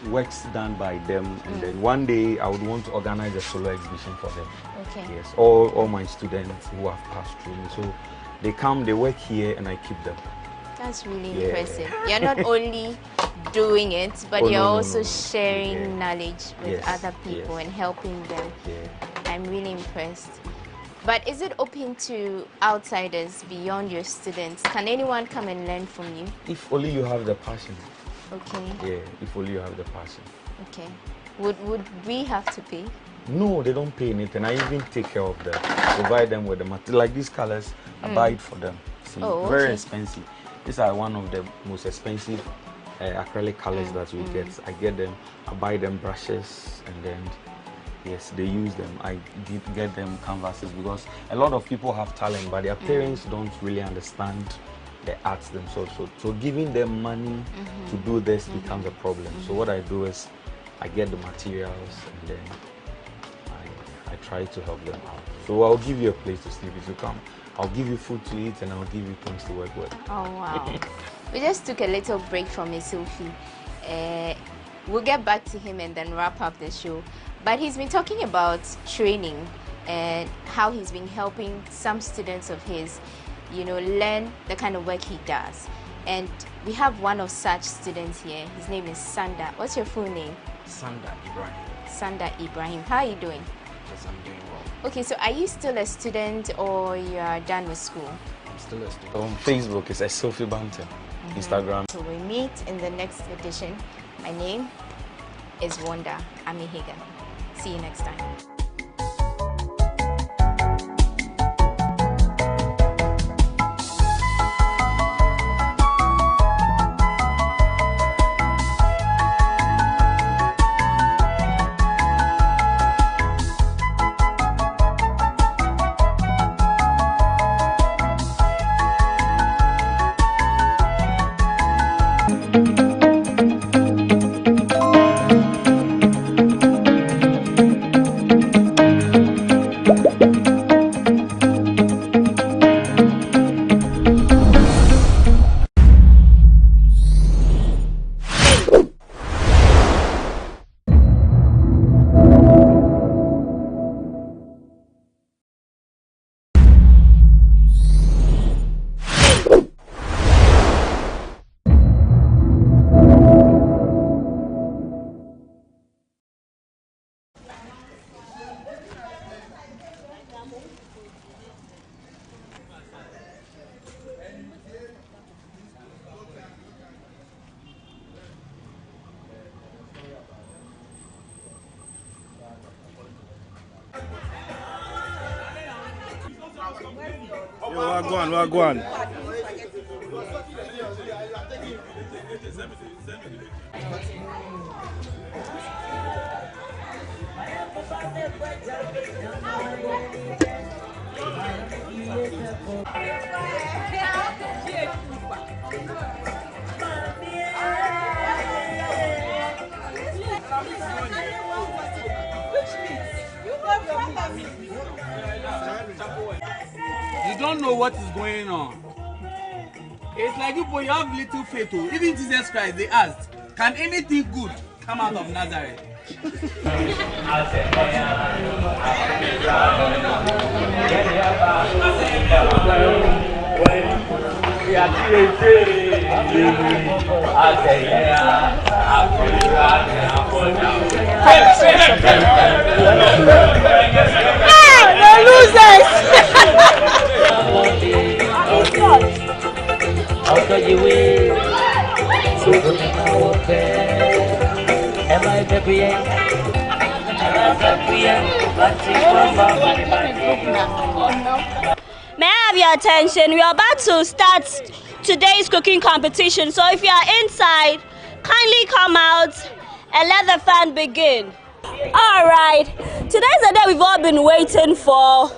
works done by them, and then one day I would want to organize a solo exhibition for them. Okay. Yes. All my students who have passed through me. So They come, they work here, and I keep them. That's really impressive. You're not only doing it, but you're also sharing knowledge with other people and helping them. I'm really impressed. But is it open to outsiders beyond your students? Can anyone come and learn from you? If only you have the passion. Okay. Yeah, if only you have the passion. Okay. Would we have to pay? No, they don't pay anything. I even take care of them. Provide them with the material. Like these colors, I buy it for them. See, very expensive. These are one of the most expensive acrylic colors that we get. I get them, I buy them brushes, and then yes, they use them. I did get them canvases because a lot of people have talent, but their parents don't really understand the arts themselves. So giving them money to do this becomes a problem. So what I do is I get the materials and then I try to help them out. So I'll give you a place to sleep if you come. I'll give you food to eat and I'll give you things to work with. Oh wow. We just took a little break from his selfie. We'll get back to him and then wrap up the show. But he's been talking about training and how he's been helping some students of his, you know, learn the kind of work he does. And we have one of such students here. His name is Sanda. What's your full name? Sanda Ibrahim. Sanda Ibrahim. How are you doing? Yes, I'm doing well. Okay, so are you still a student or you are done with school? I'm still a student. On Facebook, it's a Sophie Bantam. Instagram. So we meet in the next edition. My name is Wanda Amihiga. See you next time. Wagwan. You don't know what is going on. It's like you have little faith. Even Jesus Christ, they asked, can anything good come out of Nazareth? The losers! May I have your attention? We are about to start today's cooking competition. So if you are inside, kindly come out and let the fun begin. All right, today's the day we've all been waiting for,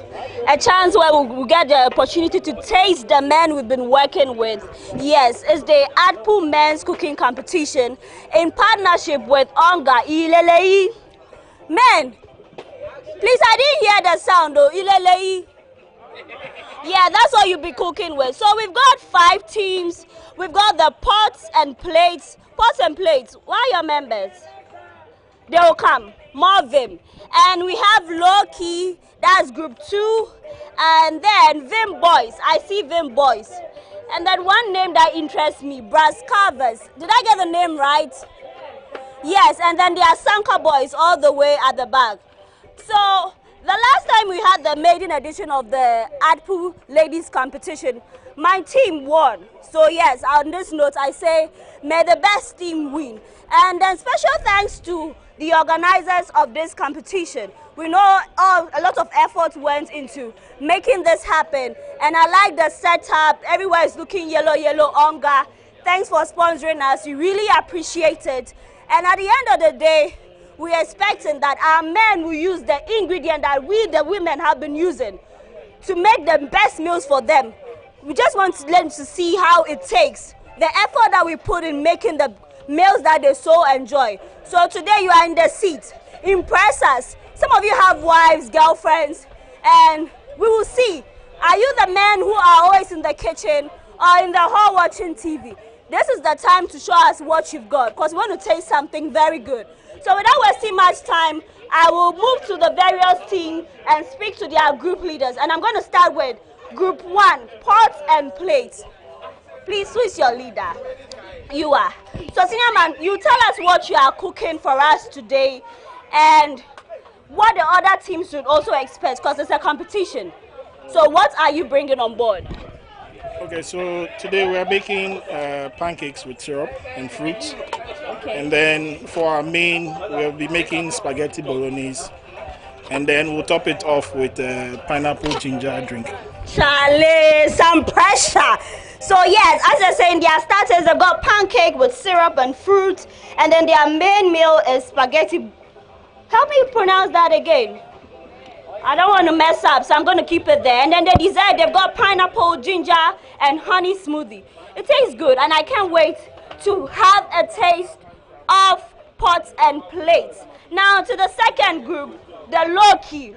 a chance where we'll get the opportunity to taste the men we've been working with. Yes, it's the Adpu Men's Cooking Competition in partnership with Onga Ilelei. Men, please, I didn't hear the sound though, Ilelei. Yeah, that's what you'll be cooking with. So we've got 5 teams. We've got the pots and plates. Pots and plates, where are your members? They will come. more vim. And we have Loki, that's group 2. And then Vim Boys, I see Vim Boys. And then one name that interests me, Brass Carvers. Did I get the name right? Yes, and then there are Sanka Boys all the way at the back. So the last time we had the maiden edition of the ADPU ladies competition, my team won. So yes, on this note, I say, may the best team win. And then special thanks to the organizers of this competition. We know a lot of effort went into making this happen. And I like the setup. Everywhere is looking yellow, onga. Thanks for sponsoring us. We really appreciate it. And at the end of the day, we're expecting that our men will use the ingredient that we, the women, have been using to make the best meals for them. We just want them to see how it takes, the effort that we put in making the meals that they so enjoy. So today you are in the seat. Impress us. Some of you have wives, girlfriends, and we will see. Are you the men who are always in the kitchen or in the hall watching TV? This is the time to show us what you've got, because we want to taste something very good. So without wasting much time, I will move to the various teams and speak to their group leaders. And I'm going to start with Group 1, Pots and Plates. Please, who is your leader? You are. So senior man, you tell us what you are cooking for us today and what the other teams should also expect, because it's a competition. So what are you bringing on board? Okay, so today we are making pancakes with syrup and fruits. Okay. And then for our main, we'll be making spaghetti bolognese. And then we'll top it off with pineapple ginger drink. Charlie, some pressure. So yes, as I say, in their starters, they've got pancake with syrup and fruit. And then their main meal is spaghetti. Help me pronounce that again. I don't want to mess up, so I'm going to keep it there. And then the dessert, they've got pineapple, ginger, and honey smoothie. It tastes good, and I can't wait to have a taste of Pots and Plates. Now to the second group, the Loki.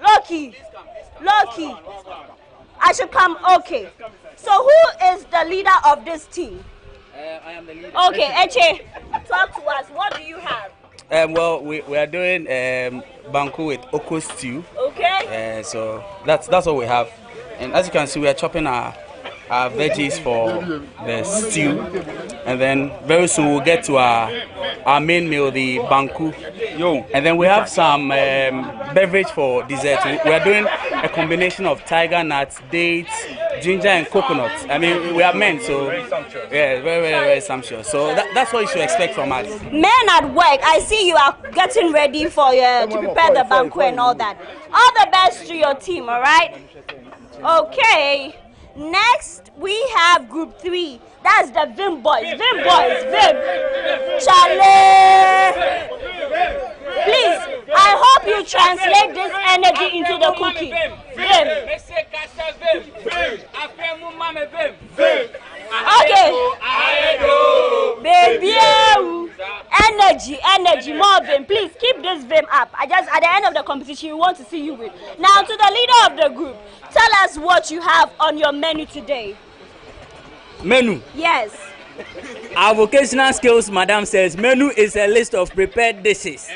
I should come, okay. So who is the leader of this team? I am the leader. Okay, Eche, talk to us. What do you have? Well, we are doing banku with oko stew. Okay. So that's what we have. And as you can see, we are chopping our veggies for the stew. And then very soon we'll get to our main meal, the banku. And then we have some beverage for dessert. We are doing a combination of tiger nuts, dates, ginger and coconut. I mean, we are men, so yeah, very sumptuous. So that's what you should expect from us. Men at work, I see you are getting ready for to prepare the banquet and all that. All the best to your team, all right? Okay. Next, we have Group 3. That's the Vim Boys. Vim. Charlie. Please, I hope you translate this energy into the cooking. Okay. Baby, energy, more vim. Please keep this vim up. At the end of the competition, we want to see you win. Now to the leader of the group, tell us what you have on your menu today. Menu? Yes. Our vocational skills, madam says, menu is a list of prepared dishes.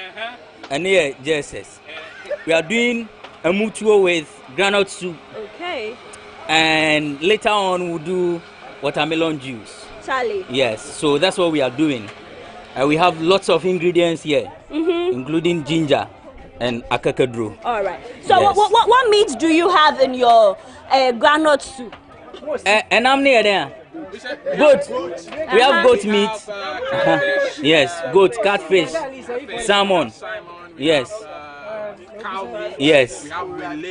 And here, just says, we are doing a mutuo with granite soup. Okay. And later on, we'll do watermelon juice. Charlie. Yes, so that's what we are doing. We have lots of ingredients here, including ginger and akakadro. All right. So yes. What meat do you have in your granite soup? And I'm near there. Goat. We have goat meat. Yes, goat, catfish, salmon. Yes. Yes.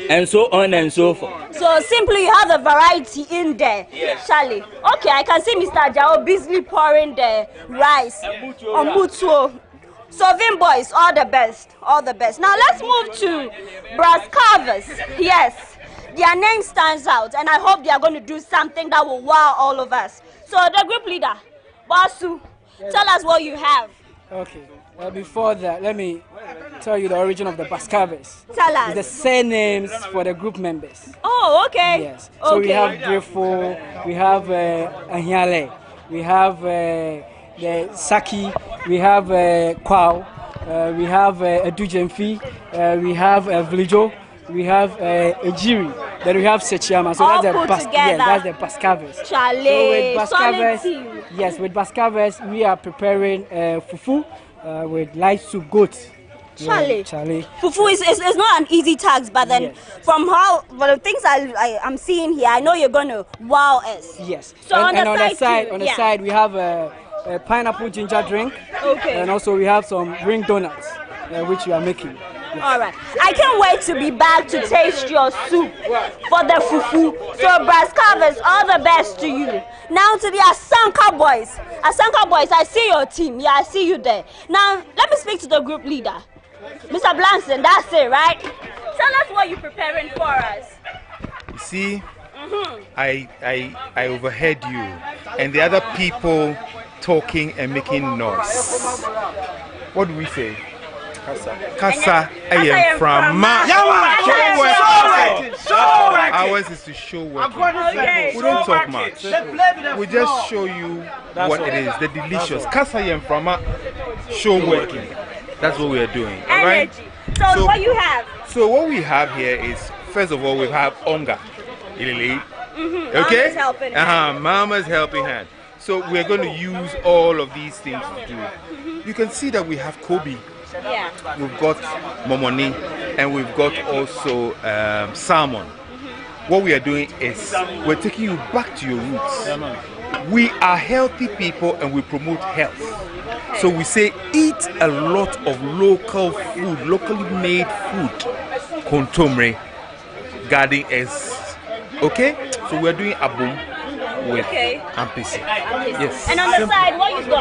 And so on and so forth. So simply you have a variety in there. Yes. Charlie. Okay, I can see Mr. Jao busily pouring the rice on mutuo. So Vim Boys, all the best. All the best. Now let's move to Brass Carvers. Yes. Their name stands out, and I hope they are going to do something that will wow all of us. So the group leader, Basu, tell us what you have. Okay. Before that, let me tell you the origin of the Bascarves. Tell us. It's the surnames for the group members. Oh, okay. Yes. So we have Grifo, we have Ahiale, we have the Saki, we have Kwao, we have a Dujemfi, we have a Vlijo, we have a Jiri, then we have Sechiama. So all that's the Bascavers. Chale, yes, with Bascavers, we are preparing fufu with light soup goat. Chale. Chale. Fufu is not an easy task, but then from the things I'm seeing here, I know you're gonna wow us. Yes. So on the side, side, we have a pineapple ginger drink. Okay. And also we have some ring donuts, which we are making. Yes. All right. I can't wait to be back to taste your soup for the fufu. So, Bascavers, all the best to you. Now to the Asanka boys. Asanka boys, I see your team. Yeah, I see you there. Now, let me speak to the group leader. Mr. Blanson, that's it, right? Tell us what you're preparing for us. You see, I overheard you and the other people talking and making noise. What do we say? Kasa I am from ours is to show working. We don't talk much. We just show you what it is, the delicious. Kasa I am from show working. That's what we are doing. All right? So what you have? So what we have here is, first of all, we have Onga. Okay? Mama's helping hand. Mama's helping hand. So we're going to use all of these things to do. You can see that we have Kobe. Yeah. We've got momoni and we've got also salmon. What we are doing is we're taking you back to your roots. We are healthy people and we promote health. So we say eat a lot of local food, locally made food. Kontomre, garden eggs. Okay? So we're doing abum with ampisi. Yes. And on the side, what you got?